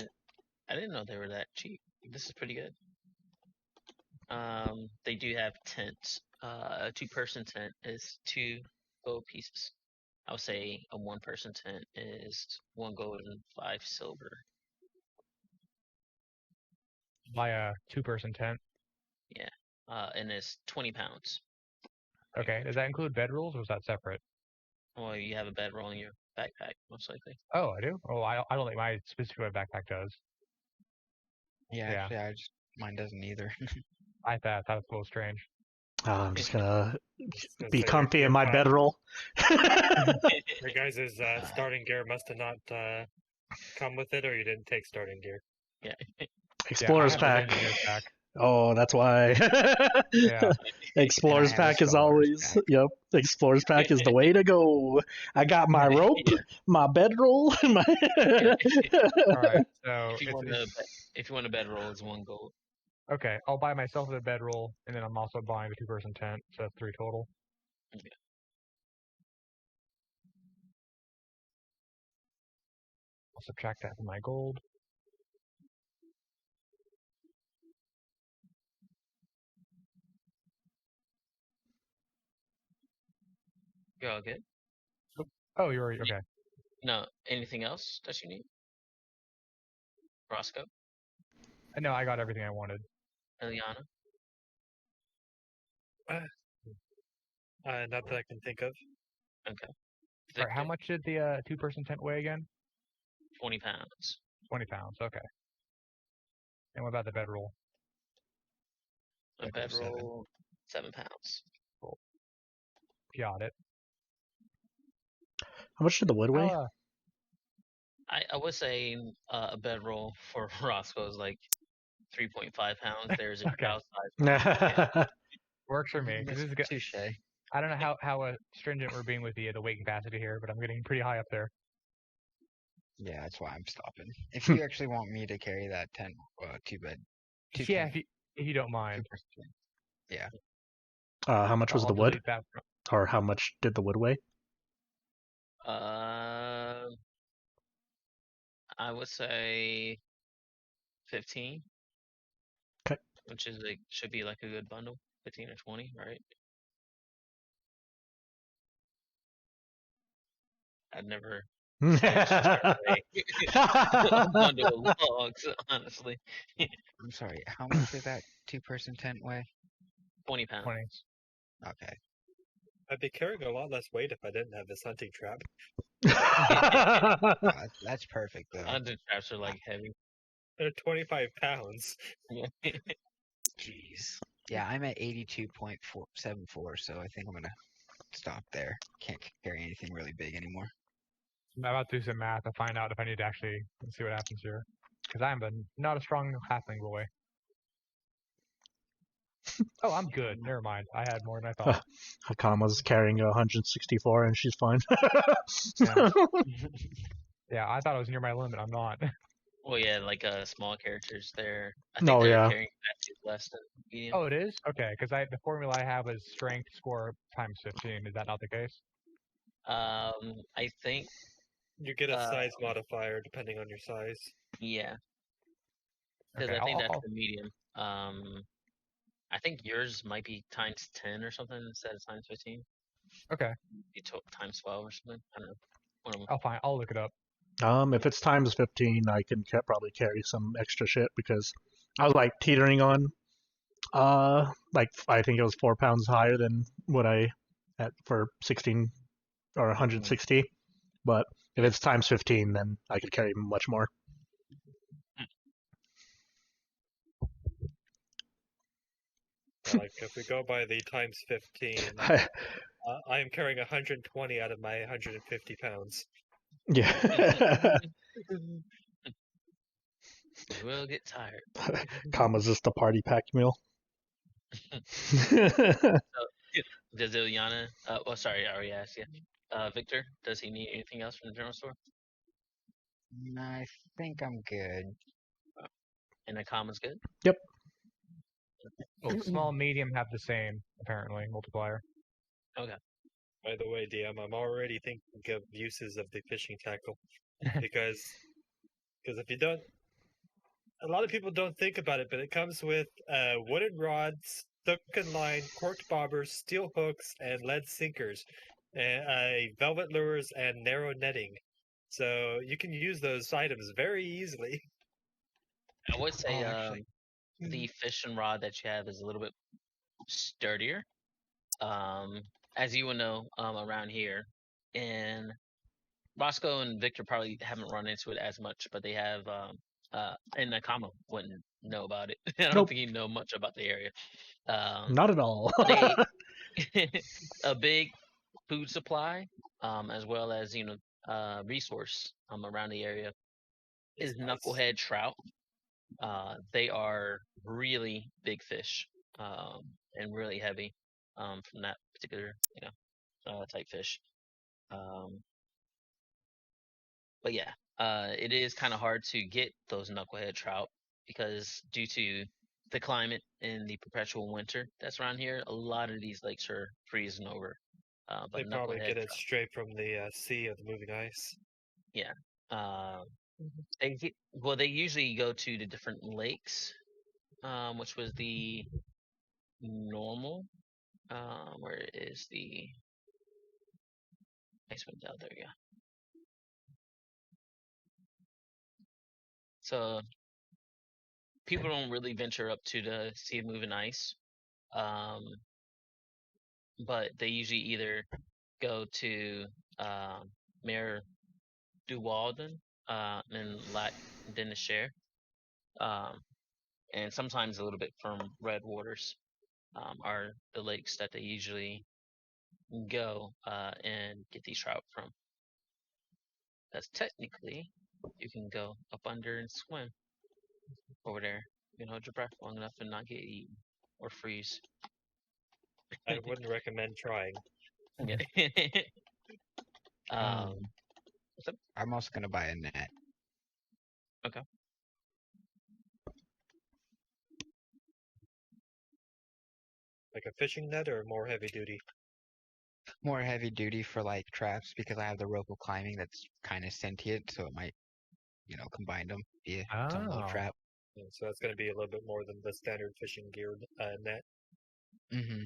I didn't know they were that cheap. This is pretty good. They do have tents. A 2-person tent is 2 gold pieces. I would say a 1-person tent is 1 gold and 5 silver. Buy a 2-person tent. Yeah. And it's 20 pounds. Okay. Does that include bedrolls or is that separate? Well, you have a bedroll in your backpack, most likely. Oh, I do? Oh, I don't think my specific backpack does. Yeah, Yeah. actually, mine doesn't either. I thought that was a little strange. I'm just gonna be say comfy your in my class- bedroll. Your guys' starting gear must have not come with it, or you didn't take starting gear. Yeah. Explorer's yeah, I have pack. the engineer's pack. Oh, that's why. Yeah. Explorer's And I have a pack is scholar's always. pack. Yep. Explorer's pack is the way to go. I got my rope, my bedroll, my. All right. So If you want a bedroll, it's 1 gold. okay, I'll buy myself a bedroll, and then I'm also buying the 2-person tent, so that's 3 total. Okay. I'll subtract that from my gold. You're all good? Oh, you're already okay. No, anything else that you need? Roscoe? No, I got everything I wanted. Ilyana? Not that I can think of. Okay. All right, how Vicktor? much did the 2-person tent weigh again? 20 pounds. 20 pounds. Okay. And what about the bedroll? A bedroll, 7 pounds. Got it. How much did the wood weigh? I would say a bedroll for Roscoe is like 3.5 pounds. There's a Okay. outside. Works for me. 'Cause this is good. Touche. I don't know how stringent we're being with the weight capacity here, but I'm getting pretty high up there. Yeah, that's why I'm stopping. If you actually want me to carry that tent, too bad. Yeah, if you don't mind. Yeah. How much was I'll the wood? delete that. Or how much did the wood weigh? I would say 15. Okay. Which is should be like a good bundle. 15 or 20, right? I've never a bundle of logs, honestly. I'm sorry, how much did that 2-person tent weigh? 20 pounds. 20. Okay. I'd be carrying a lot less weight if I didn't have this hunting trap. That's perfect, though. Hunting traps are like heavy. They're 25 pounds. Jeez. Yeah, I'm at 82.74, so I think I'm gonna stop there. Can't carry anything really big anymore. I'm about to do some math to find out if I need to actually see what happens here. Because I'm not a strong halfling boy. Oh, I'm good. Never mind. I had more than I thought. Akama's carrying 164 and she's fine. Yeah. Yeah, I thought I was near my limit. I'm not. Well, yeah, like small characters. I think No, their yeah. carrying capacity is less than medium. Oh, it is? Okay, because the formula I have is strength score times 15. Is that not the case? I think You get a size modifier depending on your size. yeah, because Okay, I think that's I'll the medium. I think yours might be times 10 or something instead of times 15. okay. You took times 12 or something. I don't know. One of them. I'll look it up. If it's times 15, I can probably carry some extra shit because I was like teetering on, like I think it was 4 pounds higher than what I had for 16 or 160. But if it's times 15, then I could carry much more. Like if we go by the times 15, I am carrying 120 out of my 150 pounds. Yeah. You will get tired. Kama's just a party pack meal. Does Ilyana? Sorry, I already asked you. Vicktor, does he need anything else from the general store? I think I'm good. And Akama's good. Yep. Oh, small and medium have the same apparently multiplier. Okay. By the way, DM, I'm already thinking of uses of the fishing tackle because if you don't, a lot of people don't think about it, but it comes with wooden rods, hook and line, corked bobbers, steel hooks, and lead sinkers, and velvet lures and narrow netting. So you can use those items very easily. I would say Mm-hmm. the fishing rod that you have is a little bit sturdier. As you will know, around here, and Roscoe and Vicktor probably haven't run into it as much, but they have and Akama wouldn't know about it. I don't Nope. think he'd know much about the area. Not at all. A big food supply, as well as resource around the area is knucklehead trout. They are really big fish, and really heavy, from that particular type fish. But yeah, it is kind of hard to get those knucklehead trout because due to the climate in the perpetual winter that's around here, a lot of these lakes are freezing over. But They probably knucklehead get it trout, straight from the sea of the moving ice. yeah. They usually go to the different lakes, which was the normal. Where is the Icewind? Oh, there we go. So people don't really venture up to the Sea of Moving Ice, but they usually either go to Mare du Walden and Lac de Nicher, and sometimes a little bit from Red Waters, are the lakes that they usually go and get these trout from. Because technically, you can go up under and swim over there. You can hold your breath long enough and not get eaten or freeze. I wouldn't recommend trying. Yeah. I'm also gonna buy a net. Okay. Like a fishing net or more heavy duty? More heavy duty for like traps because I have the rope of climbing that's kind of sentient, so it might, combine them, be its own little trap. Yeah, so that's going to be a little bit more than the standard fishing gear net. Mm-hmm.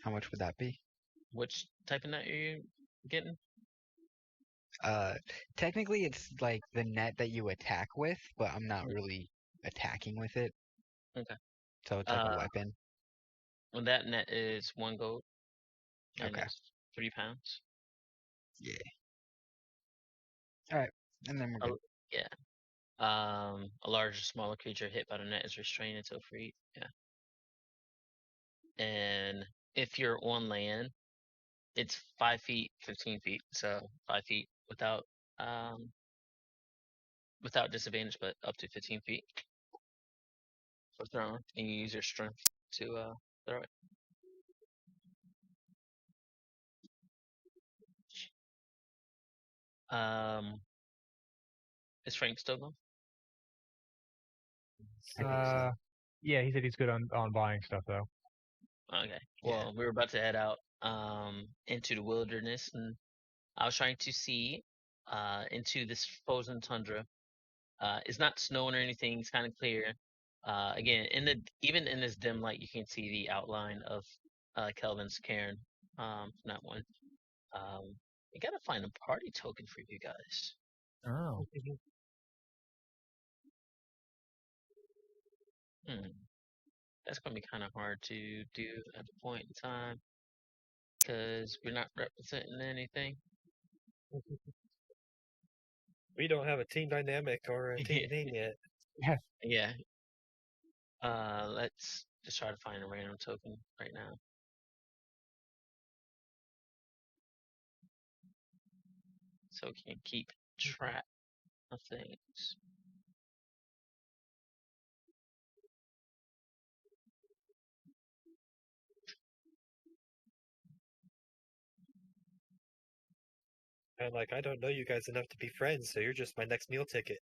How much would that be? Which type of net are you getting? Technically it's like the net that you attack with, but I'm not really attacking with it. Okay. So it's like a weapon. Well, that net is 1 gold. And Okay. it's 3 pounds. Yeah. All right, and then we're good. Yeah. A large or smaller creature hit by the net is restrained until freed. Yeah. And if you're on land, it's 5 feet, 15 feet. So 5 feet without disadvantage, but up to 15 feet for throwing, and you use your strength to throw it. Is Frank still going? Yeah, he said he's good on buying stuff though. Okay. Well, we were about to head out into the wilderness, and I was trying to see into this frozen tundra. It's not snowing or anything. It's kind of clear. Again, even in this dim light, you can see the outline of Kelvin's cairn. That one. We gotta find a party token for you guys. Oh. That's gonna be kind of hard to do at the point in time because we're not representing anything. We don't have a team dynamic or a team name yet. Yeah. Let's just try to find a random token right now. So we can keep track of things. And I don't know you guys enough to be friends, so you're just my next meal ticket.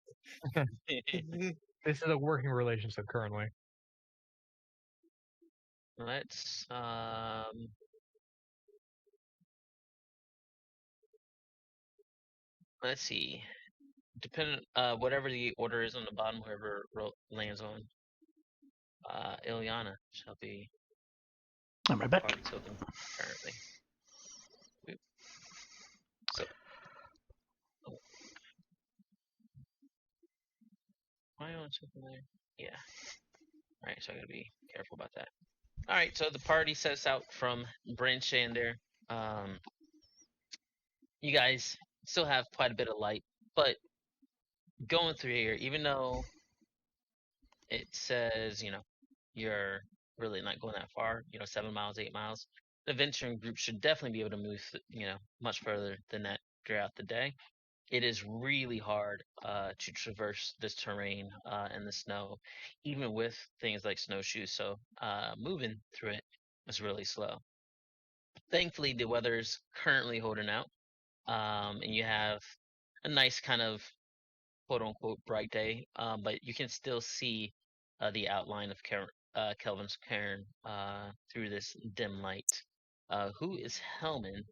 This is a working relationship currently. Let's see. Depending whatever the order is on the bottom, whoever lands on Ilyana shall be I'm right back. party token currently. So am I on something there? Yeah. Alright, so I gotta be careful about that. Alright, so the party sets out from Bryn Shander. You guys still have quite a bit of light, but going through here, even though it says, you're really not going that far, 7 miles, 8 miles, the venturing group should definitely be able to move, much further than that throughout the day. It is really hard to traverse this terrain in the snow, even with things like snowshoes. So moving through it is really slow. Thankfully, the weather's currently holding out, and you have a nice kind of quote-unquote bright day, but you can still see the outline of Kelvin's cairn through this dim light. Who is helming?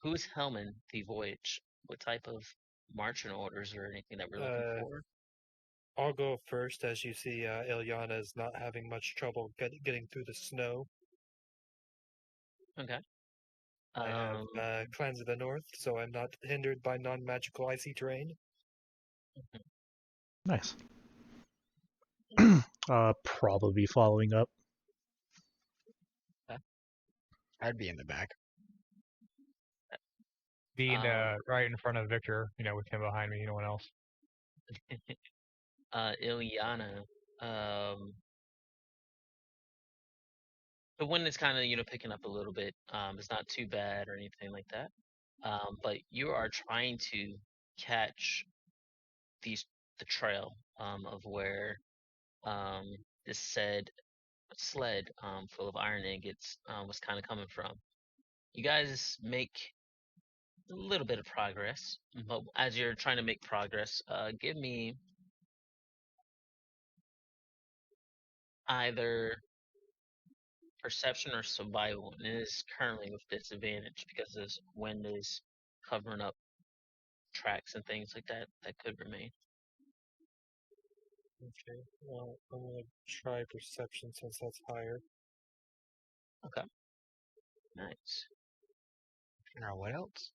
Who is helming the voyage? What type of marching orders or anything that we're looking for? I'll go first. As you see, Ilyana is not having much trouble getting through the snow. Okay. I have Clans of the North, so I'm not hindered by non-magical icy terrain. Nice. Probably following up. I'd be in the back. Be right in front of Vicktor, with him behind me, no one else. Ilyana, the wind is kind of picking up a little bit. It's not too bad or anything like that. But you are trying to catch the trail of where this said sled full of iron ingots was kind of coming from. You guys make a little bit of progress, but as you're trying to make progress, give me either perception or survival, and it is currently with disadvantage because this wind is covering up tracks and things like that that could remain. Okay, well, I'm going to try perception since that's higher. Okay. Nice. Now, what else?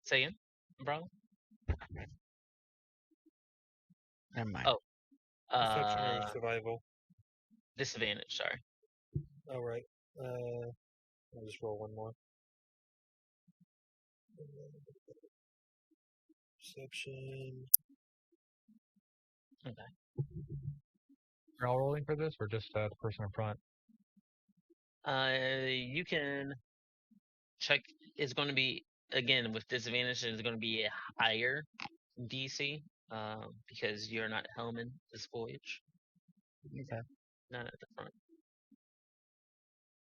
Say again, bro? Never mind. Oh. Perception or survival? Disadvantage, sorry. Alright. I'll just roll one more. Perception. Okay. You're all rolling for this, or just the person in front? You can check. It's going to be, again, with disadvantage, it's going to be a higher DC because you're not helming this voyage. Okay. Not at the front.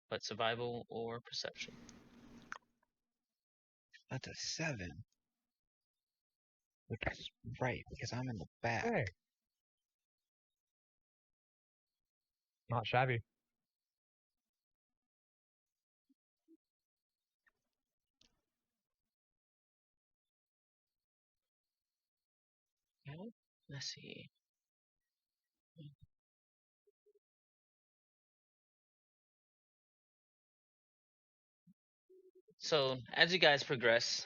But survival or perception. That's a 7. Which is right, because I'm in the back. Hey. Not shabby. Okay, let's see. So as you guys progress,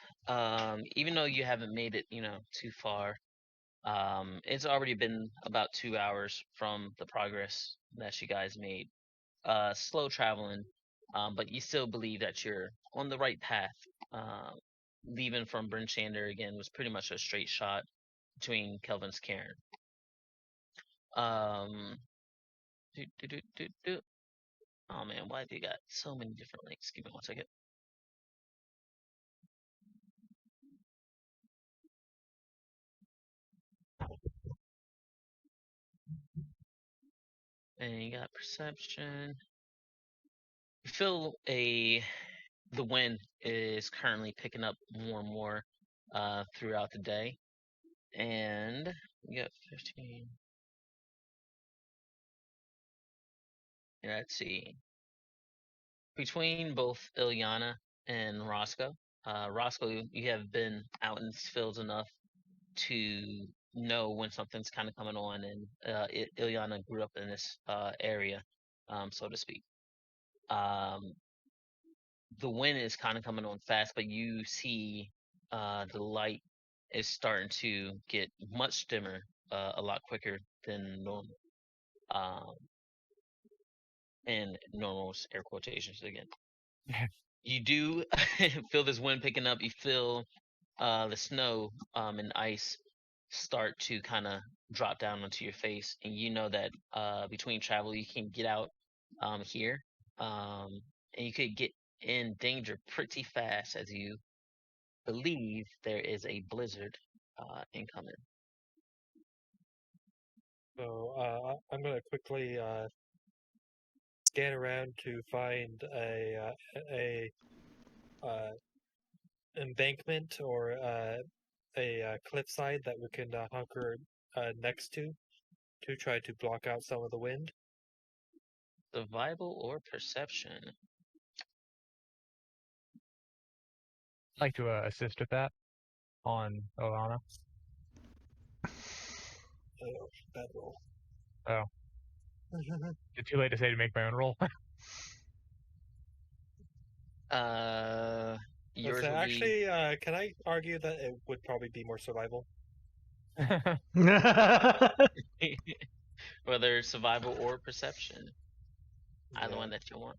even though you haven't made it, too far, it's already been about 2 hours from the progress that you guys made. Slow traveling, but you still believe that you're on the right path. Leaving from Bryn Shander again was pretty much a straight shot between Kelvin's Cairn. Oh man, why have you got so many different links? Give me 1 second. And you got perception. You feel the wind is currently picking up more and more throughout the day. And you got 15. Let's see. Between both Ilyana and Roscoe, Roscoe, you have been out in these fields enough to know when something's kind of coming on, and Ilyana grew up in this area, so to speak. The wind is kind of coming on fast, but you see the light is starting to get much dimmer a lot quicker than normal. And normal's air quotations again. You do feel this wind picking up. You feel the snow and ice start to kind of drop down onto your face, and you know that between travel you can get out here, and you could get in danger pretty fast, as you believe there is a blizzard incoming. So I'm gonna quickly scan around to find a embankment or a cliffside that we can hunker next to try to block out some of the wind. Survival or perception? I'd like to assist with that on Ilyana. Oh, bad roll. Oh. It's too late to say to make my own roll. Yours So will actually, can I argue that it would probably be more survival? be whether survival or perception. Either one that you want.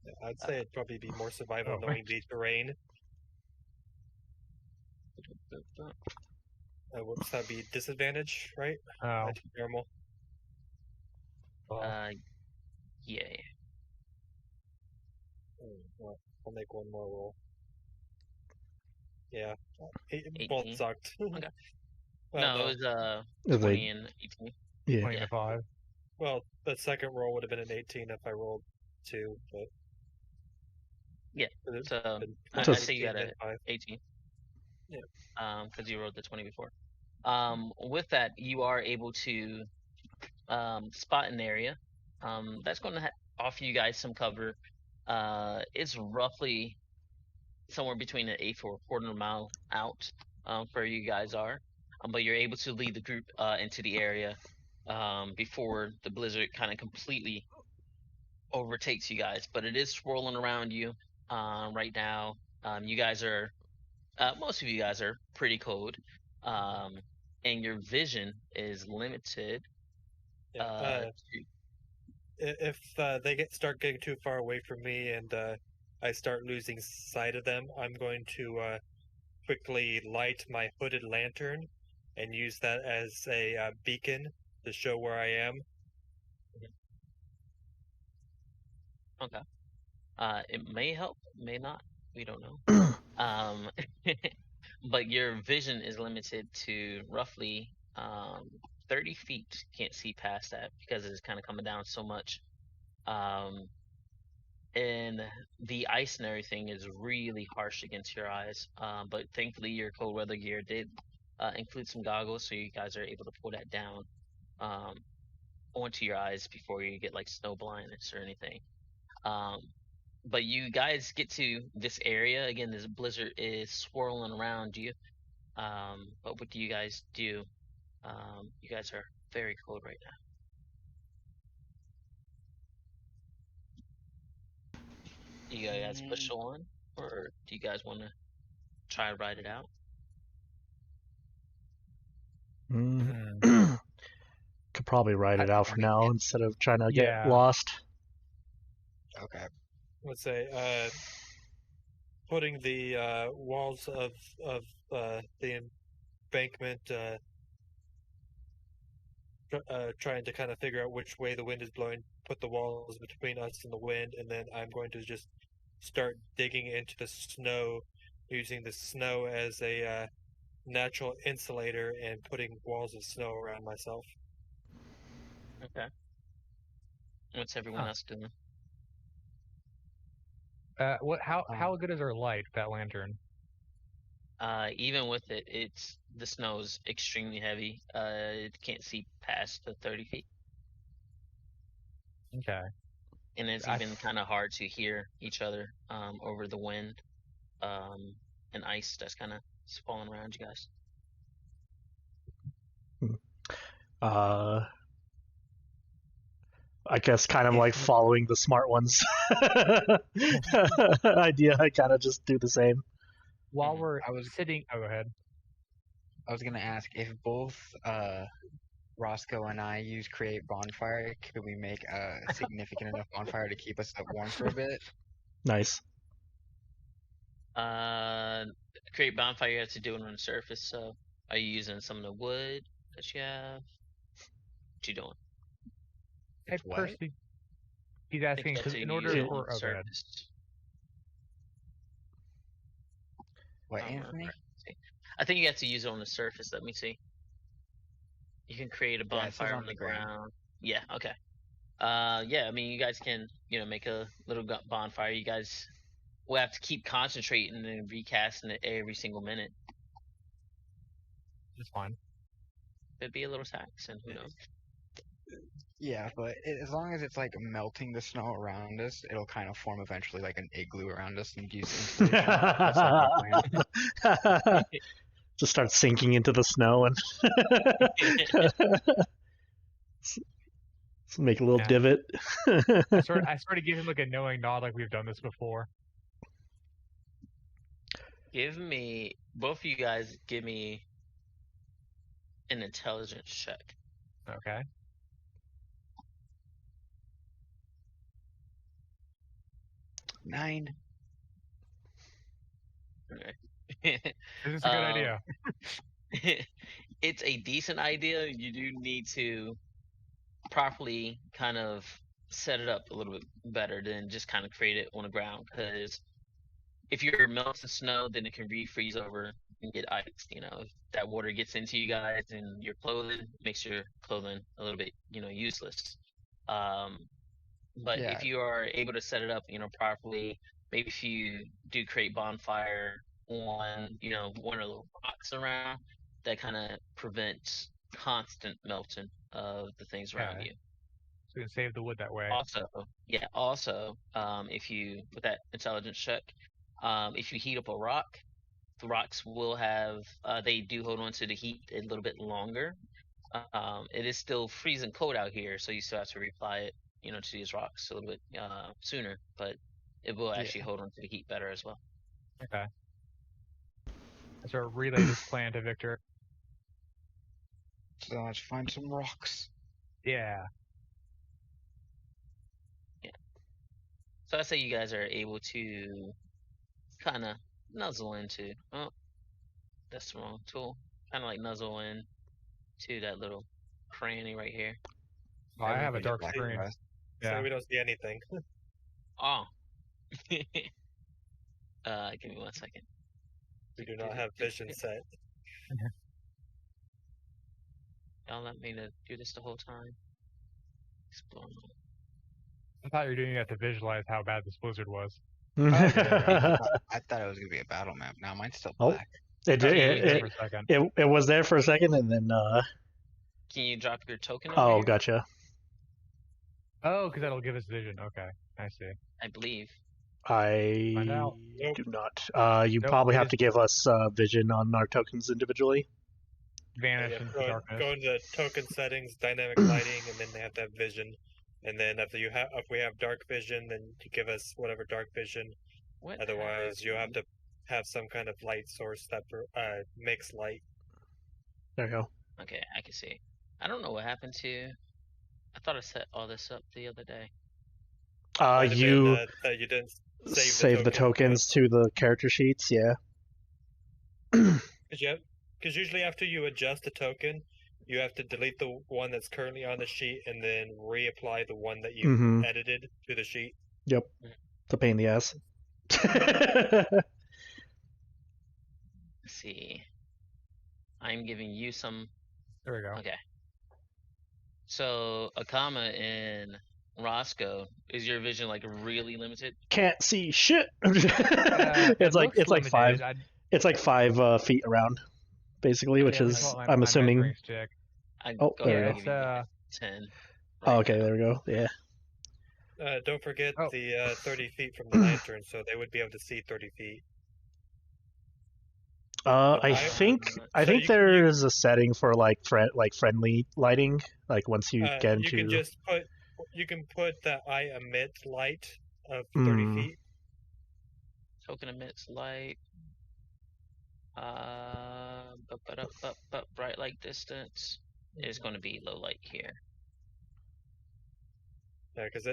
Yeah, I'd say it'd probably be more survival Oh, knowing the terrain. Whoops, that'd be disadvantage, right? Oh. Normal. Yeah. Well, I'll make one more roll. Yeah, both 18. sucked. Okay. Well, no, it was 20 and 18. Yeah. 20 to 5. Well, the second roll would have been an 18 if I rolled 2, but yeah. So I So- say you got an 18. Yeah. Because you rolled the 20 before. With that, you are able to spot an area. That's going to offer you guys some cover. It's roughly somewhere between an eighth or a quarter of a mile out where you guys are. But you're able to lead the group into the area before the blizzard kind of completely overtakes you guys. But it is swirling around you right now. You guys are, most of you guys are pretty cold. And your vision is limited. If they start getting too far away from me and I start losing sight of them, I'm going to quickly light my hooded lantern and use that as a beacon to show where I am. Okay. It may help, may not. We don't know. But your vision is limited to roughly 30 feet. Can't see past that because it's kind of coming down so much. and the ice and everything is really harsh against your eyes. But thankfully, your cold weather gear did include some goggles, so you guys are able to pull that down onto your eyes before you get like snow blindness or anything. But you guys get to this area again. This blizzard is swirling around you. But what do you guys do? You guys are very cold right now. Do you guys push on, or do you guys want to try to ride it out? Could probably ride it out for now instead of trying to get lost. Okay. Let's say putting the walls of the embankment, trying to kind of figure out which way the wind is blowing, put the walls between us and the wind, and then I'm going to just start digging into the snow, using the snow as a natural insulator and putting walls of snow around myself. Okay. What's everyone else doing? How good is our light, that lantern? Even with it, the snow is extremely heavy. It can't see past the 30 feet. Okay. And it's even kind of hard to hear each other over the wind and ice that's kind of falling around you guys. I guess kind of like following the smart one's idea. I kind of just do the same. While we're sitting... Oh, go ahead. I was going to ask, if both Roscoe and I use Create Bonfire, could we make a significant enough bonfire to keep us up warm for a bit? Nice. Create bonfire, you have to do it on the surface, so are you using some of the wood that you have? What you doing? He's asking because in order for surface. What, Anthony? I think you have to use it on the surface. Let me see. You can create a bonfire on the ground. Yeah, okay. Yeah, I mean, you guys can, make a little bonfire. You guys will have to keep concentrating and recasting it every single minute. That's fine. It'd be a little taxing, who knows? Yeah, but as long as it's like melting the snow around us, it'll kind of form eventually like an igloo around us and use insulation. That's like my plan. Just start sinking into the snow and make a little divot. I sort of give him like a knowing nod, like we've done this before. Both of you guys give me an intelligence check. Okay. Nine. Okay. This is a good idea. It's a decent idea. You do need to properly kind of set it up a little bit better than just kind of create it on the ground, because if you're melting snow, then it can refreeze over and get ice. If that water gets into you guys and your clothing, makes your clothing a little bit, useless. But if you are able to set it up, properly, maybe if you do create bonfire on, one of the rocks around, that kind of prevents constant melting of the things around you. So you can save the wood that way. Also, if you, with that intelligence check, if you heat up a rock, the rocks will have, they do hold on to the heat a little bit longer. It is still freezing cold out here, so you still have to reapply it, to these rocks a little bit sooner, but it will actually hold on to the heat better as well. Okay. I sort of relay this plan to Vicktor. So let's find some rocks. Yeah. So I say you guys are able to kind of nuzzle into. Oh, that's the wrong tool. Kind of like nuzzle in to that little cranny right here. Oh, I have a dark screen. So we don't see anything. Oh. Give me 1 second. We do not have vision set. Y'all let me to do this the whole time. Explore. I thought you were doing that to visualize how bad this blizzard was. Oh, yeah, I thought it was gonna be a battle map. Now mine's still Oh. black. It Oh, did. you were there It, for a second. it was there for a second, and then. Can you drop your token over Oh, here? gotcha. Oh, because that'll give us vision. Okay, I see. I believe. I Find out. Nope. do not. You Nope, probably it have is- to give us vision on our tokens individually. Vanish Yeah, into go darkness. into the token settings, dynamic lighting, and then they have to have vision. And then if we have dark vision, then you give us whatever dark vision. What? Otherwise, you have to have some kind of light source that makes light. There you go. Okay, I can see. I don't know what happened to. I thought I set all this up the other day. Might have You been, that you didn't save the tokens to the character sheets. Yeah. Because usually after you adjust a token, you have to delete the one that's currently on the sheet and then reapply the one that you Mhm. edited to the sheet. Yep. It's a pain in the ass. Let's see. I'm giving you some. There we go. Okay. So Akama and Roscoe, is your vision like really limited? Can't see shit. It it's like looks limited. 5. I'd- It's like 5 feet around, basically, which yeah, is pull out I'm my assuming. measuring stick. I Oh, go there ahead we and go. give you It's 10. Oh, right okay, now. there we go. Yeah. Don't forget Oh. the 30 feet from the lantern, so they would be able to see 30 feet. I I- think so there's a setting for like friendly lighting. Like once you get You into. can put that I emit light of 30 Mm. feet. Token emits light. Bright light distance is going to be low light here. Yeah, because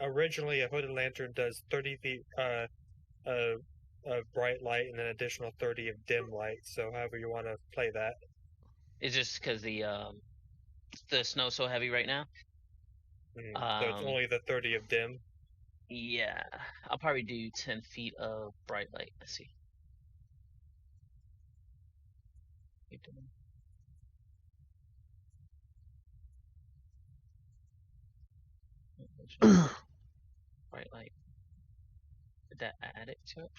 originally a hooded lantern does 30 feet of bright light and an additional 30 of dim light. So however you want to play that. It's just because the snow's so heavy right now. So it's only the 30 of dim. Yeah, I'll probably do 10 feet of bright light. Let's see. Bright light. Did that add it to it?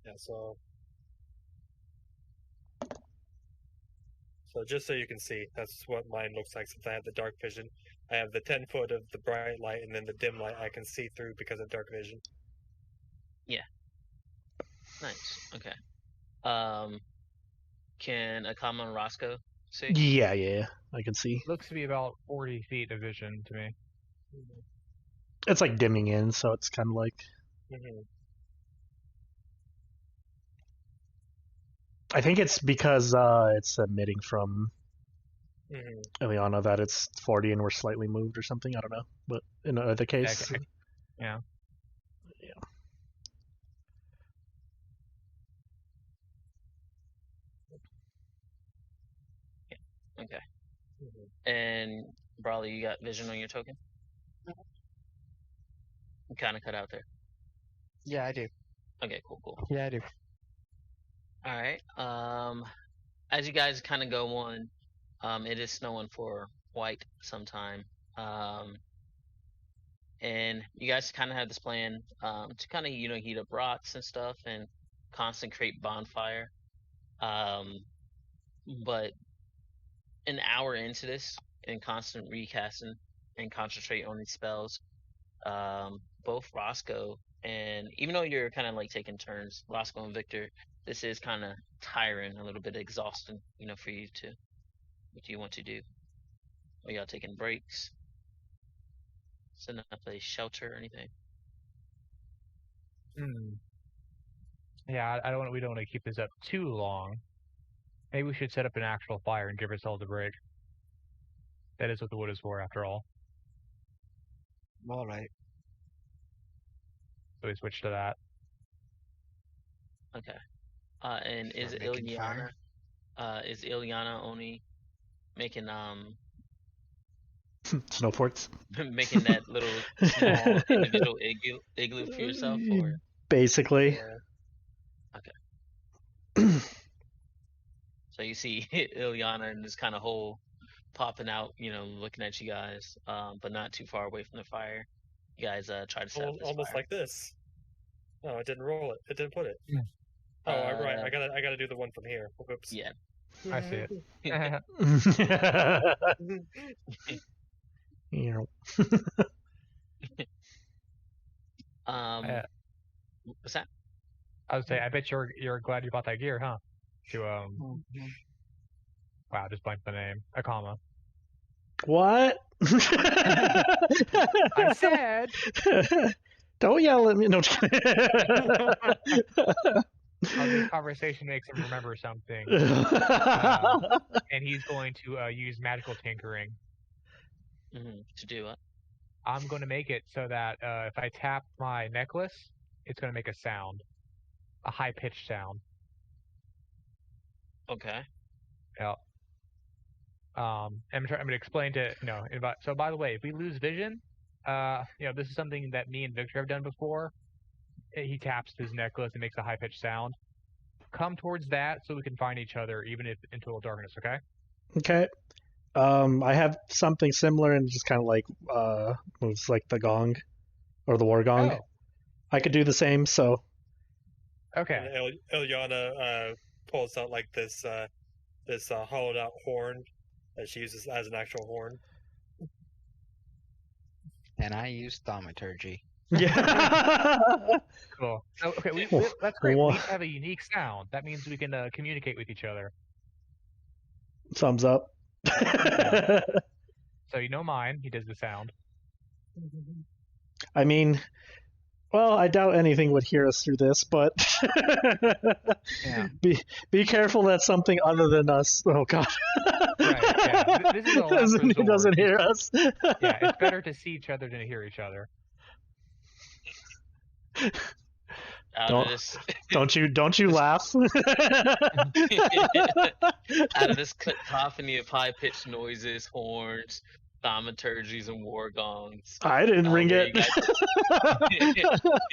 Yeah, so just so you can see, that's what mine looks like since I have the dark vision. I have the 10 foot of the bright light and then the dim light I can see through because of dark vision. Nice. Okay. Can Akama and Roscoe see? Yeah, I can see. Looks to be about 40 feet of vision to me. It's like dimming in, so it's kind of like. Mm-hmm. I think it's because it's emitting from Mm-hmm. Ilyana that it's 40 and we're slightly moved or something. I don't know, but in either case, Yeah. Okay. Mm-hmm. And Brawley, you got vision on your token? You kind of cut out there. Yeah, I do. Okay, cool. Yeah, I do. All right. As you guys kind of go on, it is snowing for quite some time. And you guys kind of have this plan to kind of heat up rocks and stuff and consecrate bonfire. But an hour into this and constant recasting and concentrate on these spells, both Roscoe and even though you're kind of like taking turns, Roscoe and Vicktor, this is kind of tiring, a little bit exhausting, for you to. What do you want to do? Are y'all taking breaks? Setting up a shelter or anything? Yeah, we don't want to keep this up too long. Maybe we should set up an actual fire and give ourselves a break. That is what the wood is for, after all. All right. So we switch to that. Okay. And is For making Ilyana? fire? Is Ilyana only making snowports. making that little small individual igloo for yourself, or Basically. so you see Ilyana in this kind of hole popping out, looking at you guys, but not too far away from the fire. You guys try to set up this Almost fire. like this. No, it didn't roll it. It didn't put it. Yeah. Oh, right. I gotta do the one from here. Whoops. Yeah. I see it. What's that? I would say, I bet you're glad you bought that gear, huh? To wow, just blanked the name. Akama. What? I said. Don't yell at me. No. How this conversation makes him remember something, and he's going to use magical tinkering. To do what? I'm going to make it so that if I tap my necklace, it's going to make a sound, a high-pitched sound. Okay. Yeah. I'm going to explain to So by the way, if we lose vision, this is something that me and Vicktor have done before. He taps his necklace and makes a high-pitched sound. Come towards that so we can find each other, even if in total darkness. Okay. Okay. I have something similar and just kind of like moves like the gong or the war gong. Oh. I could do the same. So. Okay. And Ilyana pulls out like this hollowed out horn that she uses as an actual horn. And I use thaumaturgy. Yeah. Cool. So, okay, that's great. We each have a unique sound. That means we can communicate with each other. Thumbs up. So mine. He does the sound. I mean, well, I doubt anything would hear us through this, but Yeah. Be careful that something other than us. Oh God. Right. Yeah. This is a last He resort. doesn't hear us. Yeah, it's better to see each other than to hear each other. Don't you laugh. Out of this cacophony of high-pitched noises, horns, thaumaturgies, and war gongs. I didn't ring it.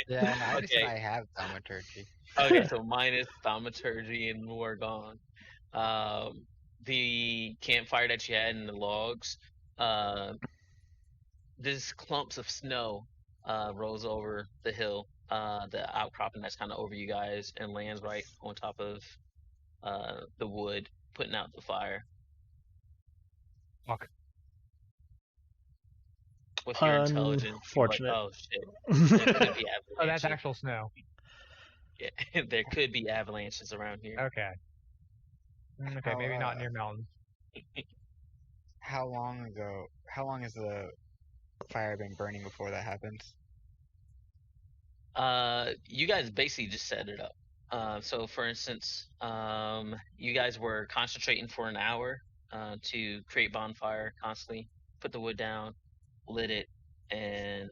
Yeah, and Okay. I have thaumaturgy. Okay, so minus thaumaturgy and war gone. The campfire that you had in the logs, this clumps of snow rolls over the hill, the outcropping that's kind of over you guys, and lands right on top of the wood, putting out the fire. Fuck. With your intelligence, you're like, Unfortunate. oh shit. There could be Oh, that's avalanches. actual snow. Yeah, there could be avalanches around here. Okay. Okay, maybe not near mountains. How long has the fire been burning before that happens? You guys basically just set it up. So for instance, you guys were concentrating for an hour to create bonfire constantly, put the wood down, lit it, and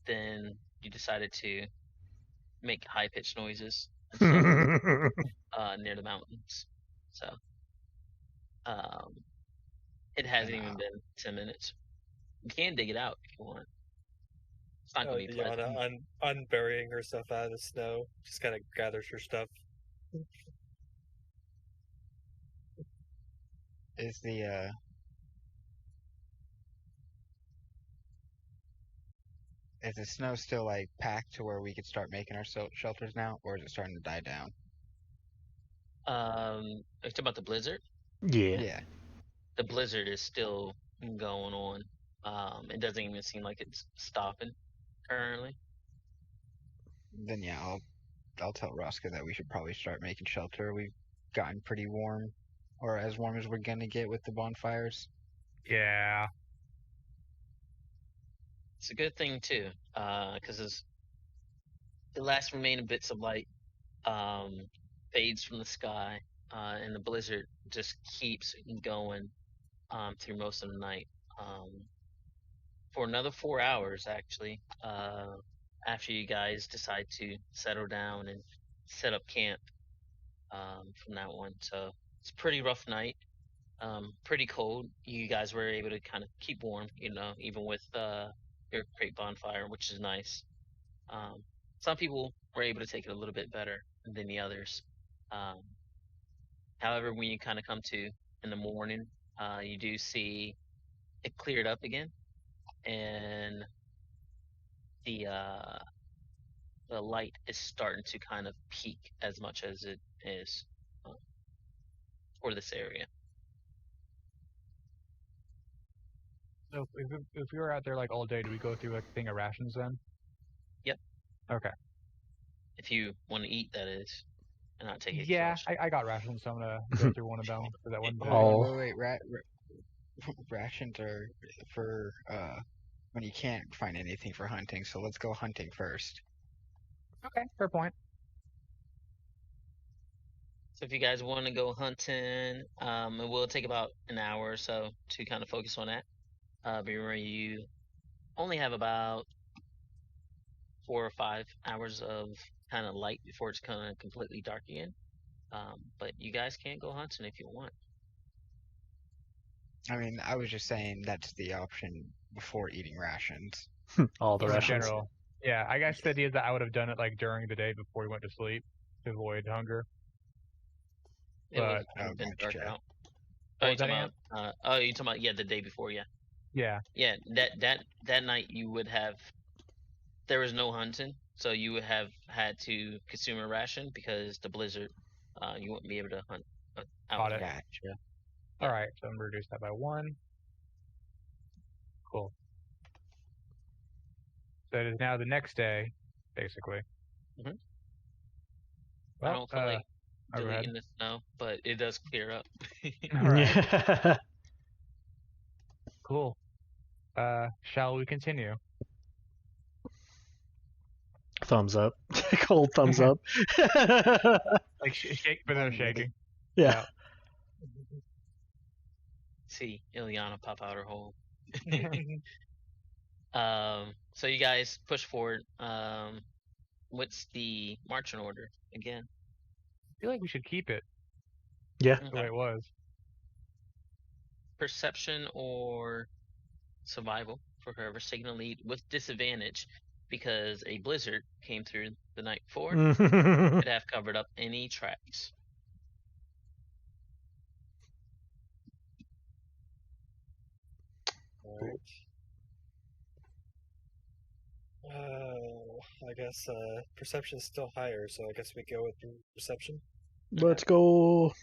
then you decided to make high-pitched noises near the mountains. So it hasn't even been 10 minutes. You can dig it out if you want. It's not going to be pleasant. Ilyana unburying herself out of the snow, just kind of gathers her stuff. Is the snow still like packed to where we could start making our shelters now, or is it starting to die down? Are you talking about the blizzard? Yeah. Yeah. The blizzard is still going on. It doesn't even seem like it's stopping currently. Then yeah, I'll tell Roscoe that we should probably start making shelter. We've gotten pretty warm, or as warm as we're gonna get with the bonfires. Yeah. It's a good thing too, because the last remaining bits of light fades from the sky, and the blizzard just keeps going through most of the night. For another 4 hours, actually, after you guys decide to settle down and set up camp from that one. So it's a pretty rough night, pretty cold. You guys were able to kind of keep warm, even with your great bonfire, which is nice. Some people were able to take it a little bit better than the others. However, when you kind of come to in the morning, you do see it cleared up again, and the light is starting to kind of peak as much as it is for this area. So if we were out there like all day, do we go through like a thing of rations then? Yep. Okay. If you want to eat, that is, and not take Yeah, exhaustion. I got rations, so I'm gonna go through one of them for that one day. Oh. Wait, rations are for when you can't find anything for hunting. So let's go hunting first. Okay, fair point. So if you guys want to go hunting, it will take about an hour or so to kind of focus on that. But remember, you only have about 4 or 5 hours of kind of light before it's kind of completely dark again. But you guys can go hunting if you want. I mean, I was just saying that's the option before eating rations. All the In rations. general. Yeah, I guess the idea is that I would have done it like during the day before we went to sleep to avoid hunger. It would But- have been dark gotcha. out. What Oh, was you're that, talking about? You're talking about the day before, yeah. Yeah. Yeah, that night you would have. There was no hunting, so you would have had to consume a ration because the blizzard. You wouldn't be able to hunt out Got it. there. Gotcha. All right, so I'm gonna reduce that by 1. Cool. So it is now the next day, basically. Mhm. Well, I don't feel like go ahead. deleting the snow, but it does clear up. All right, Yeah. cool. Shall we continue? Thumbs up. Cold thumbs up. Like shake, but no shaking. Yeah. See Ilyana pop out her hole. So you guys push forward. What's the marching order again? I feel like we should keep it Yeah. the way it was. Perception or survival for whoever's taking the lead with disadvantage because a blizzard came through the night before. Could have covered up any tracks. Alright. I guess perception's still higher, so I guess we go with perception. Let's go.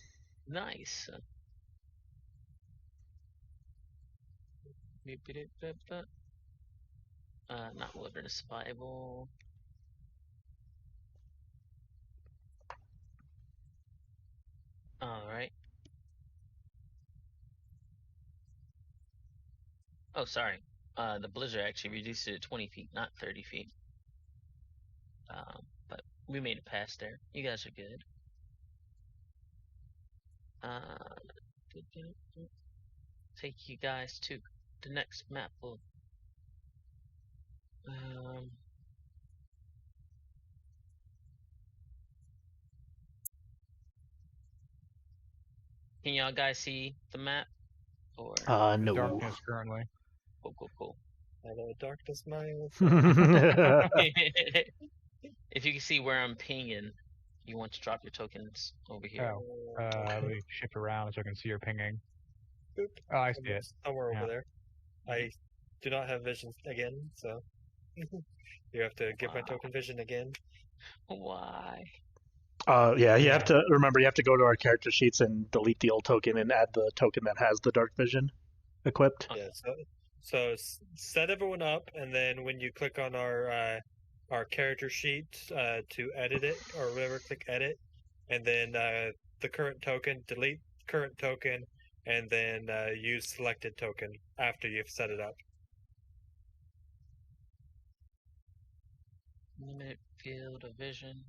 Nice. Not wilderness survival. All right. Oh, sorry. The blizzard actually reduced it to 20 feet, not 30 feet. But we made it past there. You guys are good. Take you guys to the next map. Can y'all guys see the map? Or No. Darkness currently. cool. Hello, darkness, my old If you can see where I'm pinging, you want to drop your tokens over here. Oh. Let me shift around so I can see your pinging. Boop. Oh, I see it. Somewhere Yeah. over there. I do not have vision again, so you have to get my Wow. token vision again. Why? Yeah, you have to remember. You have to go to our character sheets and delete the old token and add the token that has the dark vision equipped. Yeah, so set everyone up, and then when you click on our character sheet to edit it or whatever, click edit, and then the current token, delete current token, and then use selected token after you've set it up. Limited field of vision.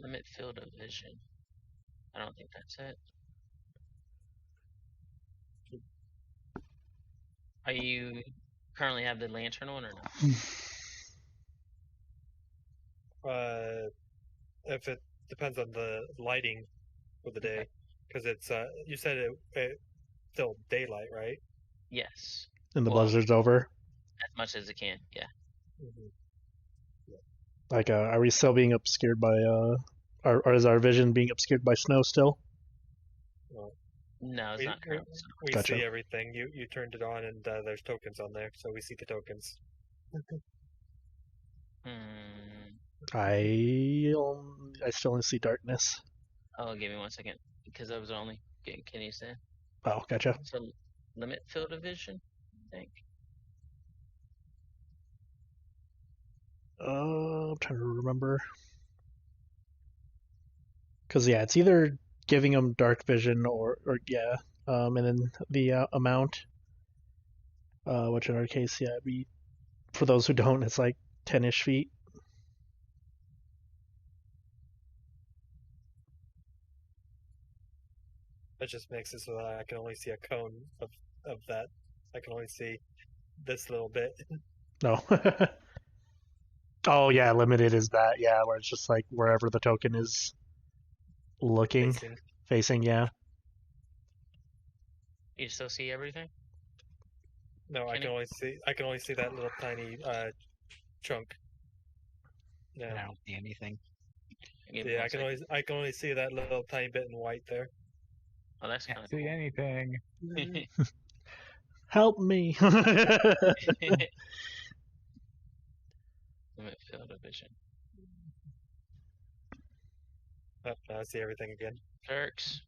Limit field of vision. I don't think that's it. Are you currently have the lantern on or not? If it depends on the lighting for the day, Okay. because it's you said it still daylight, right? Yes. And the Well, blizzard's over. as much as it can. Yeah. Like, are we still being obscured by or is our vision being obscured by snow still? No, it's We, not currently. So. we Gotcha. see everything. You turned it on, and there's tokens on there, so we see the tokens. I still only see darkness. Oh, give me 1 second, because I was only getting Kenny's in. Oh, gotcha. So limit field of vision, I think. I'm trying to remember. Because yeah, it's either giving them dark vision or yeah, and then the amount, which in our case, yeah, for those who don't, it's like 10-ish feet. That just makes it so that I can only see a cone of that. I can only see this little bit. No. Oh yeah, limited is that, yeah, where it's just like wherever the token is looking, facing, yeah. You still see everything? No, I can only see that little tiny chunk. Yeah. I don't see anything. Yeah, I can only see that little tiny bit in white there. Oh, that's kind Can't of see cool. anything. Help me. Limit field of vision. Oh, now I see everything again. Perks.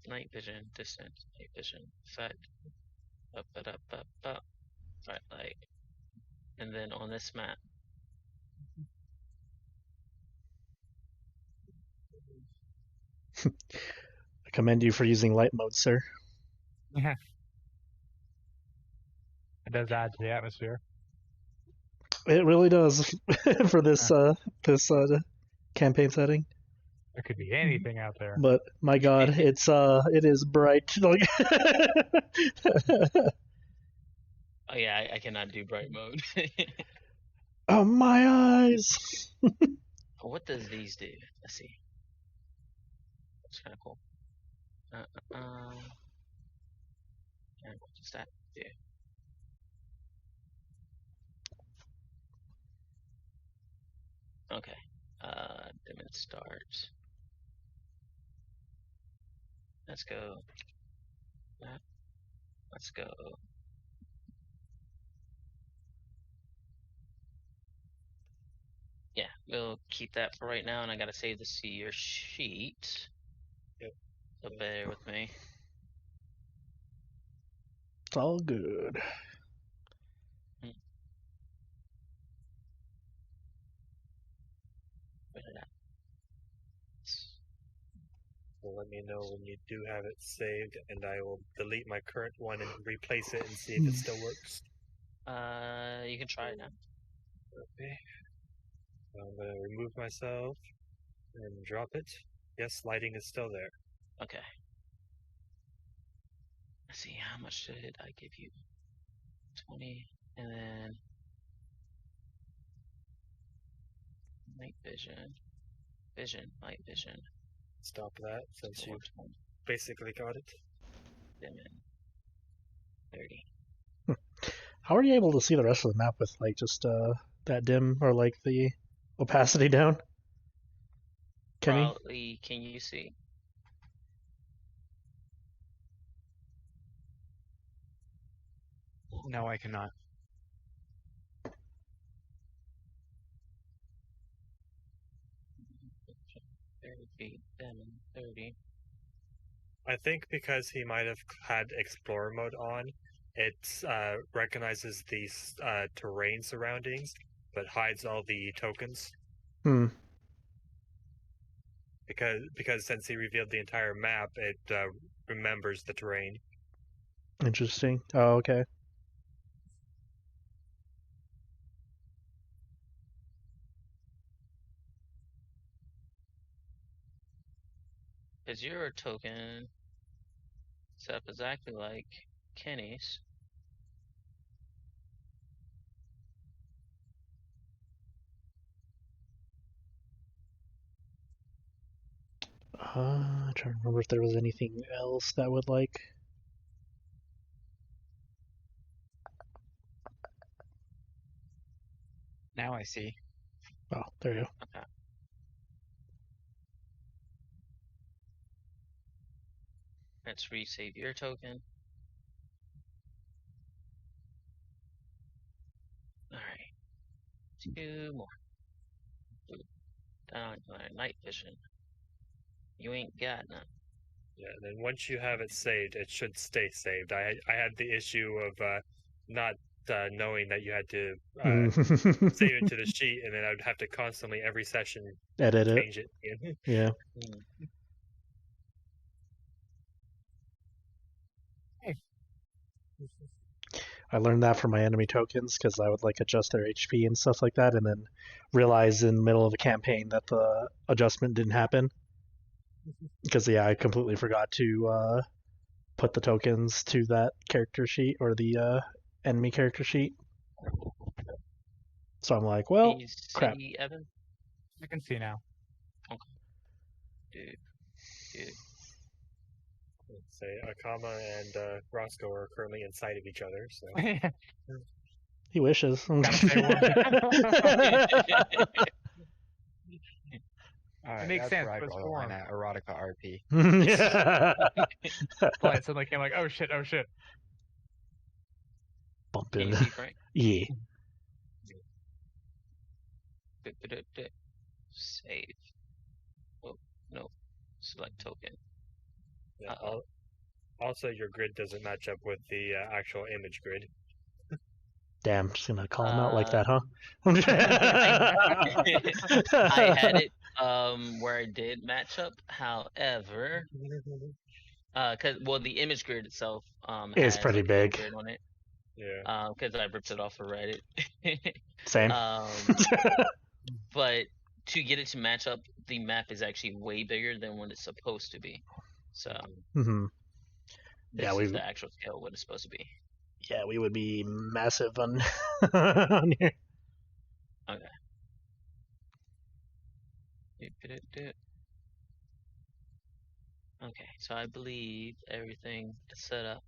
Night vision, distance, night vision, effect, up, right light. And then on this map, I commend you for using light mode, sir. It does add to the atmosphere. It really does for this campaign setting. There could be anything out there. But my God, it is bright. Like oh yeah, I cannot do bright mode. oh my eyes. What does these do? Let's see. That's kind of cool. And what does that do? Okay. Dim and start. Let's go. That. Let's go. Yeah, we'll keep that for right now, and I gotta save this to your sheet. Yep. So bear with me. It's all good. Where did that? Well, let me know when you do have it saved, and I will delete my current one and replace it and see if it still works. You can try it now. Okay. I'm gonna remove myself and drop it. Yes, lighting is still there. Okay. Let's see, how much did I give you? 20, and then night vision, night vision. Stop that since you basically got it. Dim in 30. How are you able to see the rest of the map with like just that dim or like the opacity down? Kenny? Probably, can you see? No, I cannot. 30 feet, dim in 30. I think because he might have had Explorer mode on, it recognizes these terrain surroundings, but hides all the tokens. Because since he revealed the entire map, it remembers the terrain. Interesting. Oh, okay. Because your token set up exactly like Kenny's. I'm trying to remember if there was anything else that would like. Now I see. Oh, there you go. Okay. Let's resave your token. Alright. 2 more. Ooh. Down to my night vision. You ain't got none. Yeah, and then once you have it saved, it should stay saved. I had the issue of not knowing that you had to save it to the sheet, and then I would have to constantly, every session, Edit it. change it. again. Yeah. I learned that from my enemy tokens because I would like adjust their HP and stuff like that, and then realize in the middle of a campaign that the adjustment didn't happen. Because I completely forgot to put the tokens to that character sheet or the enemy character sheet. So I'm like, well, Can you crap. see Evan? I can see now. Dude. Let's say Akama and Roscoe are currently inside of each other, so He wishes. Alright, makes that's sense, where I but it's draw the line form. at Erotica RP. But it suddenly came like, oh shit. Can Bumping. you see Frank? Yeah. Save. Oh, no. Select token. yeah. Uh-oh. Also, your grid doesn't match up with the actual image grid. Damn, just gonna call him out like that, huh? I had it where I did match up. However, the image grid itself It's has, pretty like, a little big. grid on it. Yeah. Because I ripped it off of Reddit. Same. But to get it to match up, the map is actually way bigger than what it's supposed to be. So hmm this Yeah, is we the actual scale of what it's supposed to be. we would be massive on on here. Okay. Okay, so I believe everything is set up.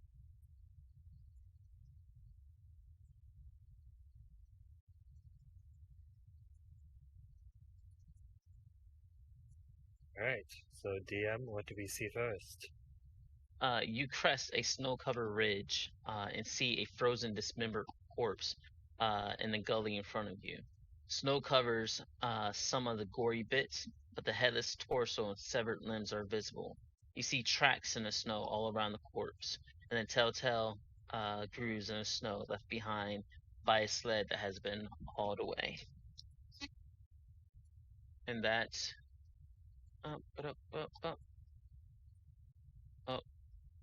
Alright, so DM, what do we see first? You crest a snow-covered ridge and see a frozen, dismembered corpse in the gully in front of you. Snow covers some of the gory bits, but the headless torso and severed limbs are visible. You see tracks in the snow all around the corpse, and then telltale grooves in the snow left behind by a sled that has been hauled away. And that's... Oh,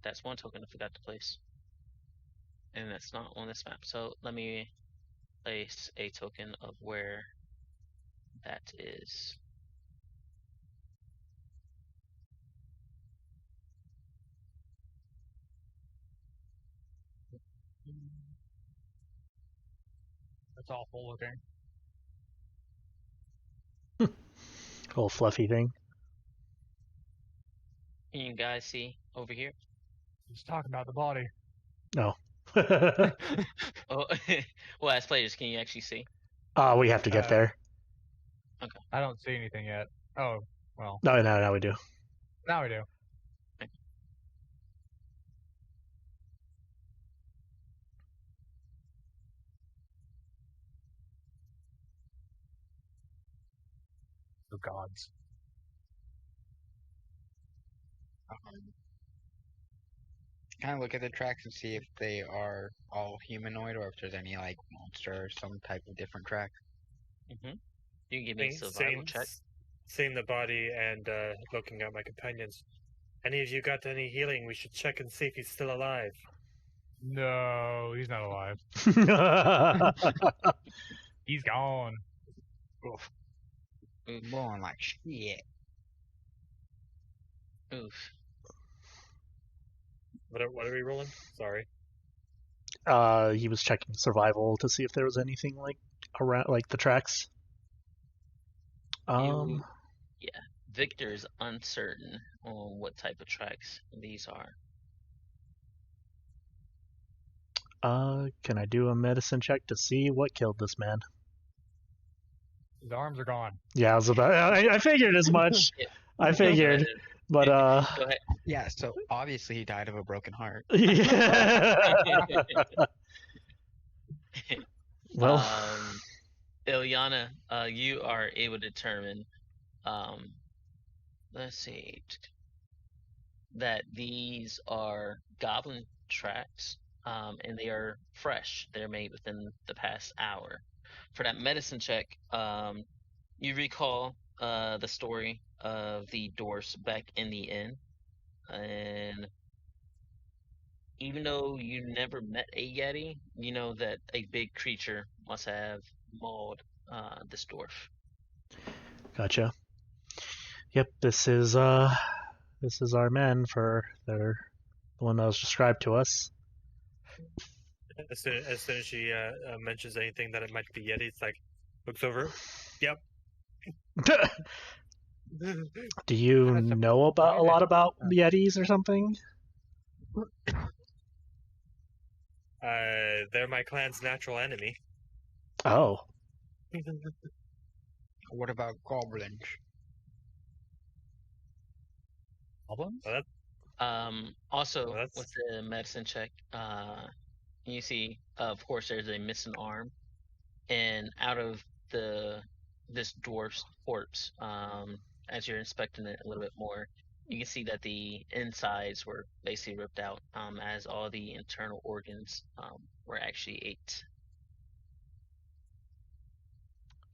that's one token I forgot to place. And that's not on this map. So let me place a token of where that is. That's awful looking. Little fluffy thing. Can you guys see over here? Just talking about the body. No. Oh, well, as players, can you actually see? We have to get there. I don't see anything yet. Oh, well. No, we do. Now we do. Oh, gods. Kind of look at the tracks and see if they are all humanoid or if there's any like monster or some type of different track. Mm-hmm. You can give me a survival check. Seeing the body and looking at my companions. Any of you got any healing? We should check and see if he's still alive. No, he's not alive. He's gone. Oof. Blowing like shit. Oof. What are we rolling? Sorry. He was checking survival to see if there was anything like around, like the tracks. Yeah. Vicktor is uncertain on what type of tracks these are. Can I do a medicine check to see what killed this man? His arms are gone. Yeah, I was about. I figured as much. Yeah. I figured, but Go ahead. Yeah, so obviously he died of a broken heart. yeah. Well, Ilyana, you are able to determine, let's see, that these are goblin tracks, and they are fresh. They're made within the past hour. For that medicine check, you recall the story of the dwarfs back in the inn, and even though you never met a yeti, you know that a big creature must have mauled this dwarf. gotcha. Yep, this is our man for the one that was described to us. As soon as she mentions anything that it might be Yeti, it's like, looks over. Yep. Do you Kinda know about a lot about surprising. yetis or something? They're my clan's natural enemy. Oh, What about goblins? Goblins? Also, Well, that's- with the medicine check, you see, of course, there's a missing arm, and out of this dwarf's corpse, as you're inspecting it a little bit more, you can see that the insides were basically ripped out, as all the internal organs were actually ate.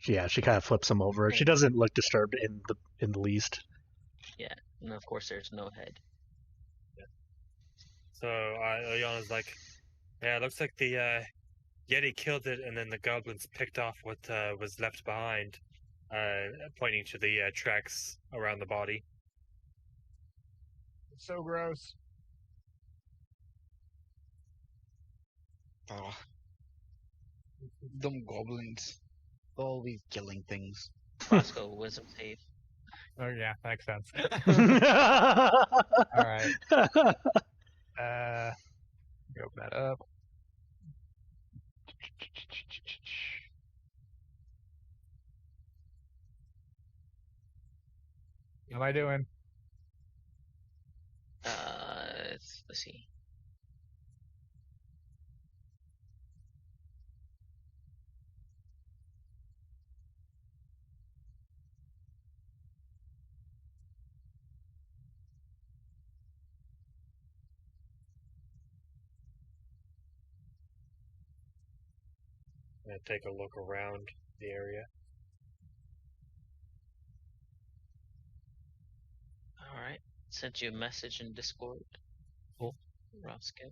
yeah. She kind of flips him over. She doesn't look disturbed in the least. Yeah, and of course, there's no head. So Ilyana's like, yeah, it looks like the Yeti killed it, and then the goblins picked off what was left behind, pointing to the tracks around the body. It's so gross. Oh. Dumb goblins. Always killing things. Roscoe, wisdom save. Oh yeah, makes sense. All Alright. Open that up. How am I doing? Let's see. I'm gonna take a look around the area. All right, sent you a message in Discord. Cool. Roscoe.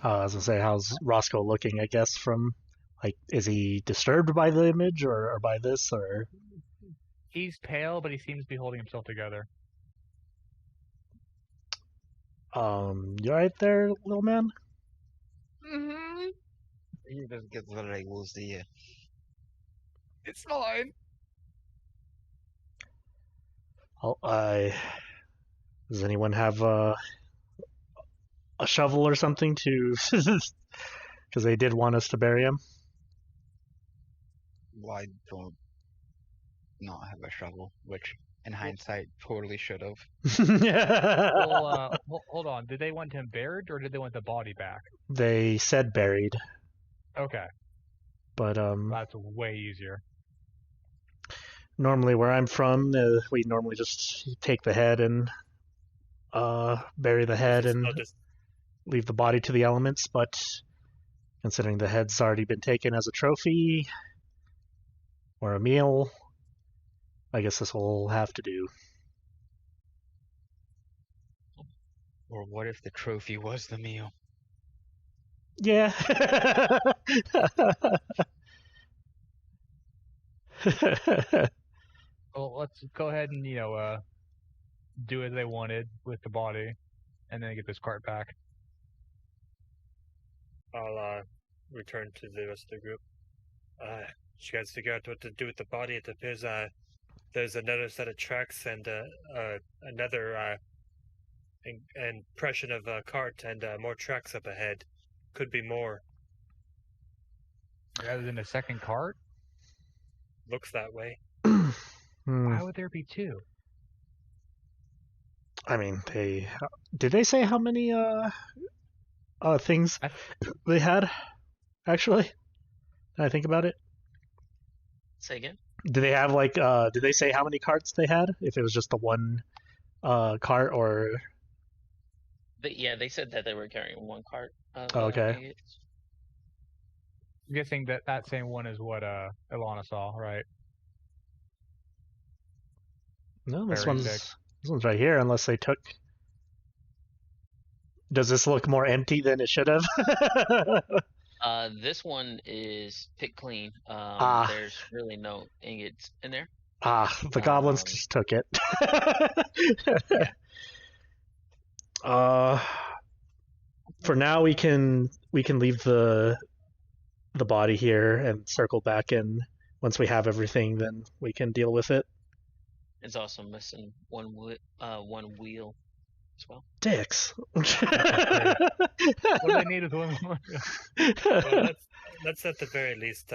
I was gonna say, how's Roscoe looking? I guess from like, is he disturbed by the image or by this or? He's pale, but he seems to be holding himself together. You alright there, little man? Mm-hmm. He just gets the labels, the It's fine. Does anyone have a shovel or something to? Because they did want us to bury him. why don't not have a shovel, which in hindsight totally should have. Well, hold on. Did they want him buried or did they want the body back? They said buried, Okay, but that's way easier. normally where I'm from, we normally just take the head and bury the head and leave the body to the elements. But considering the head's already been taken as a trophy or a meal, I guess this will have to do. Or what if the trophy was the meal? Yeah. Well, let's go ahead and do as they wanted with the body, and then get this cart back. I'll return to the rest of the group. Did you guys figure out what to do with the body? It appears there's another set of tracks and another impression of a cart and more tracks up ahead. Could be more. Rather than a second cart? Looks that way. Why would there be two? I mean, did they say how many things they had? Actually, did I think about it? Say again? Did they have did they say how many carts they had? If it was just the one cart or? They said that they were carrying one cart. Okay. Ingots. I'm guessing that same one is what Ilyana saw, right? No, this Very one's big. this one's right here. Unless they took. Does this look more empty than it should have? This one is picked clean. There's really no ingots in there. The goblins just took it. For now, we can leave the body here and circle back in once we have everything. Then we can deal with it. It's also missing one wheel as well. Dicks. What do they need with one more? Well, let's at the very least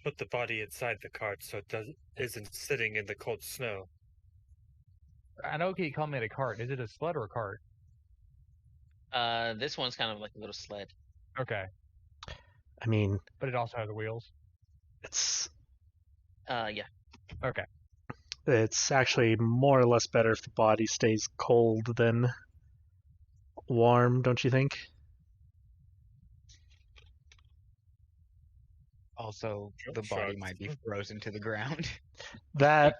put the body inside the cart so it isn't sitting in the cold snow. I know you call me a cart. Is it a sled or a cart? This one's kind of like a little sled. Okay. I mean, But it also has wheels. it's Yeah. Okay. it's actually more or less better if the body stays cold than warm, don't you think? Also, the body might be frozen to the ground. That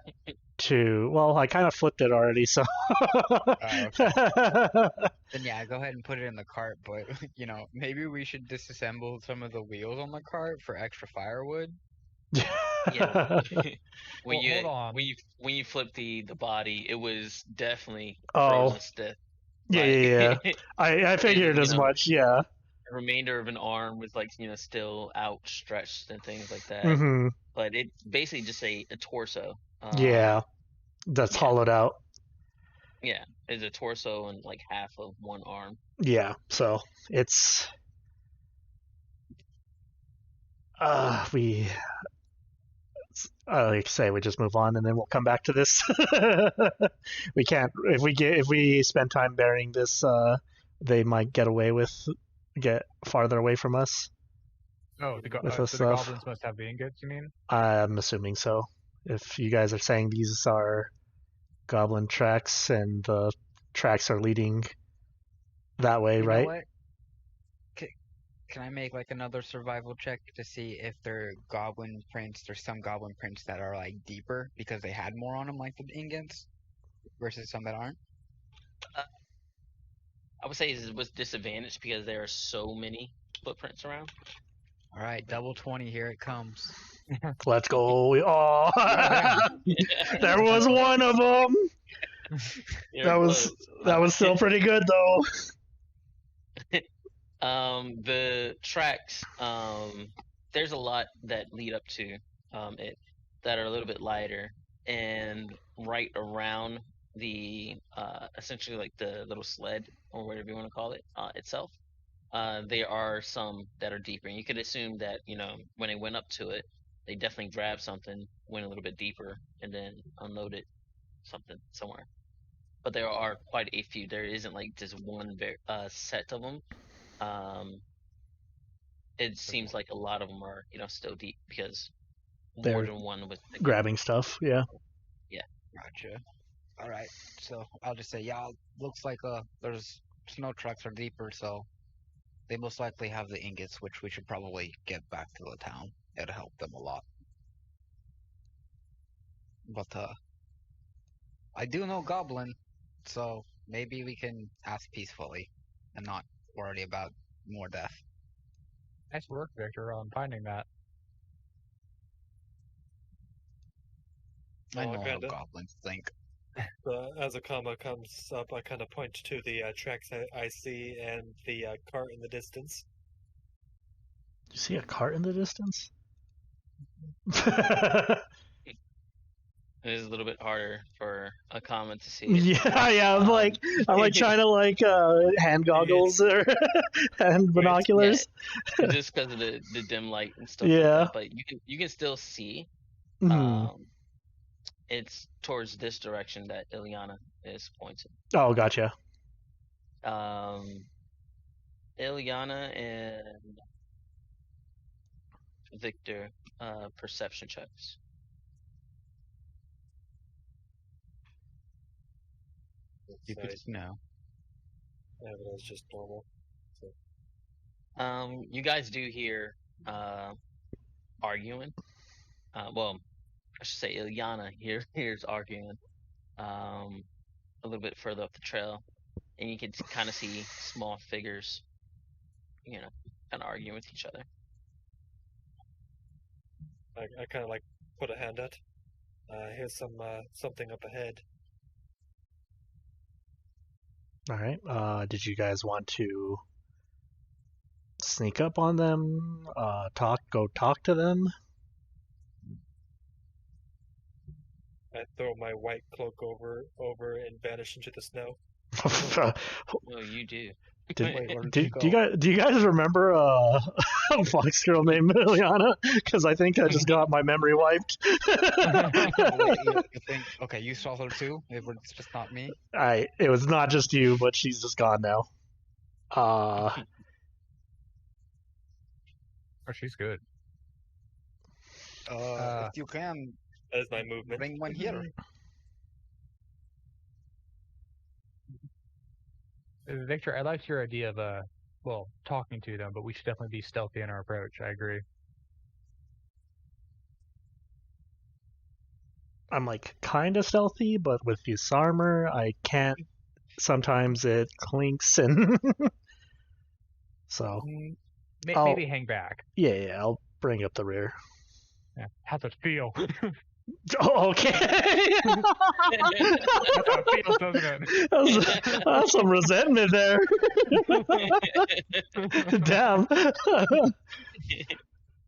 too. Well, I kind of flipped it already, so. Then yeah, go ahead and put it in the cart, but maybe we should disassemble some of the wheels on the cart for extra firewood. Yeah. Well, hold on. When you flip the body, it was definitely Oh. frozen stiff. Yeah. I figured as much. Yeah. The remainder of an arm was still outstretched and things like that. Mm-hmm. But it basically just a torso. Yeah. That's hollowed out. Yeah, it's a torso and half of one arm. Yeah. So it's like I say, we just move on and then we'll come back to this. We can't if we spend time burying this, they might get farther away from us. Oh, the With this stuff. goblins must have the ingots, you mean? I'm assuming so. If you guys are saying these are goblin tracks and the tracks are leading that way, You know right? what? Can I make another survival check to see if they're goblin prints? There's some goblin prints that are deeper because they had more on them, like the ingots, versus some that aren't. I would say it was disadvantaged because there are so many footprints around. All right, double 20, here it comes. Let's go. Oh, there was one of them. That was still pretty good though. The tracks, there's a lot that lead up to it that are a little bit lighter, and right around the essentially the little sled or whatever you want to call it itself, there are some that are deeper. And you could assume that when they went up to it, they definitely grabbed something, went a little bit deeper, and then unloaded something somewhere. But there are quite a few. There isn't just one set of them. It seems like a lot of them are still deep because They're more than one was grabbing stuff. Yeah. Gotcha. All right, so I'll just say, yeah, looks like there's snow trucks are deeper, so they most likely have the ingots, which we should probably get back to the town. It'll help them a lot. But I do know Goblin, so maybe we can ask peacefully and not worry about more death. Nice work, Vicktor, on finding that. I Oh, know how kinda. goblins think. As Akama comes up, I kind of point to the tracks I see and the cart in the distance. You see a cart in the distance? It is a little bit harder for Akama to see it. Yeah. I'm like trying to hand goggles or hand binoculars. Just because of the dim light and stuff Yeah. like that. But you can still see. Mhm. It's towards this direction that Ilyana is pointing. Oh, gotcha. Ilyana and Vicktor, perception checks. You could know. Yeah, but it's just normal. You guys do hear arguing. Well, I should say Ilyana hears arguing a little bit further up the trail, and you can kind of see small figures, kind of arguing with each other. I kind of like put a hand out. Here's something up ahead. All right. Did you guys want to sneak up on them? Go talk to them? I throw my white cloak over and vanish into the snow. No, you do. Wait, where did do you go? you guys remember a fox girl named Ilyana? Because I think I just got my memory wiped. Wait, you think? Okay, you saw her too. It's just not me. It was not just you, but she's just gone now. Oh, she's good. If you can, That is my movement. bring one here. Vicktor, I liked your idea of talking to them, but we should definitely be stealthy in our approach. I agree. I'm like kind of stealthy, but with this armor, I can't. Sometimes it clinks and so. Maybe hang back. Yeah, I'll bring up the rear. Yeah. How's it feel? Oh, okay. That's how it feels, doesn't it? That's some resentment there. Damn.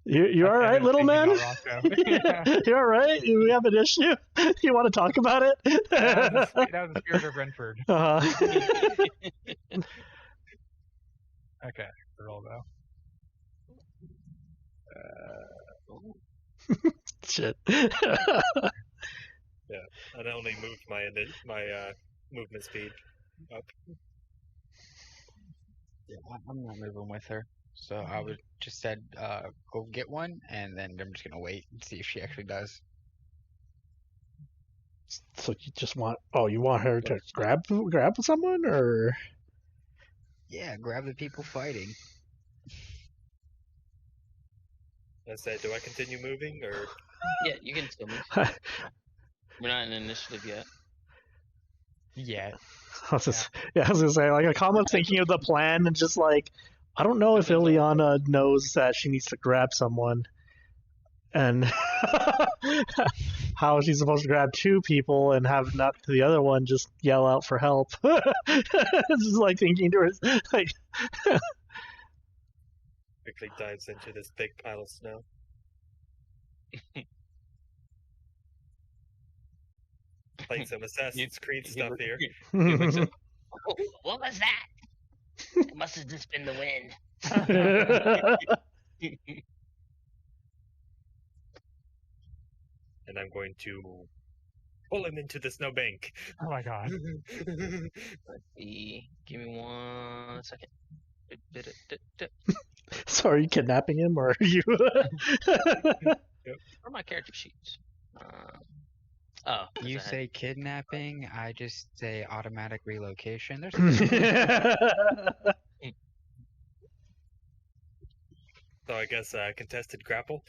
You all right, little man? You all right? We have an issue? You want to talk about it? That was the spirit of Renford. Okay, roll though. Shit. Yeah, and I only moved my movement speed up. Yeah, I'm not moving with her. So I would just said, go get one, and then I'm just gonna wait and see if she actually does. So you just want? Oh, you want her to grab someone, or? Yeah, grab the people fighting. I said, do I continue moving or? Yeah, you can still move. We're not in initiative yet. Yeah. I was gonna say, like, Akama's thinking of the plan and just like, I don't know if Ilyana knows that she needs to grab someone, and how she's supposed to grab two people and have not the other one just yell out for help. Just like thinking to her, like. Quickly dives into this big pile of snow. Playing some Assassin's Creed stuff here. What was that? It must have just been the wind. And I'm going to pull him into the snowbank. Oh my god. Let's see. Give me 1 second. So are you kidnapping him, or are you? Where are my character sheets? You say kidnapping, I just say automatic relocation. There's So I guess contested grapple.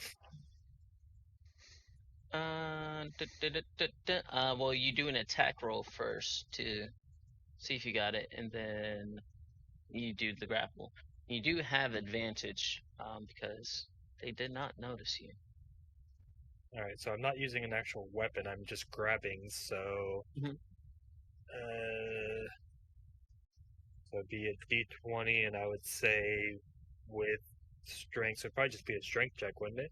Well, you do an attack roll first to see if you got it, and then you do the grapple. You do have advantage because they did not notice you. All right, so I'm not using an actual weapon. I'm just grabbing. So, so it'd be a D20, and I would say with strength. So it'd probably just be a strength check, wouldn't it?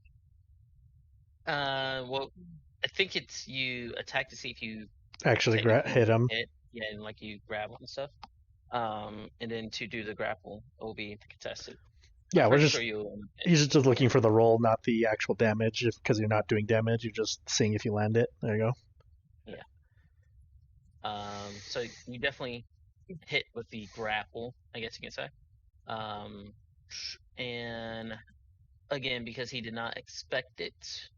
Well, I think it's you attack to see if you Actually technically hit him. hit. Yeah, and like you grab and stuff. And then to do the grapple, it will be contested. Yeah, I'm we're pretty just sure you'll he's just looking for the roll, not the actual damage, because you're not doing damage. You're just seeing if you land it. There you go. So you definitely hit with the grapple, I guess you can say. And again, because he did not expect it,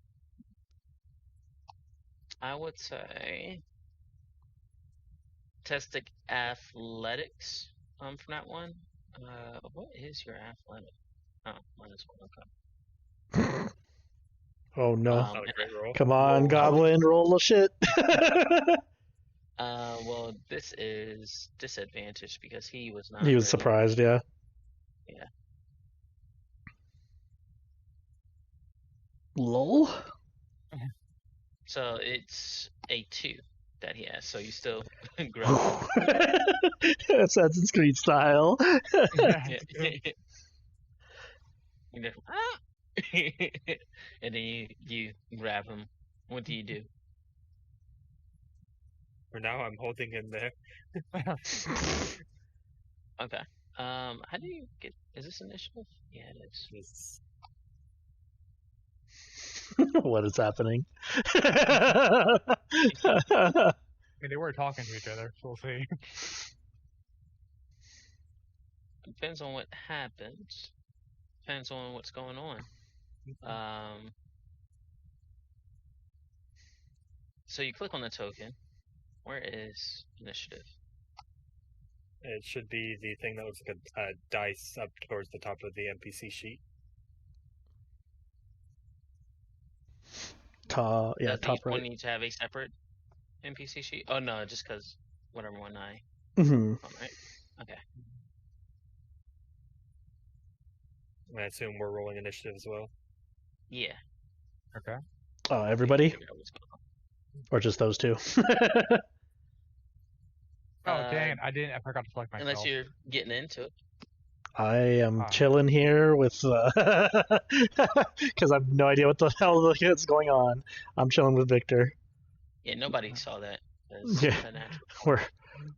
I would say testic athletics from that one. What is your athletic? Oh, -1. Okay. Oh no! Not a great roll. Come on, Roll. goblin, roll the shit. Well, this is disadvantage because he was not. He was ready. surprised, yeah. Yeah. Lol. So it's a 2 that he has. So you still grab. Assassin's Creed style. Yeah. You just, and then you grab him. What do you do? For now, I'm holding him there. Okay. How do you get? Is this initiative? Yeah, it is. Just- What is happening? I mean, they were talking to each other, so we'll see. Depends on what happens. Depends on what's going on. So you click on the token. Where is initiative? It should be the thing that looks like a dice up towards the top of the NPC sheet. Yeah, Does top each one right. need to have a separate NPC sheet? Oh no, just because whatever one I. Mm-hmm. Oh, right. Okay. I assume we're rolling initiative as well. Yeah. Okay. Everybody, Figure out what's going on. or just those two? Oh, dang it. I forgot to select myself. Unless you're getting into it. I am Ah. chilling here with, because I have no idea what the hell is going on. I'm chilling with Vicktor. Yeah, nobody saw that. As Yeah. a natural.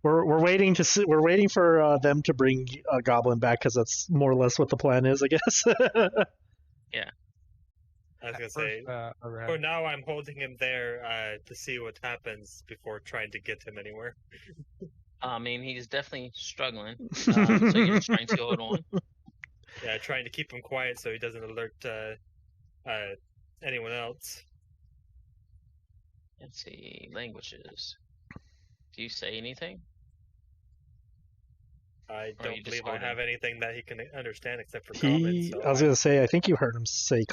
We're waiting to see. We're waiting for them to bring a goblin back because that's more or less what the plan is, I guess. I was gonna say, for now I'm holding him there to see what happens before trying to get him anywhere. I mean, he's definitely struggling. So you're just trying to hold on. Yeah, trying to keep him quiet so he doesn't alert anyone else. Let's see, languages. Do you say anything? I Or are don't you just believe I holding? have anything that he can understand except for common. So I was gonna say, I think you heard him say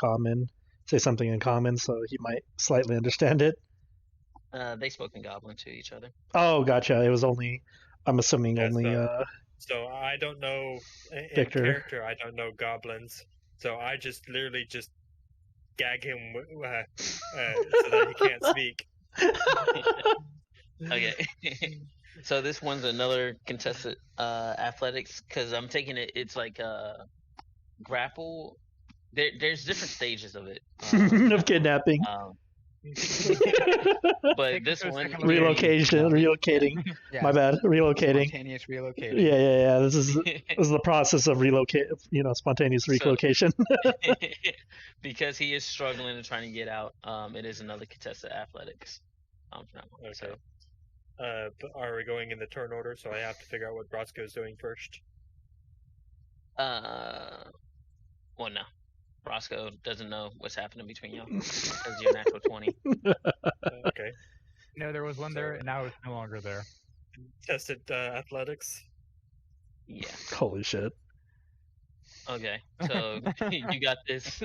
something in common, so he might slightly understand it. They spoke in Goblin to each other. Oh, gotcha. It was only. I'm assuming Yeah, only. So I don't know in Vicktor. character. I don't know goblins. So I just literally just gag him so that he can't speak. Okay. So this one's another contested athletics because I'm taking it. It's like grapple. There's different stages of it. Of kidnapping. But this one Relocating. Yeah, My bad. Relocating. Spontaneous relocating. Yeah. This is the process of spontaneous So- relocation. because he is struggling and trying to get out. It is another contested athletics. For that one. Okay. So, But are we going in the turn order? So I have to figure out what Roscoe's doing first. well, no. Roscoe doesn't know what's happening between y'all because you're natural 20. Okay. No, there was one there, and now it's no longer there. Tested athletics. Yeah. Holy shit. Okay. So you got this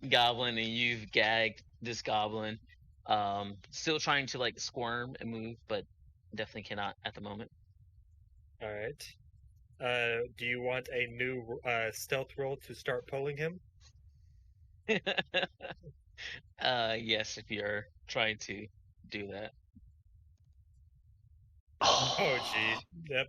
goblin, and you've gagged this goblin. Still trying to like squirm and move, but definitely cannot at the moment. All right. Do you want a new stealth roll to start pulling him? Yes, if you're trying to do that. Oh, geez. Yep.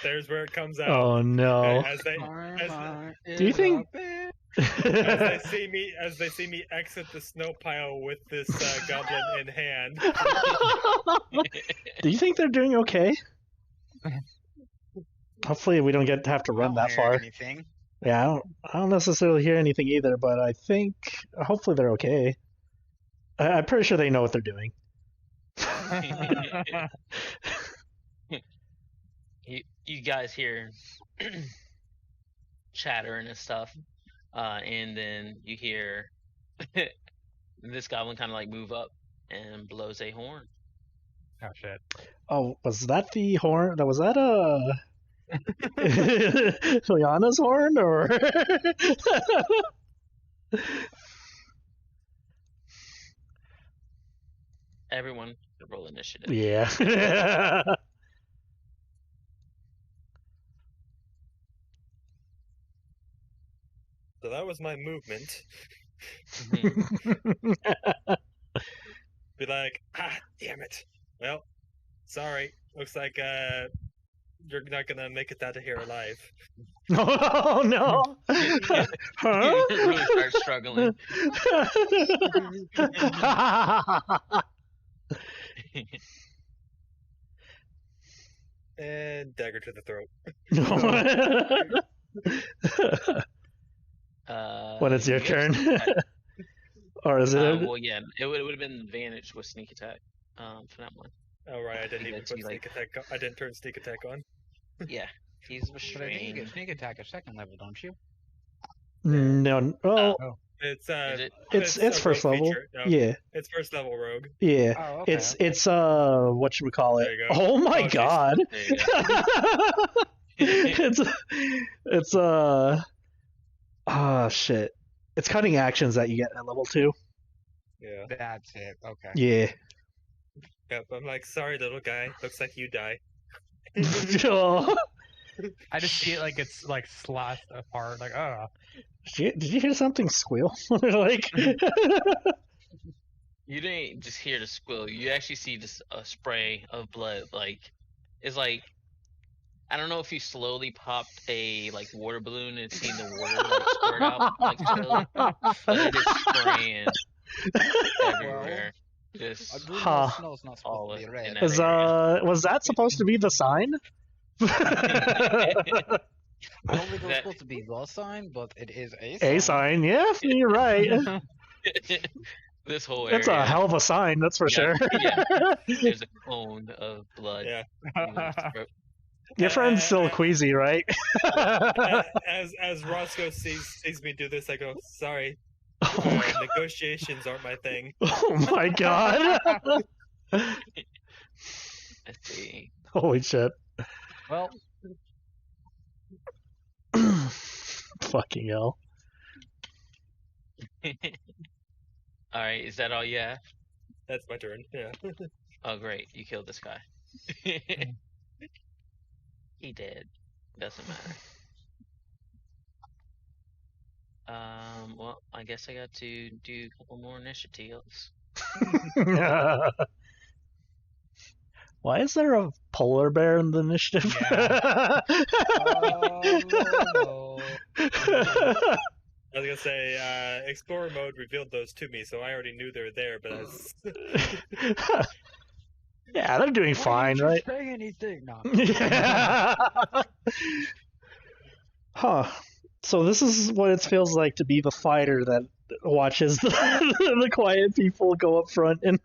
There's where it comes out. Oh no. As they, My as- heart Do you is think- a bit As they see me exit the snow pile with this goblin in hand. Do you think they're doing okay? Hopefully, we don't have to I run don't that hear far. anything. Yeah, I don't necessarily hear anything either, but I think hopefully they're okay. I'm pretty sure they know what they're doing. You guys hear chattering and stuff, and then you hear this goblin kind of like move up and blows a horn. Oh shit. Oh, was that the horn? Was that Ilyana's horn, or? Everyone roll initiative. Yeah. So that was my movement. Mhm. Be like, damn it. Well, sorry. Looks like you're not gonna make it out of here alive. Oh no! Huh? You really start struggling. And dagger to the throat. When it's your you have turn, sneak attack. or is it? Well, yeah, it would have been advantage with sneak attack. For that one. Oh right, I didn't Yeah, even to put be sneak like- attack. I didn't turn sneak attack on. Yeah, he's But I think you restrained. get sneak attack at second level, don't you? No. Oh, It's Is it? it's a first rogue level. feature. No, Yeah, it's first level rogue. yeah. Oh, okay. It's what should we call it? There you go. Oh my Oh, jeez. god! There you go. it's shit. It's cutting actions that you get at level 2. Yeah. That's it. Okay. Yeah. Yep. I'm like, sorry, little guy. Looks like you die. Oh. I just see it like it's like slashed apart. Like, oh. Did you hear something squeal? Like. You didn't just hear the squill. You actually see just a spray of blood. Like, it's like, I don't know if you slowly popped a like water balloon and seen the water like squirt out, like slowly, but it is spraying everywhere. I Just do know Huh. snow's not all supposed to be in red. that Was was that supposed to be the sign? I don't think it was That- supposed to be the sign, but it is a A sign, yeah, you're right. this whole area. That's a hell of a sign, that's for Yeah, sure. yeah. There's a cone of blood. Yeah. in his throat. Your friend's still queasy, right? As Roscoe sees me do this, I go, sorry. Oh my god. Negotiations aren't my thing. Oh my god. Let's see. Holy shit. Well, Fucking hell. All right, is that all you have? That's my turn. Yeah. Oh, great, you killed this guy. He did. Doesn't matter. Well, I guess I got to do a couple more initiatives. Why is there a polar bear in the initiative? no. I was gonna say, Explorer mode revealed those to me, so I already knew they were there, but I was... Yeah, they're doing fine, Why right? didn't you say anything? No. Huh. So this is what it feels like to be the fighter that watches the quiet people go up front and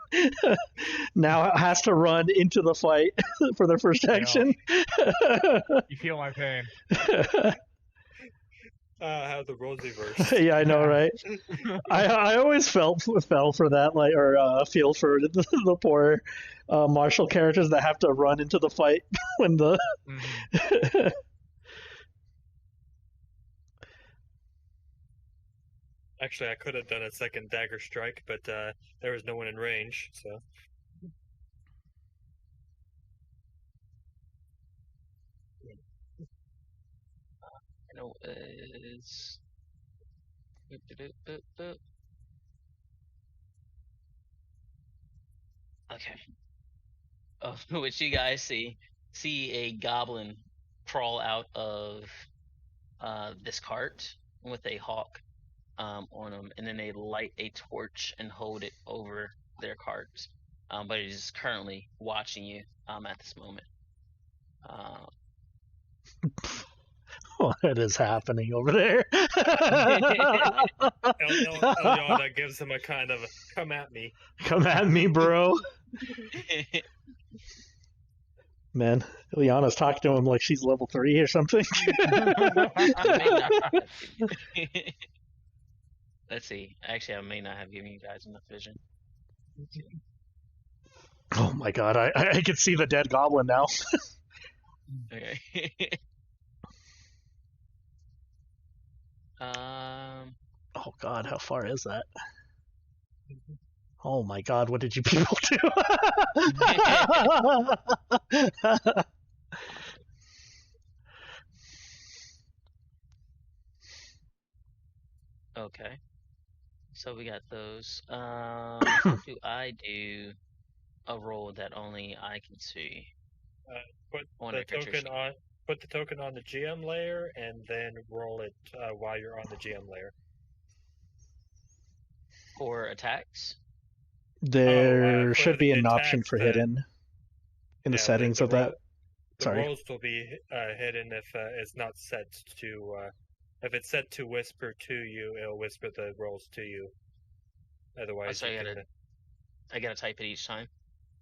now has to run into the fight for their first action. You feel my pain. how the roles reversed. Yeah, I know, right? I always fell for that, like, or feel for the poor martial characters that have to run into the fight when the. Mhm. Actually, I could have done a second dagger strike, but there was no one in range, so... No, is. Okay. What you guys see a goblin crawl out of this cart with a hawk on them, and then they light a torch and hold it over their carts. But it is currently watching you at this moment. What is happening over there? Ilyana gives him a kind of come at me. Come at me, bro. Man, Ilyana's talking to him like she's level 3 or something. Let's see. Actually, I may not have given you guys enough vision. Oh my god, I can see the dead goblin now. Okay. Oh god, how far is that? Oh my god, what did you people do? Okay. So we got those. Do I do a roll that only I can see? Put On the a picture token sheet. on. Put the token on the GM layer, and then roll it while you're on the GM layer. For attacks? There for should be an option attacks, for hidden in the settings of that. The Sorry. rolls will be hidden if it's not set to. If it's set to whisper to you, it'll whisper the rolls to you. Otherwise, so you I gotta type it each time.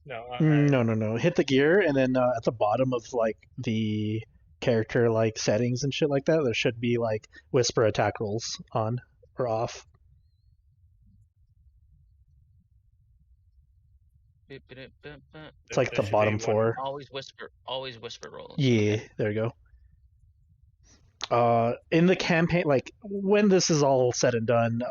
No, No. Hit the gear, and then at the bottom of like the character like settings and shit like that, there should be like whisper attack rolls on or off. It's like the bottom 4. Always whisper rolls. Yeah, Okay. there you go. In the campaign, like when this is all said and done,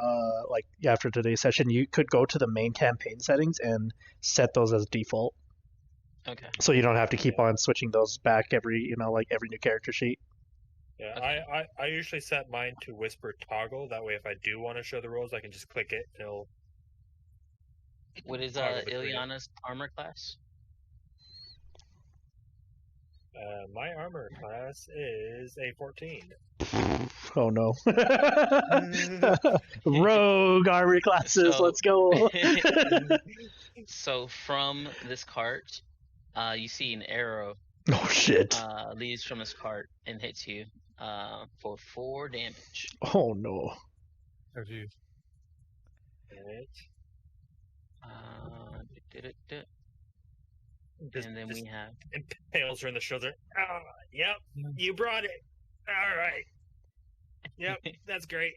like after today's session, you could go to the main campaign settings and set those as default. Okay. So you don't have to keep on switching those back every new character sheet. Yeah, Okay. I usually set mine to whisper toggle. That way, if I do want to show the rolls, I can just click it. And it'll. What is toggle between it. Ilyana's armor class? My armor class is a 14. Oh no. Rogue armor classes, So- let's go. So from this cart, you see an arrow Oh shit. leaves from this cart and hits you for 4 damage. Oh no. Oh, geez. Right. And then we have Impales her in the shoulder. Oh, yep, you brought it. All right. Yep, that's great.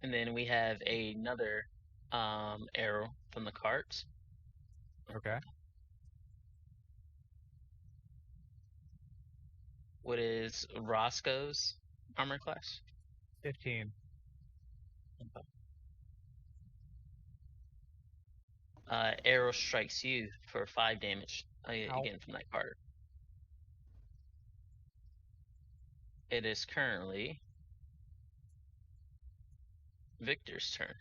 and then we have another arrow from the cart. Okay. What is Roscoe's armor class? 15. Arrow strikes you for 5 damage again from that card. It is currently Victor's turn.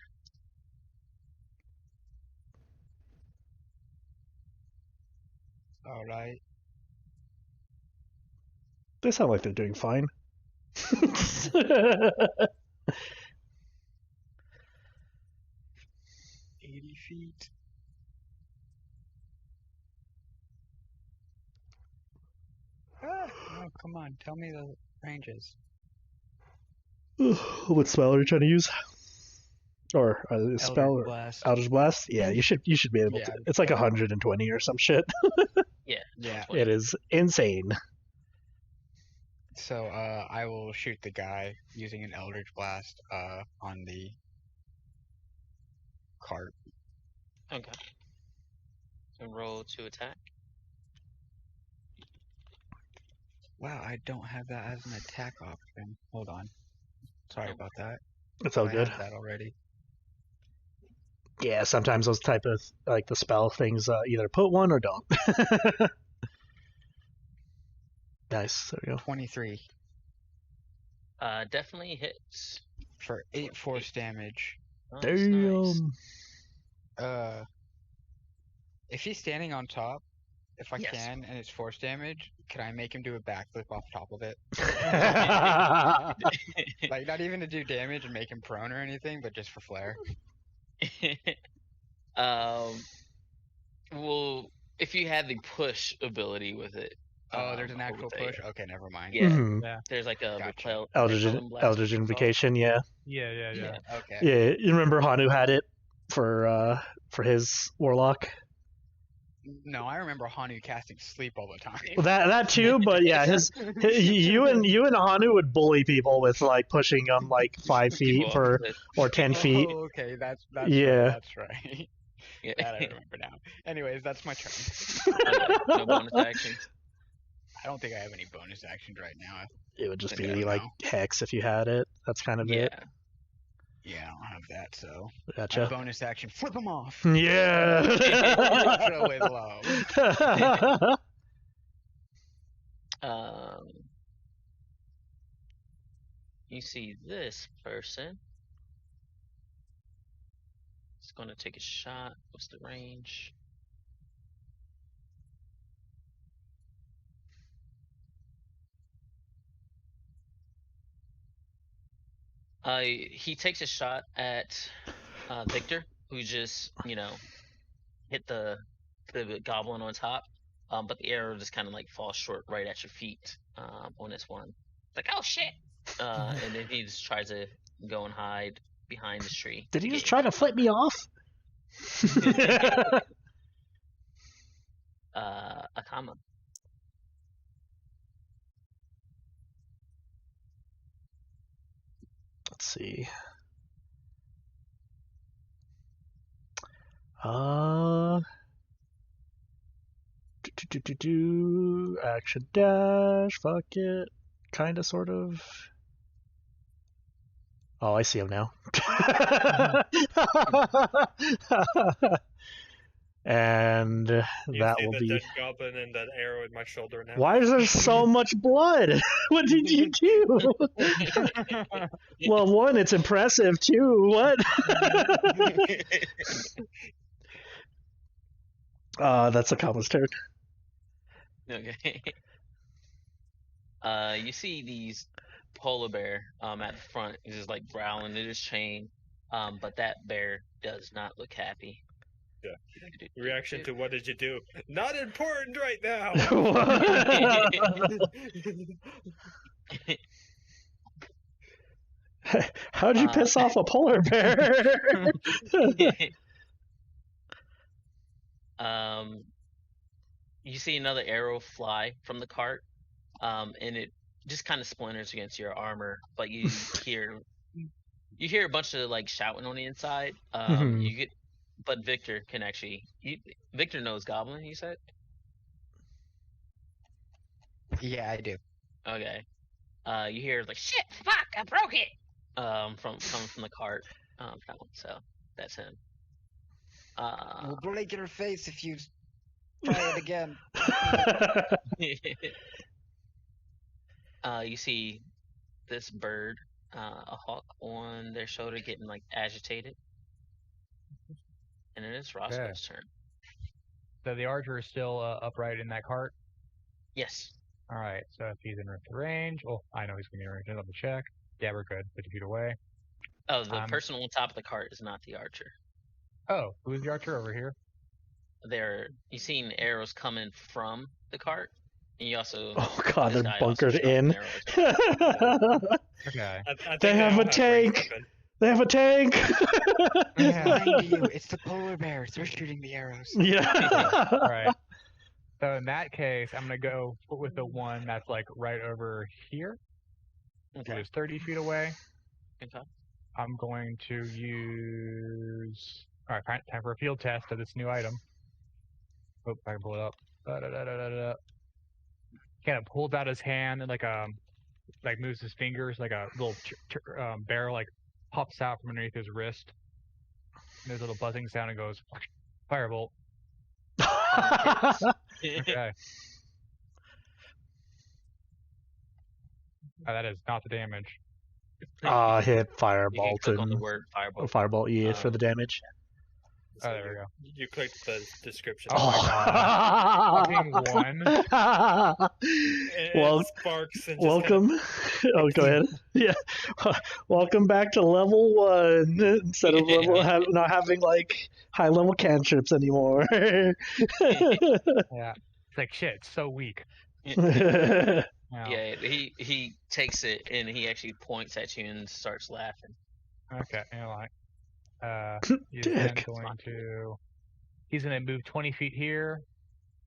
All right. They sound like they're doing fine. 80 feet. Oh, come on. Tell me the ranges. What spell are you trying to use? Or a spell Eldritch or Blast. Eldritch Blast? Yeah, you should be able Yeah. to. It's like 120 or some shit. Yeah. It is insane. So, I will shoot the guy using an Eldritch Blast, on the cart. Okay. So roll to attack. Wow, I don't have that as an attack option. Hold on. Sorry Oh. about that. It's all I good. had that already. Yeah, sometimes those type of like the spell things either put one or don't. Nice. There we go. 23 Definitely hits. for 8 force damage. Oh, that's Damn. nice. If he's standing on top, if I Yes. can, and it's force damage, Can I make him do a backflip off top of it? Like, not even to do damage and make him prone or anything, but just for flair. Well, if you had the push ability with it. Oh, there's an I actual would say- push? Okay, never mind. Yeah. Mhm. Yeah. There's like a Gotcha. Eldritch Invocation, yeah. Yeah. Okay. Yeah, you remember Hanu had it for his Warlock? No, I remember Hanu casting sleep all the time. Well, that too, but yeah, you and Hanu would bully people with like pushing them like 5 feet or 10 feet. Oh, okay, that's Yeah. right, that's right. Yeah. That I remember now. Anyways, that's my turn. Okay, no bonus actions. I don't think I have any bonus actions right now. It would just Okay. be like Hex if you had it. That's kind of it. Yeah. Yeah, I don't have that, so. My Gotcha. bonus action, flip them off! Yeah. Show it low. You see this person. It's gonna take a shot. What's the range? He takes a shot at Vicktor, who just, hit the goblin on top. But the arrow just kind of like falls short right at your feet on this one. It's like, oh shit! And then he just tries to go and hide behind the tree. Did he to just get try to flip me off? Akama. Let's see. Action dash. Fuck it. Kinda, sort of. Oh, I see him now. And You that see will the be. dead goblin and that arrow in my shoulder now. Why is there so much blood? What did you do? Well, one, it's impressive. Two, what? That's Akama's turn. Okay. You see these polar bear at the front. He's just like growling at his chain. But that bear does not look happy. Yeah. Reaction to what did you do? Not important right now. How'd you piss off a polar bear? You see another arrow fly from the cart, and it just kind of splinters against your armor. But you hear a bunch of like shouting on the inside. But Vicktor can actually. Vicktor knows Goblin. You said. Yeah, I do. Okay. You hear like shit, fuck, I broke it. Coming from the cart. That one. So that's him. We'll break your face if you try it again. You see this bird, a hawk on their shoulder, getting like agitated, and it is Roscoe's turn. So the archer is still upright in that cart. Yes. All right. So if he's in range, I know he's going to be in range. I'll double check. Yeah, we're good. 50 feet away. Oh, the person on top of the cart is not the archer. Oh, who's the archer over here? You seen arrows coming from the cart, and you also. Oh god, this they're guy also bunkered shot an in. arrow as well. Okay. I think They have all a tank. ranged weapon. They have a tank. Yeah. Behind you, it's the polar bears. They're shooting the arrows. Yeah. All right. So in that case, I'm going to go with the one that's like right over here. Okay. It is 30 feet away. Okay. I'm going to use. All right, time for a field test of this new item. Oh, I can pull it up. Kind of pulls out his hand and like moves his fingers, like a little barrel like pops out from underneath his wrist. And there's a little buzzing sound and goes firebolt. Okay. That is not the damage. Hit You can Firebolt click on the and word firebolt. Firebolt, yeah, for the damage. So Oh, there we go. You clicked the description. Oh my god. Fucking one. Well, It sparks and just welcome. Oh, go ahead. Yeah. Welcome back to level 1 instead of not having like high level cantrips anymore. Yeah. It's like shit. It's so weak. Yeah, Yeah. he takes it and he actually points at you and starts laughing. Okay. You know, like, he's Dick. then going to. He's gonna move 20 feet here,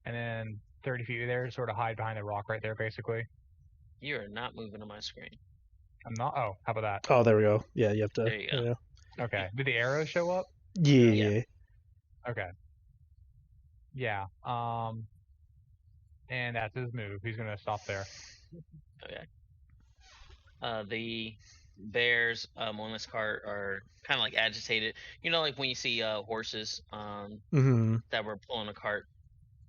and then 30 feet there, sort of hide behind the rock right there, basically. You are not moving on my screen. I'm not. Oh, how about that? Oh, there we go. Yeah, you have to. There you go. Yeah. Okay. Did the arrow show up? Yeah. Okay. Yeah. And that's his move. He's gonna stop there. Okay. The bears on this cart are kind of like agitated. You know, like when you see horses Mm-hmm. that were pulling a cart.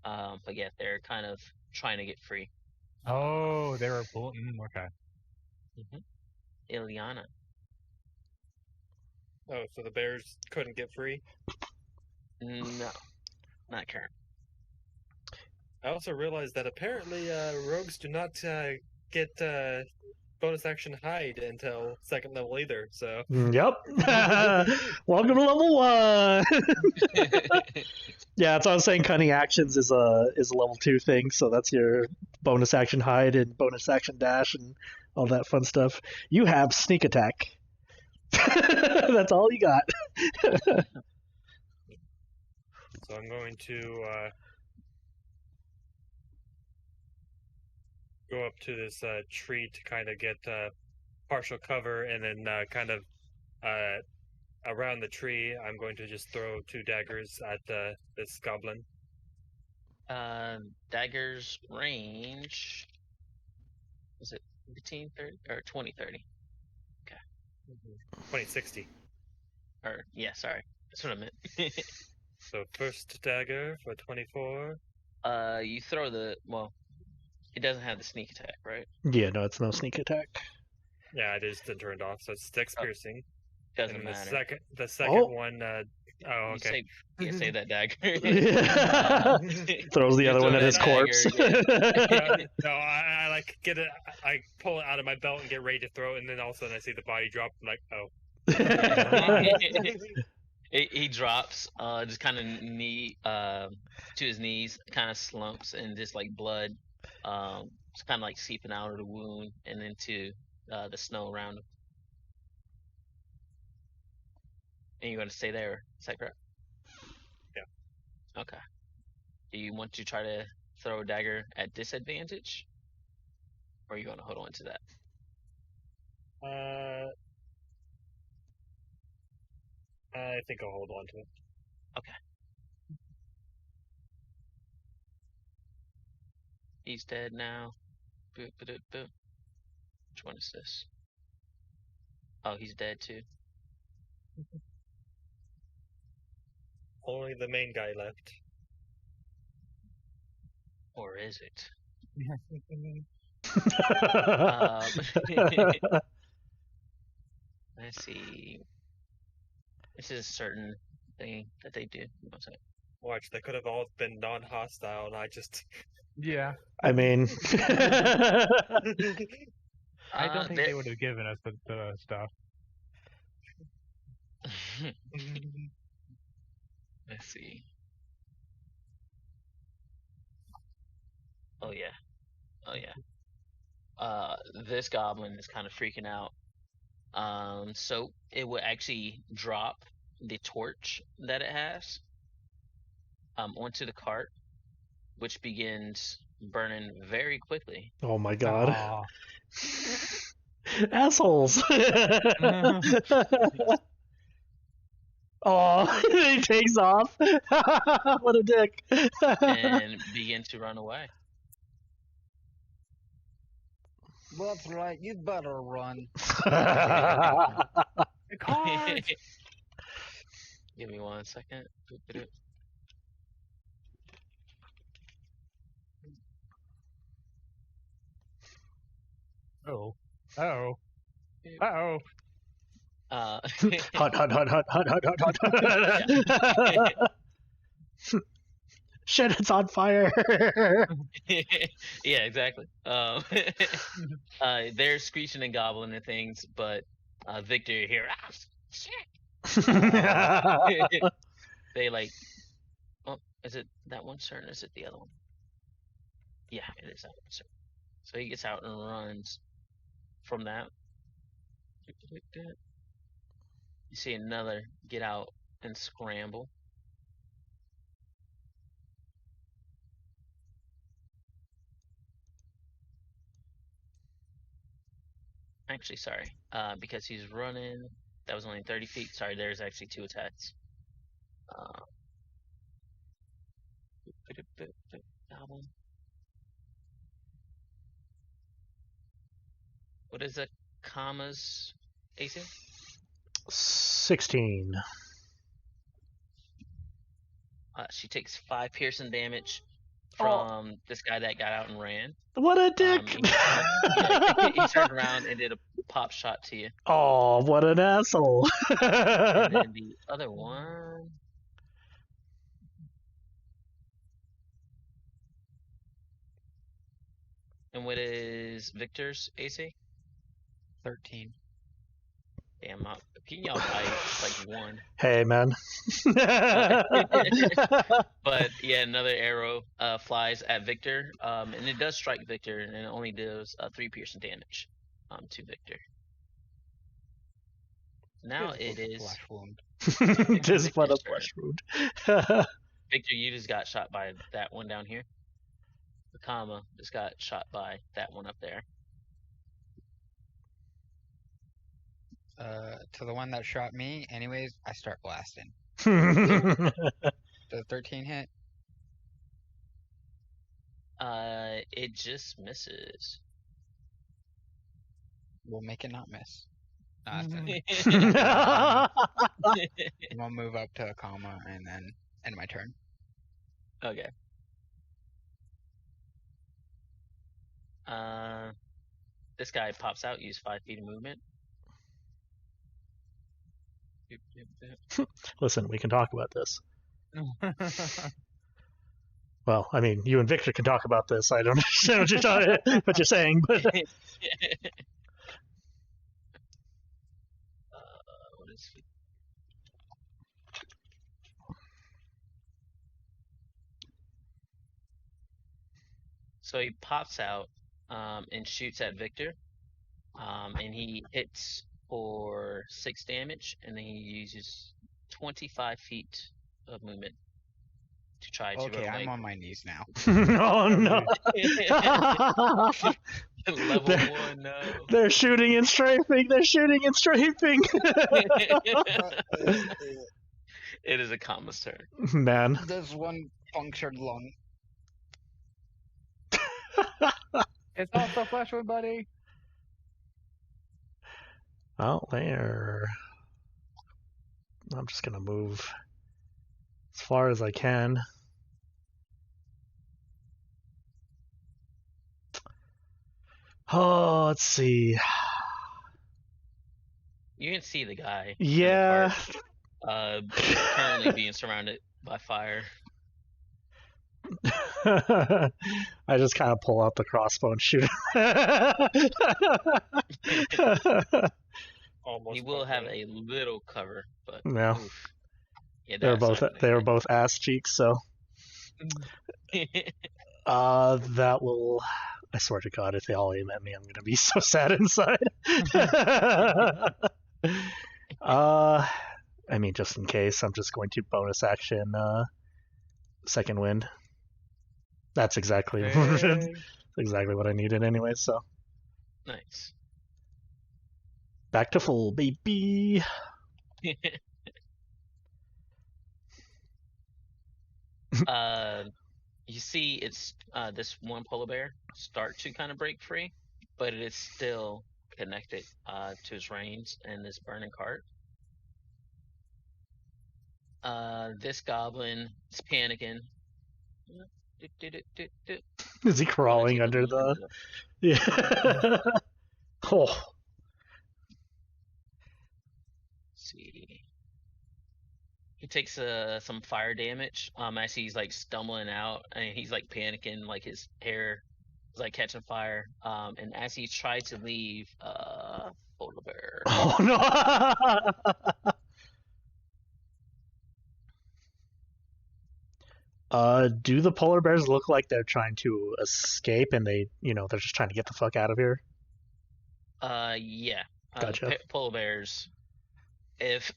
But yeah, they're kind of trying to get free. Oh, they were bulletin. Okay. Ilyana. Oh, so the bears couldn't get free? No, not current. I also realized that apparently rogues do not get bonus action hide until 2nd level either, so... Yep. Welcome to level 1. Yeah, that's what I was saying. Cunning actions is a level 2 thing, so that's your bonus action hide and bonus action dash and all that fun stuff. You have sneak attack. That's all you got. So I'm going to go up to this tree to kind of get partial cover, and then kind of around the tree, I'm going to just throw 2 daggers at this goblin. Dagger's range. Was it 1530 or 2030? 2060. Or yeah, sorry, that's what I meant. So first dagger for 24. You throw the it doesn't have the sneak attack, right? Yeah, no, it's no sneak attack. Yeah, it is turned off, so it's dex piercing. Doesn't And matter. the second one. Oh, okay. You save that dagger. Throws the You other throw one at that his corpse. No, I like get it. I pull it out of my belt and get ready to throw it, and then all of a sudden I see the body drop. I'm like, oh. He drops, just kind of to his knees, kind of slumps, and just like blood, it's kind of like seeping out of the wound and into the snow around him. And you're gonna stay there, is that correct? Yeah. Okay. Do you want to try to throw a dagger at disadvantage, or are you gonna hold on to that? I think I'll hold on to it. Okay. He's dead now. Boop, boop, boop. Which one is this? Oh, he's dead too. Only the main guy left. Or is it? Let's see. This is a certain thing that they do. Watch, they could have all been non-hostile, and I just... Yeah. I mean... I don't think they would have given us the stuff. Let's see. Oh yeah. This goblin is kind of freaking out. So it will actually drop the torch that it has onto the cart, which begins burning very quickly. Oh my god. Assholes. Oh, he takes off. What a dick. And begin to run away. That's right, you better run. Give me 1 second. Oh. Uh-oh. Uh-oh. Hot, hot, hot, hot, hot, hot, hot, hot. Shit, it's on fire. Yeah, exactly. They're screeching and gobbling and things, but Vicktor here. Ah, shit. They like. Oh, is it that one's turn? Or is it the other one? Yeah, it is that one's turn. So he gets out and runs from that. You see another get out and scramble. Actually, sorry. Because he's running. That was only 30 feet. Sorry, there's actually 2 attacks. Goblin. What is Akama's AC? 16. She takes 5 piercing damage from this guy that got out and ran. What a dick! He turned around and did a pop shot to you. Oh, what an asshole! And then the other one. And what is Victor's AC? 13. Damn, can y'all bite like 1? Hey, man. But yeah, another arrow flies at Vicktor, and it does strike Vicktor, and it only does 3 piercing damage to Vicktor. Now it is Flesh wound. Just but a flesh wound. Vicktor, you just got shot by that one down here. Akama just got shot by that one up there. To the one that shot me, anyways, I start blasting. Oh, Does 13 hit? It just misses. We'll make it not miss. Mm-hmm. I'll move up to Akama and then end my turn. Okay. This guy pops out, use 5 feet of movement. Listen, we can talk about this. Well, I mean, you and Vicktor can talk about this. I don't understand what you're saying, but What is it? So he pops out and shoots at Vicktor, and he hits for 6 damage, and then he uses 25 feet of movement to try to Okay, run I'm away. on my knees now. oh no! Level 1, no. They're shooting and strafing. They're shooting and strafing. It is Akama's turn. Man, There's one punctured lung. It's also flesh wound, buddy. oh, there. I'm just gonna move as far as I can. Oh, let's see. You can see the guy. Yeah. Currently being surrounded by fire. I just kind of pull out the crossbow and shoot. Almost. He will have a little cover, but No. oof. Yeah, They were that's both not they were gonna both ass cheeks, so hit. that will. I swear to God, if they all aim at me, I'm gonna be so sad inside. I mean, just in case, I'm just going to bonus action second wind. That's exactly exactly what I needed anyway. So Nice. back to full, baby. You see, it's this one polar bear start to kind of break free, but it is still connected to his reins and this burning cart. This goblin is panicking. Is he crawling under the? Yeah. Oh. see. He takes some fire damage as he's like stumbling out, and he's like panicking, like his hair is like catching fire. And as he tries to leave, polar bear. Oh no! Do the polar bears look like they're trying to escape, and they're just trying to get the fuck out of here? Yeah. Gotcha. Polar bears. If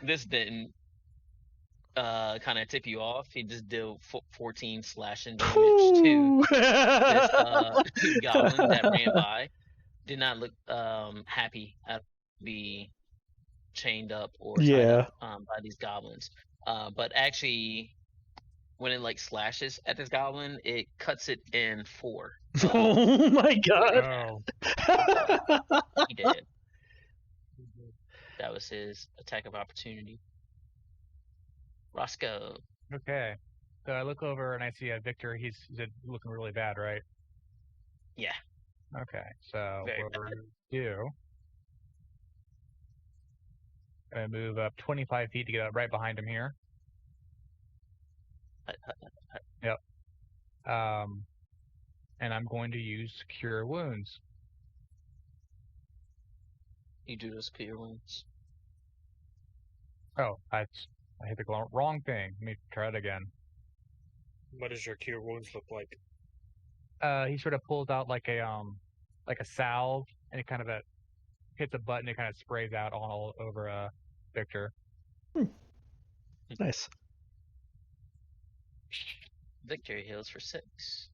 this didn't kind of tip you off, he just did 14 slashing damage to this goblin that ran by. Did not look happy to be chained up or tied up by these goblins. But actually, when it like slashes at this goblin, it cuts it in 4. Oh my god! Oh. He did. That was his attack of opportunity. Roscoe. Okay. So I look over and I see Vicktor. He's looking really bad, right? Yeah. Okay. So Very what bad. we're gonna do? I move up 25 feet to get up right behind him here. Yep. And I'm going to use Cure Wounds. You do those clear wounds. Oh, I hit the wrong thing. Let me try it again. What does your cure wounds look like? He sort of pulls out like a salve, and it kind of hits a button. It kind of sprays out all over Vicktor. Nice. Vicktor heals for 6.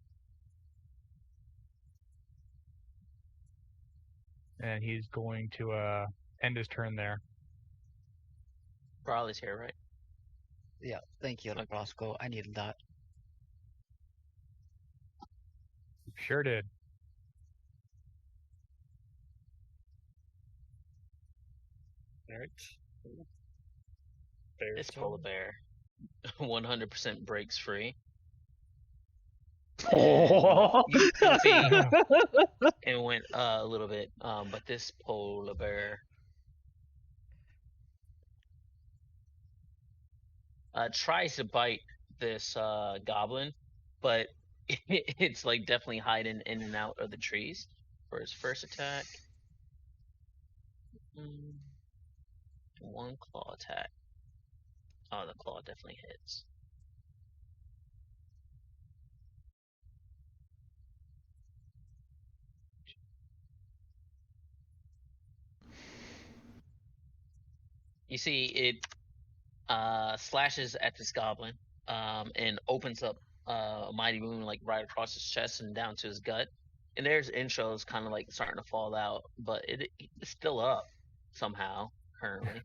And he's going to end his turn there. Brawley's here, right? Yeah, thank you, Roscoe. I needed that. Sure did. Alright. This polar bear 100% breaks free. Oh. You can see it went a little bit, but this polar bear tries to bite this goblin, but it's like definitely hiding in and out of the trees for his first attack. 1 claw attack. Oh, the claw definitely hits. You see it slashes at this goblin and opens up a mighty wound like right across his chest and down to his gut. And there's intros kind of like starting to fall out, but it's still up somehow currently.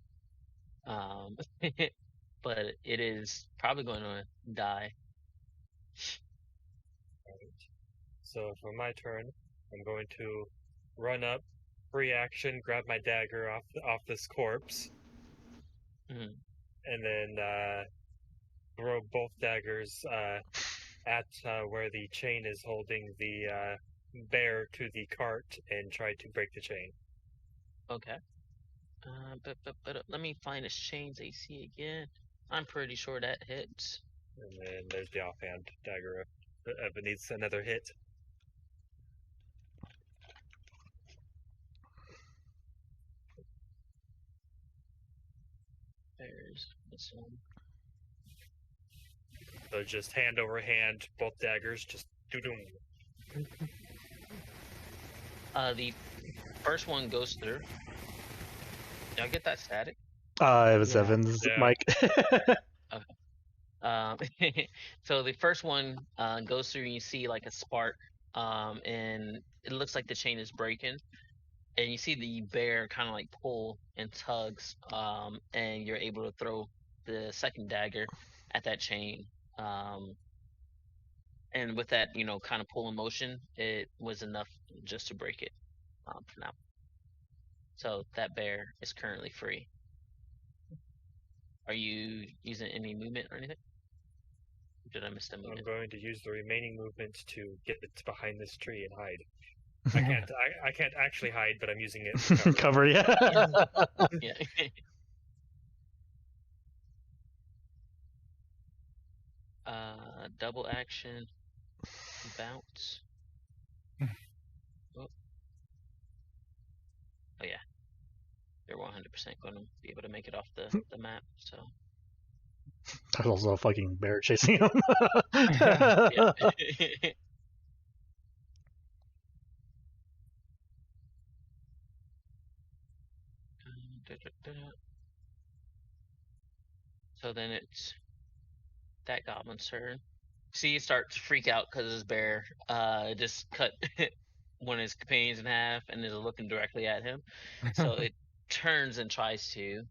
But it is probably going to die. So for my turn, I'm going to run up, free action, grab my dagger off this corpse, and then throw both daggers at where the chain is holding the bear to the cart and try to break the chain. Okay. But let me find his chain's AC again. I'm pretty sure that hits. And then there's the offhand dagger if it needs another hit. There's this one. So just hand over hand, both daggers, just doo-doom. The first one goes through. Y'all get that static? It was Yeah. Evan's Yeah. mic. So the first one goes through and you see like a spark, and it looks like the chain is breaking. And you see the bear kind of like pull and tugs, and you're able to throw the second dagger at that chain. And with that, kind of pull in motion, it was enough just to break it for now. So that bear is currently free. Are you using any movement or anything? Did I miss the movement? I'm going to use the remaining movement to get behind this tree and hide. I can't actually hide, but I'm using it for cover. Cover, yeah. Yeah. Double action, bounce. Oh yeah, they're 100% going to be able to make it off the map. So There's also a fucking bear chasing him. yeah. So then it's that goblin's turn. See, he starts to freak out because his bear just cut one of his companions in half and is looking directly at him. So it turns and tries to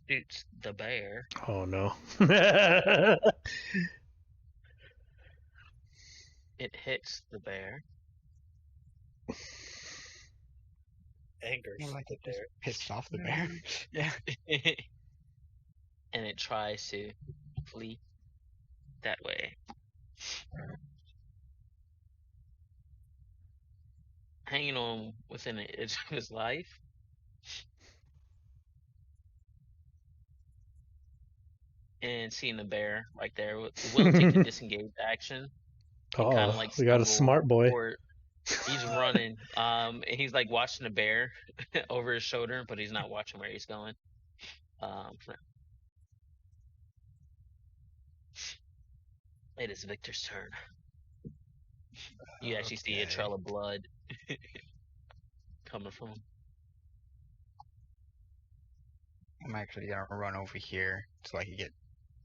shoot the bear. Oh no. It hits the bear. Anger. More like it just pissed off the bear. Yeah. And it tries to flee that way. Hanging on within the edge of his life. And seeing the bear right there, will take the disengage action. Oh, kinda, like, we got a stumble smart boy. forward. He's running. And he's like watching the bear over his shoulder, but he's not watching where he's going. It is Victor's turn. You actually see a trail of blood coming from him. I'm actually gonna run over here so I can get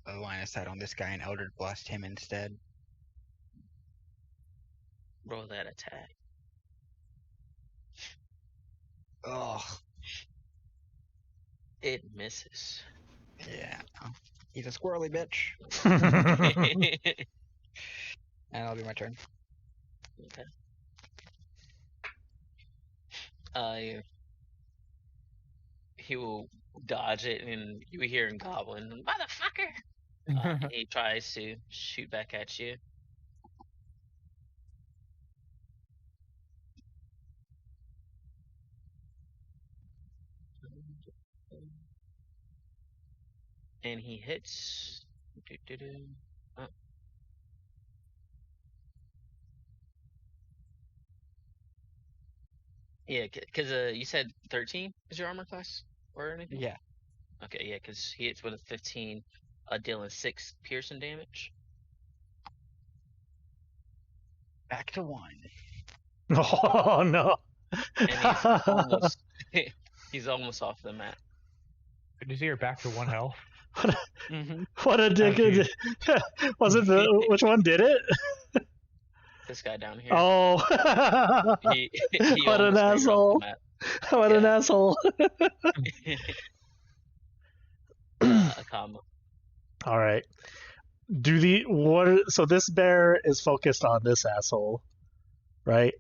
a line of sight on this guy and Eldritch Blast him instead. Roll that attack. Ugh. It misses. Yeah. He's a squirrely bitch. And that'll be my turn. Okay. He will dodge it, and you hear him goblin, "Motherfucker!" He tries to shoot back at you. And he hits. Oh. Yeah, because you said 13 is your armor class or anything? Yeah. Okay, yeah, because he hits with a 15, dealing 6 piercing damage. Back to 1. Oh no. And he's almost, he's almost off the map. Did you see her back to 1 health? What a dick. Was it which one did it? This guy down here. Oh. He What an almost made it off asshole. the map. What an asshole. Akama. All right. So this bear is focused on this asshole, right?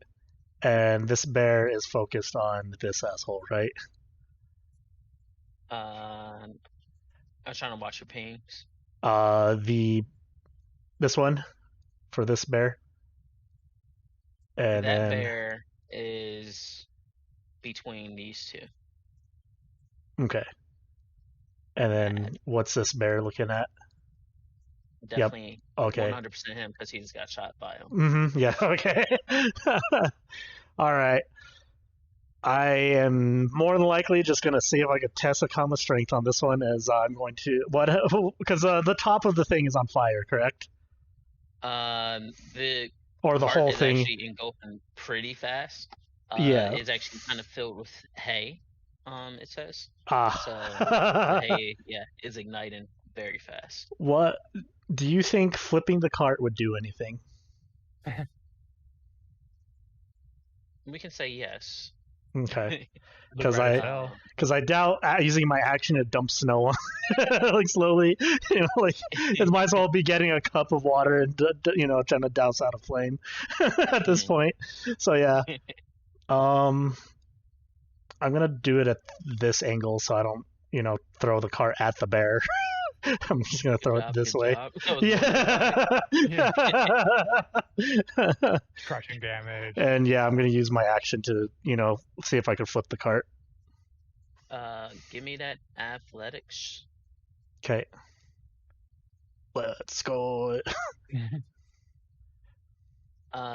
And this bear is focused on this asshole, right? I was trying to watch your pings. This one for this bear. And that then bear is between these two. okay. And then what's this bear looking at? Definitely Okay. 100% him because he just got shot by him. Mm-hmm. Yeah, okay. All right. I am more than likely just going to see if I can test Akama's strength on this one, as I'm going to... Because the top of the thing is on fire, correct? The Or the cart whole is thing? actually engulfing pretty fast. Yeah. It's actually kind of filled with hay, it says. Ah. So the hay, is igniting very fast. What... Do you think flipping the cart would do anything? We can say yes. Okay. Look Because right I- as hell. Because I doubt using my action to dump snow on, like slowly, it might as well be getting a cup of water and trying to douse out a flame at this point. So yeah, I'm gonna do it at this angle so I don't throw the cart at the bear. I'm just gonna throw it Good this way. job. That was Yeah. Crushing damage. And yeah, I'm gonna use my action to, see if I can flip the cart. Give me that athletics. Okay. Let's go.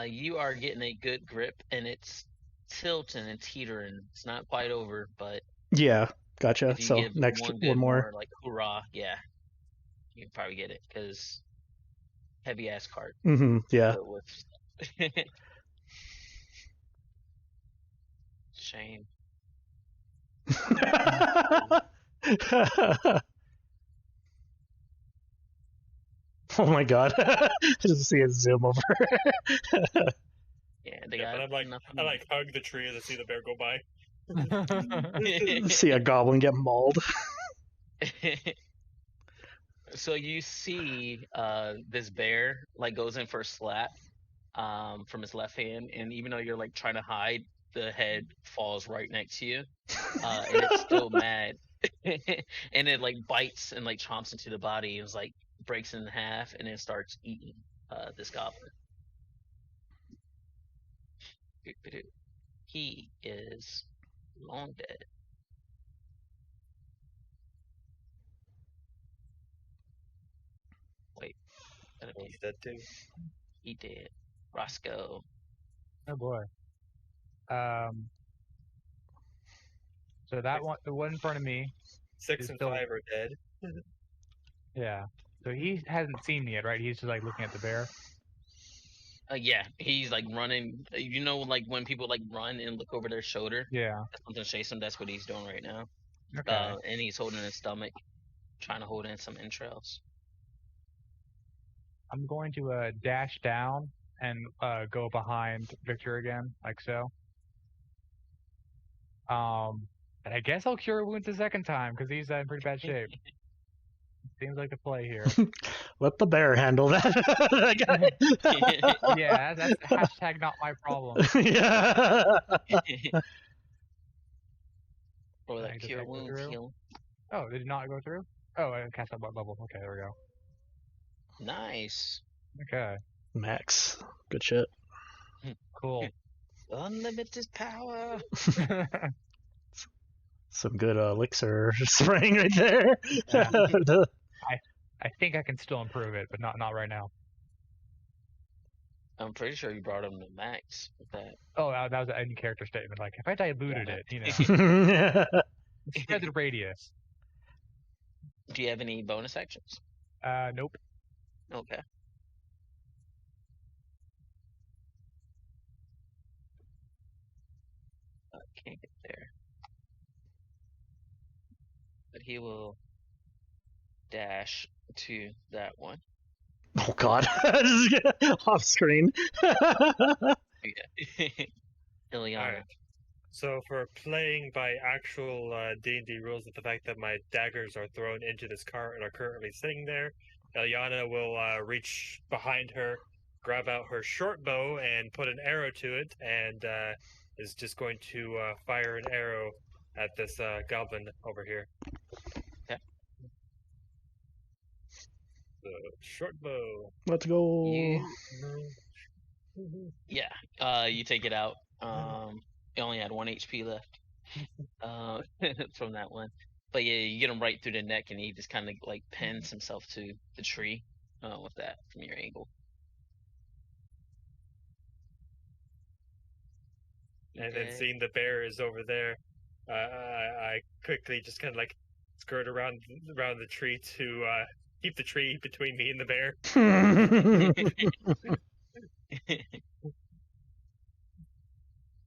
You are getting a good grip, and it's tilting and teetering. It's not quite over, but Yeah, gotcha. if you So give next one good one more. like hoorah, yeah, you can probably get it because heavy ass cart. Yeah. But with shame. Oh my god. Just see it zoom over. Yeah, they Yeah, got but nothing. I like hug the tree as I see the bear go by. See a goblin get mauled. So you see this bear like goes in for a slap from his left hand, and even though you're like trying to hide, the head falls right next to you, and it's still mad, and it like bites and like chomps into the body. It's like breaks it in half, and then starts eating this goblin. He is long dead. Wait, that'd be- He's dead too. he did. Roscoe. Oh boy. So that one, the one in front of me, 6 He's and still- 5 are dead. yeah. So he hasn't seen me yet, right? He's just like looking at the bear. Yeah, he's like running. You know, like when people like run and look over their shoulder, Yeah. something chase him. That's what he's doing right now. Okay. And he's holding his stomach, trying to hold in some entrails. I'm going to dash down and go behind Vicktor again, like so. And I guess I'll cure wounds a second time because he's in pretty bad shape. Seems like a play here. Let the bear handle that. Yeah, that's hashtag not my problem. Yeah. Or I that just cure take the wounds drill. heal. Oh, did it not go through? Oh, I cast that level. Okay, there we go. Nice. Okay, Max. Good shit. cool. Unlimited power. Some good elixir spraying right there. Yeah. I think I can still improve it, but not right now. I'm pretty sure you brought him to max with that. Oh, that was an end character statement. Like, if I diluted Yeah. it, you know, spread the radius. Do you have any bonus actions? Nope. Okay. I can't get there. But he will dash to that one. Oh god. Off screen. Yeah. Ilyana. Alright. So for playing by actual D&D rules, with the fact that my daggers are thrown into this cart and are currently sitting there, Ilyana will reach behind her, grab out her short bow, and put an arrow to it, and is just going to fire an arrow at this goblin over here. Okay. So, short bow. Let's go. Yeah. You take it out. It only had 1 HP left from that one. But yeah, you get him right through the neck, and he just kind of like pins himself to the tree with that from your angle. And then seeing the bear is over there, I quickly just kind of like skirt around the tree to keep the tree between me and the bear.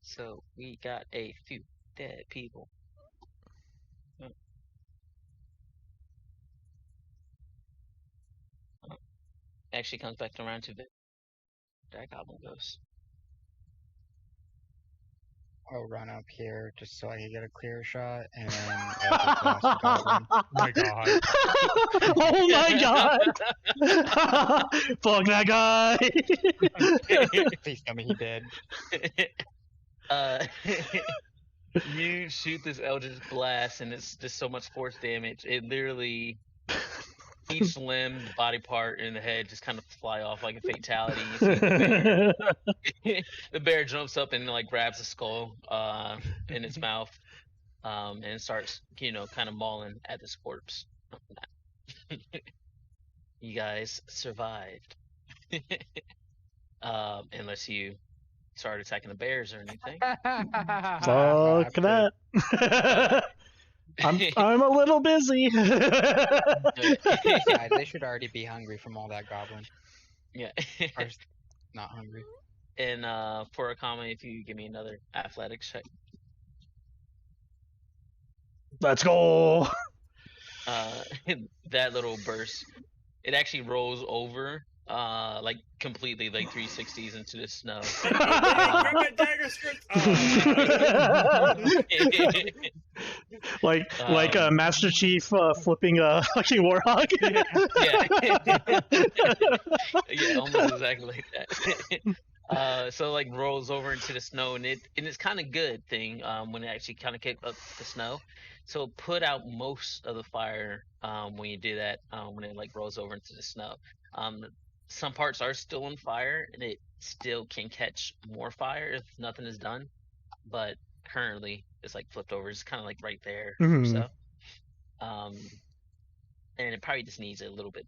So we got a few dead people. Actually comes back around to that goblin goes. I'll run up here just so I can get a clear shot, and I'll just blast the goblin. Oh my god. Oh my god. Fuck that guy. Please tell me he did. You shoot this Eldritch Blast, and it's just so much force damage. It literally each limb, the body part, and the head just kind of fly off like a fatality. You see the bear, the bear jumps up and like grabs the skull in its mouth, and starts, kind of mauling at this corpse. You guys survived, unless you start attacking the bears or anything. Fuck that. I'm a little busy. Yeah, they should already be hungry from all that goblin. Yeah. Or not hungry. And for Akama, if you give me another athletics check. Let's go. That little burst, it actually rolls over, like completely, like 360s into the snow. Grab my daggers first. Like Master Chief flipping a fucking warhawk. Yeah, almost exactly like that. So like rolls over into the snow, and it's kind of good thing when it actually kind of kicked up the snow. So put out most of the fire when you do that, when it like rolls over into the snow. Some parts are still on fire, and it still can catch more fire if nothing is done. But currently, it's like flipped over. It's kind of like right there. Mhm. So, and it probably just needs a little bit,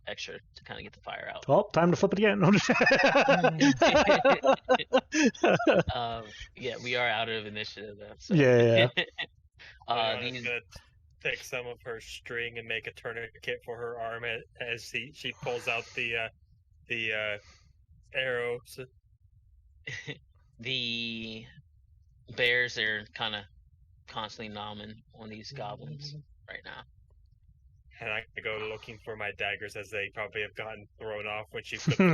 extra to kind of get the fire out. Oh, time to flip it again. Yeah, we are out of initiative though. So. Yeah. She's gonna take some of her string and make a tourniquet for her arm as she pulls out the arrows. The bears are kind of constantly nomming on these goblins right now. And I go looking for my daggers as they probably have gotten thrown off when she flipped the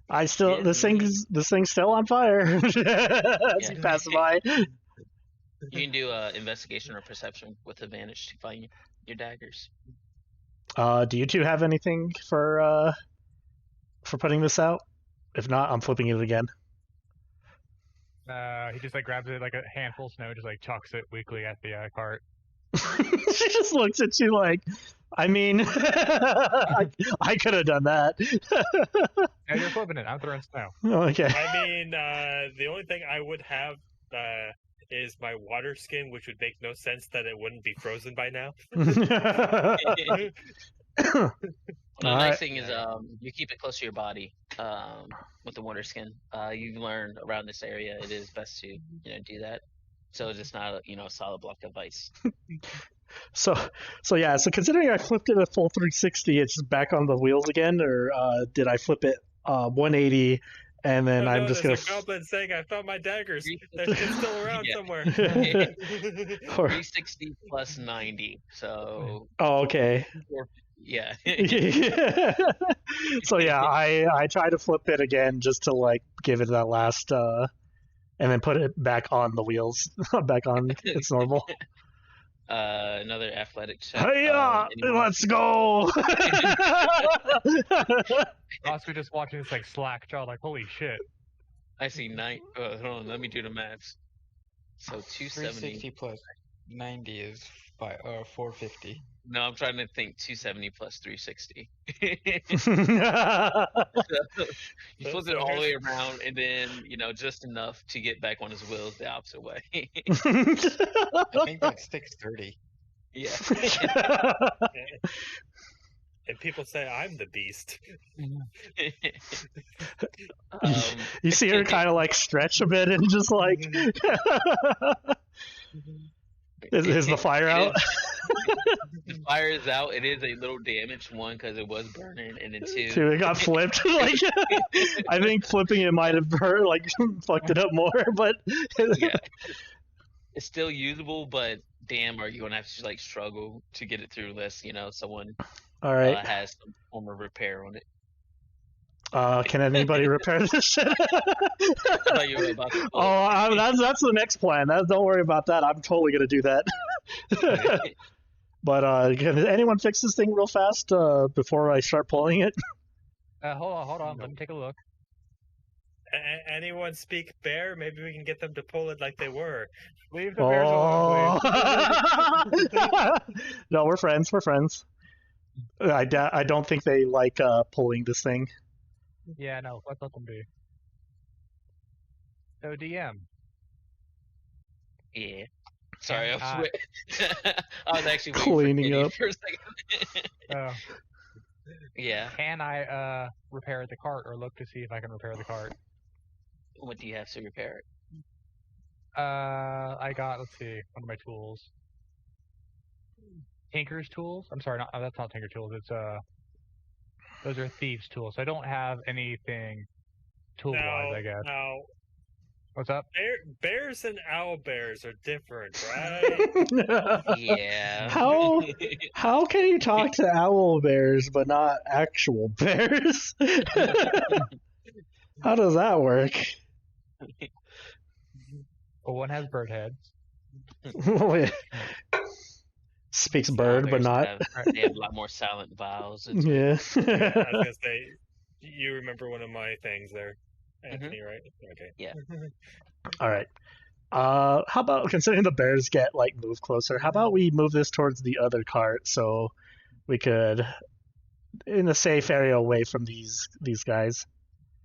fire. This thing's still on fire as you pass by. You can do investigation or perception with advantage to find your daggers. Do you two have anything for putting this out? If not, I'm flipping it again. He just like grabs it like a handful of snow, just like chucks it weakly at the cart. She just looks at you like, I mean, I could have done that. Yeah, you're flipping it. I'm throwing snow. Okay. I mean, the only thing I would have is my water skin, which would make no sense that it wouldn't be frozen by now. The nice thing is you keep it close to your body with the water skin. You've learned around this area it is best to do that, so it's just not a solid block of ice. So considering I flipped it a full 360, it's just back on the wheels again, or did I flip it 180 and then I'm just gonna? There's a goblin saying, "I found my daggers. They're still around somewhere." 360 plus 90, so. Oh, okay. Yeah. So yeah, I try to flip it again just to like give it that last and then put it back on the wheels, back on its normal. Another athletic check. Hey, let's go. Roscoe just watching this like slack jaw, like holy shit. I see 9. Hold on, let me do the maths. So 270. 360 plus 90 is 450. No, I'm trying to think 270 plus 360. You flip it all the way around, and then just enough to get back on his wheels the opposite way. I think that's 630. Yeah. And people say I'm the beast. You see her kind of like stretch a bit and just like. Is the fire out? The fire is out. It is a little damaged, one, because it was burning, and then two, it got flipped. Like, I think flipping it might have hurt, like fucked it up more, but yeah, it's still usable. But damn, are you gonna have to like struggle to get it through unless someone all right has some form of repair on it. Can anybody repair this shit? I thought you were about to that's the next plan. Don't worry about that. I'm totally gonna do that. But can anyone fix this thing real fast before I start pulling it? Hold on. Let me take a look. Anyone speak bear? Maybe we can get them to pull it like they were. Leave the bears alone, Oh. No, we're friends. We're friends. I don't think they like pulling this thing. please. Yeah, no, let's let them be. So DM. Yeah. Sorry, And, I was actually waiting Cleaning for up. Kitty for a second. Oh, Yeah. can I repair the cart or look to see if I can repair the cart? What do you have to repair it? I got, let's see, one of my tools. Tinker's tools? I'm sorry, that's not Tinker tools. It's those are thieves tools. I don't have anything tool-wise, I guess. Now, What's up? bears and owl bears are different, right? Yeah. How can you talk to owl bears but not actual bears? How does that work? Well, one has bird heads. Speaks bird, but not. They have a lot more silent vowels. It's Yeah. I was gonna say, you remember one of my things there, Anthony, right? Okay. Yeah. All right. How about, considering the bears get like move closer, how about we move this towards the other cart so we could in a safe area away from these guys.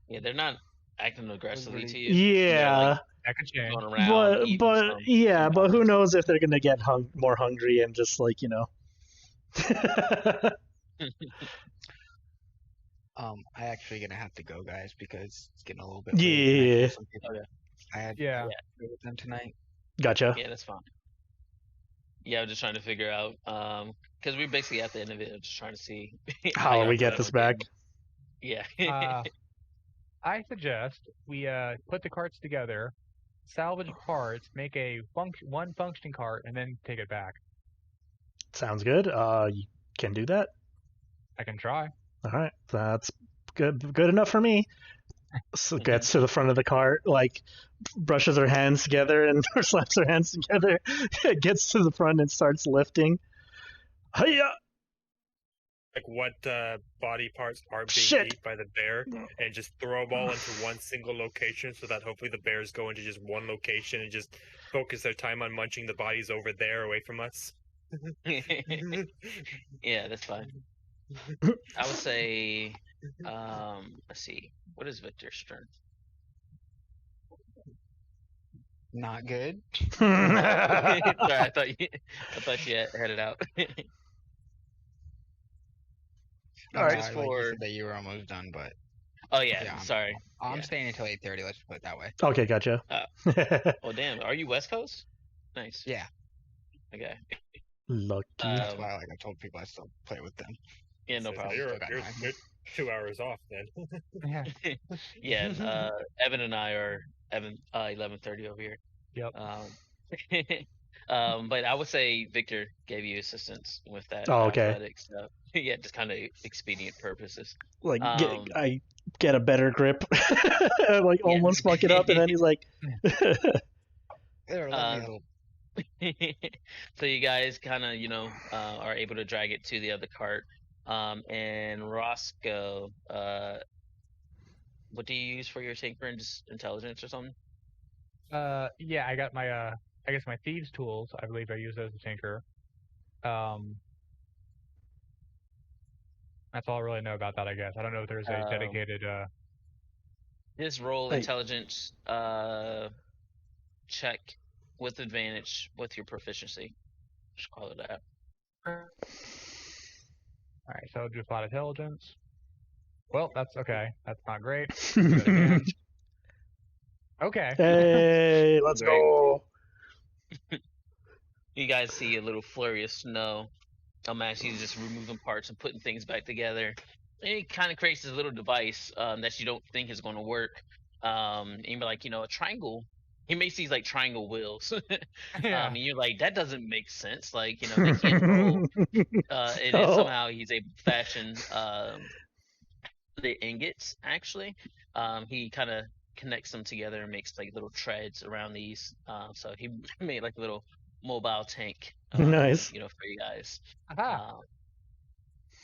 Yeah, they're not acting aggressively to you. Yeah. That could change. Going around, eating some yeah, but who numbers. knows if they're gonna get more hungry and just like, you know. I actually gonna have to go, guys, because it's getting a little bit late. Yeah. Okay. I had Yeah. to go with them tonight. Gotcha. Yeah, that's fine. Yeah, I'm just trying to figure out, because we're basically at the end of it. I'm just trying to see How y'all we get plan this on back? getting- Yeah. I suggest we put the carts together, salvage parts, make a one functioning cart, and then take it back. Sounds good. You can do that. I can try. All right, that's good enough for me. So gets to the front of the cart, like brushes her hands together and or slaps her hands together. Gets to the front and starts lifting. Hiya! Like what body parts are being Shit. eaten by the bear, and just throw them all into one single location, so that hopefully the bears go into just one location and just focus their time on munching the bodies over there, away from us. Yeah, that's fine. I would say, let's see, what is Victor's strength? Not good. Sorry, I thought you had it out. No, All right. like you said that you were almost done, but Oh yeah, Yeah, sorry. I'm Yeah. staying until 8:30. Let's put it that way. Okay, gotcha. Oh damn, are you West Coast? Nice. Yeah, Okay. Lucky. that's Um, why like I told people I still play with them. Yeah, no So problem. You're, Still got you're, time. you're 2 hours off then. Yeah. Yeah, Evan and I are 11:30 over here. Yep. But I would say Victor gave you assistance with that Oh, okay. athletics stuff. Yeah, just kind of expedient purposes. Like Um, I get a better grip. Like almost fuck it up, and then he's like, There, let Uh, me help. So you guys kind of, are able to drag it to the other cart. And Roscoe, what do you use for your tinker and just intelligence or something? Yeah, I got my I guess my thieves tools. I believe I use those to tinker. That's all I really know about that. I guess I don't know if there's a dedicated. Just roll Hey. intelligence check with advantage with your proficiency. Just call it that. All right, so I'll do flat intelligence. Well, that's okay. That's not great. Okay. "Hey, let's Great. go!" You guys see a little flurry of snow. Actually just removing parts and putting things back together. And he kind of creates this little device that you don't think is going to work. And you're like, a triangle. He makes these like triangle wheels. Yeah. And you're like, that doesn't make sense. Like, they can't roll. And then Oh. somehow he's able to fashion the ingots, actually. He kind of connects them together and makes like little treads around these. So he made like a little mobile tank. Nice. For you guys. Aha.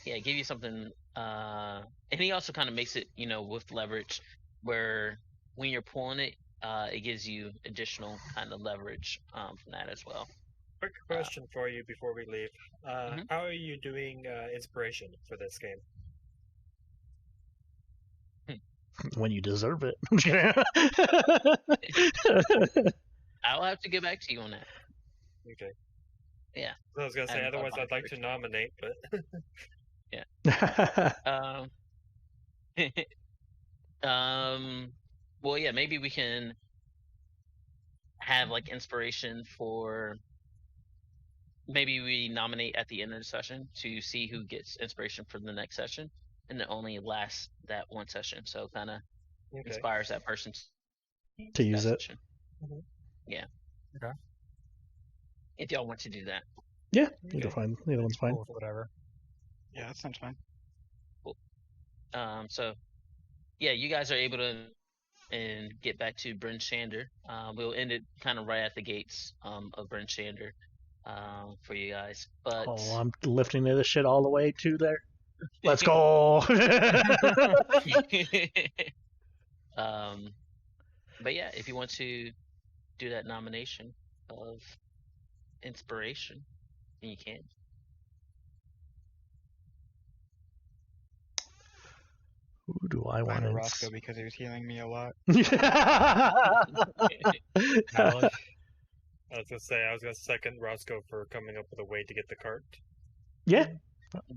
Yeah, give you something. And he also kind of makes it, with leverage, where when you're pulling it, it gives you additional kind of leverage from that as well. Quick question for you before we leave. Mhm. How are you doing inspiration for this game? When you deserve it. I'll have to get back to you on that. Okay. Yeah. I was gonna say, haven't thought otherwise about I'd like to it nominate, but Well, yeah, maybe we can have like inspiration for. Maybe we nominate at the end of the session to see who gets inspiration for the next session, and it only lasts that one session. So kind of okay. inspires that person to use that it. session. Mhm. Yeah. Okay. If y'all want to do that. Yeah, either Okay. fine. Either one's fine. Cool, whatever. Yeah, that sounds fine. So yeah, you guys are able to and get back to Bryn Shander. We'll end it kind of right at the gates of Bryn Shander for you guys. But Oh, I'm lifting this shit all the way to there. Let's go. But yeah, if you want to do that nomination of inspiration, then you can. Who do I want Mine to? Roscoe because he was healing me a lot. Knowledge. I was gonna second Roscoe for coming up with a way to get the cart. Yeah.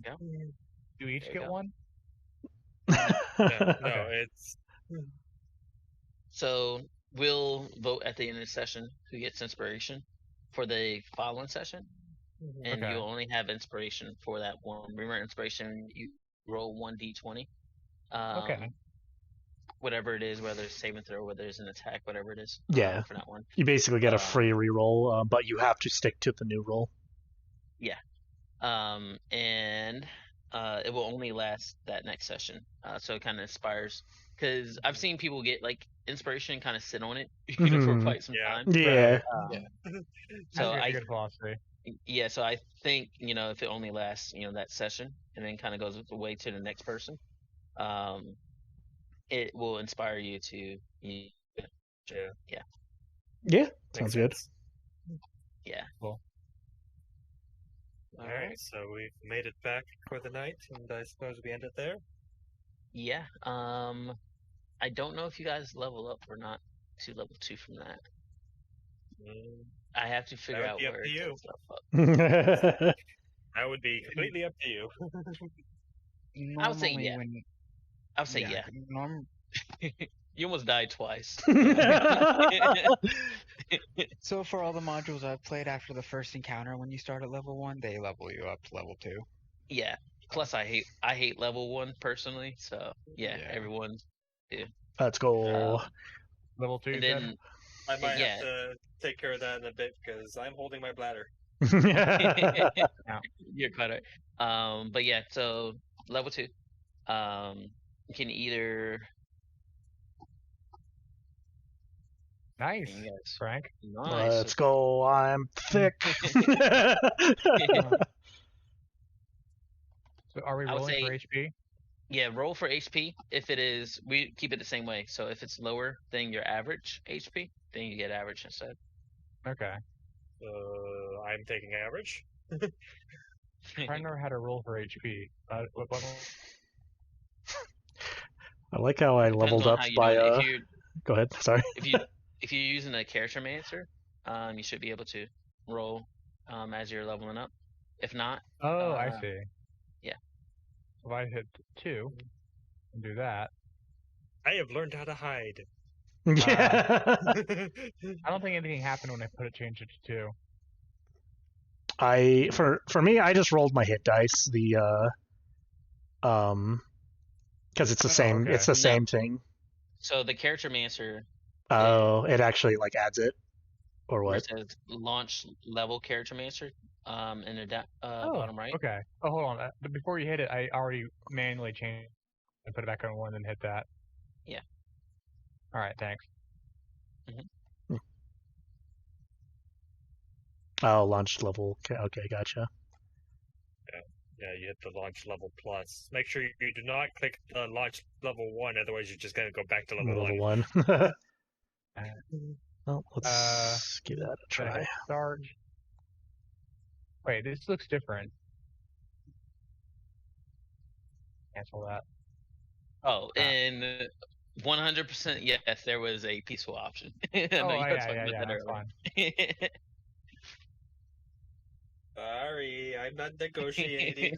Yeah. Do we each There you get go. one? No, it's So we'll vote at the end of the session who gets inspiration for the following session, and Okay. you'll only have inspiration for that one. Remember, inspiration, you roll 1d20. Okay. Whatever it is, whether it's saving throw, whether it's an attack, whatever it is. Yeah. For that one. You basically get a free reroll, but you have to stick to the new roll. And it will only last that next session. So it kind of inspires, because I've seen people get like inspiration and kind of sit on it, for Mhm. quite some Yeah. time. Yeah. So That's I good philosophy. Yeah, so I think, if it only lasts, that session and then kind of goes away to the next person, it will inspire you to, yeah. Yeah. Yeah. Makes Sounds good. sense. Yeah. Cool. All right, so we've made it back for the night, and I suppose we end it there. Yeah. I don't know if you guys level up or not to level 2 from that. I have to figure would out be up where to it you. does stuff up. That would be completely up to you. I would say Normally yeah. when I would say yeah. You almost died twice. So for all the modules I've played after the first encounter, when you start at level 1, they level you up to level 2. Yeah. Plus, I hate level 1 personally. So yeah. Yeah. Everyone. Let's go. Level 2, And you then I might Yeah. have to take care of that in a bit because I'm holding my bladder. you're quite right. But yeah. So level 2. You can either. Nice, You guys. Frank. Nice. Let's go. I'm thick. So are we I would rolling for say- HP? Yeah, roll for HP. If it is, we keep it the same way. So if it's lower than your average HP, then you get average instead. Okay. I'm taking average. I don't remember how to roll for HP. What level? I like how I Depends leveled on up how you by. do it. If you Go ahead. Sorry. if you're using a character mancer, you should be able to roll as you're leveling up. If not, Oh, I see. yeah. If I hit 2 and do that, I have learned how to hide. Yeah. I don't think anything happened when I changed it to 2. For me, I just rolled my hit dice. Because it's the same. okay. It's the same thing. So the character mancer Oh, it actually like adds it, or where what? it says launch level character mancer in the bottom right. Okay. Oh, hold on. But before you hit it, I already manually changed and put it back on 1 and then hit that. Yeah. All right. Thanks. Oh, launch level. Okay, gotcha. Yeah, you hit the launch level plus. Make sure you do not click the launch level 1, otherwise you're just gonna go back to level 1. 1. Well, let's give that a Gonna try. hit start. Wait, this looks different. Cancel that. Oh, and 100% yes, there was a peaceful option. I know you were talking about that that's earlier. fine. Sorry, I'm not negotiating.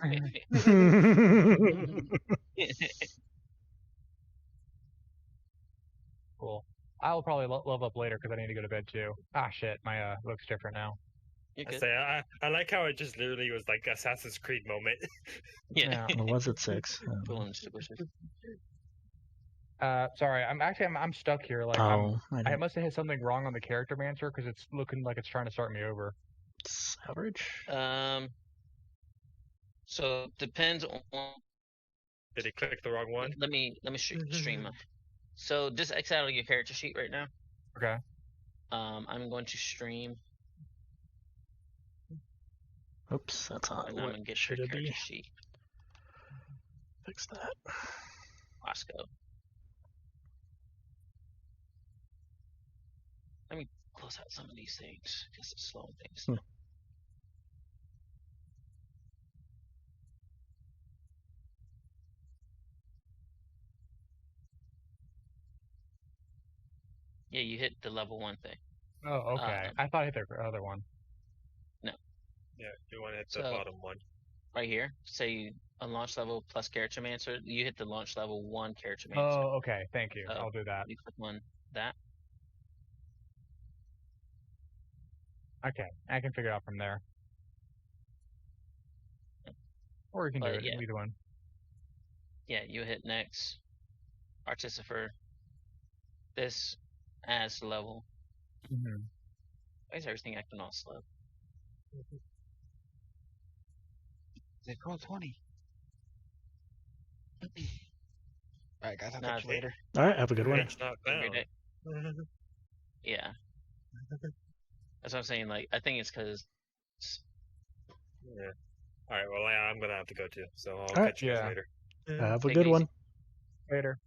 Cool. I will probably level up later because I need to go to bed too. Ah, shit, my looks different now. You're I good. say I like how it just literally was like Assassin's Creed moment. Yeah. Or was it 6? Cool and distinguishes. Sorry, I'm stuck here. Like, Oh, I must have hit something wrong on the character mancer because it's looking like it's trying to start me over. It's average. So depends on. Did he click the wrong one? Let me stream. So just X out of your character sheet right now. Okay. I'm going to stream. Oops, that's not And I'm gonna what get should your it character be. sheet. Fix that. Roscoe. Let me close out some of these things because it's slowing things down. Yeah, you hit the level 1 thing. Oh, okay. I thought I hit the other one. No. Yeah, you want to hit the So- bottom one. Right here, say a launch level plus character mancer. You hit the launch level 1 character mancer. Oh, okay. Thank you. I'll do that. You click on that. Okay, I can figure it out from there. Or you can do But it. yeah. Either one. Yeah, you hit next. Artificer. This adds level. Mm-hmm. Why is everything acting all slow? They roll 20. Alright, guys, I'll Nah, catch you later. All right, have a good one. It's not Have a found. good day. Yeah. That's what I'm saying. Like, I think it's because. Yeah. All right. Well, I'm gonna have to go too. So I'll All right. catch you guys Yeah. later. Have a Take good it one. easy. Later.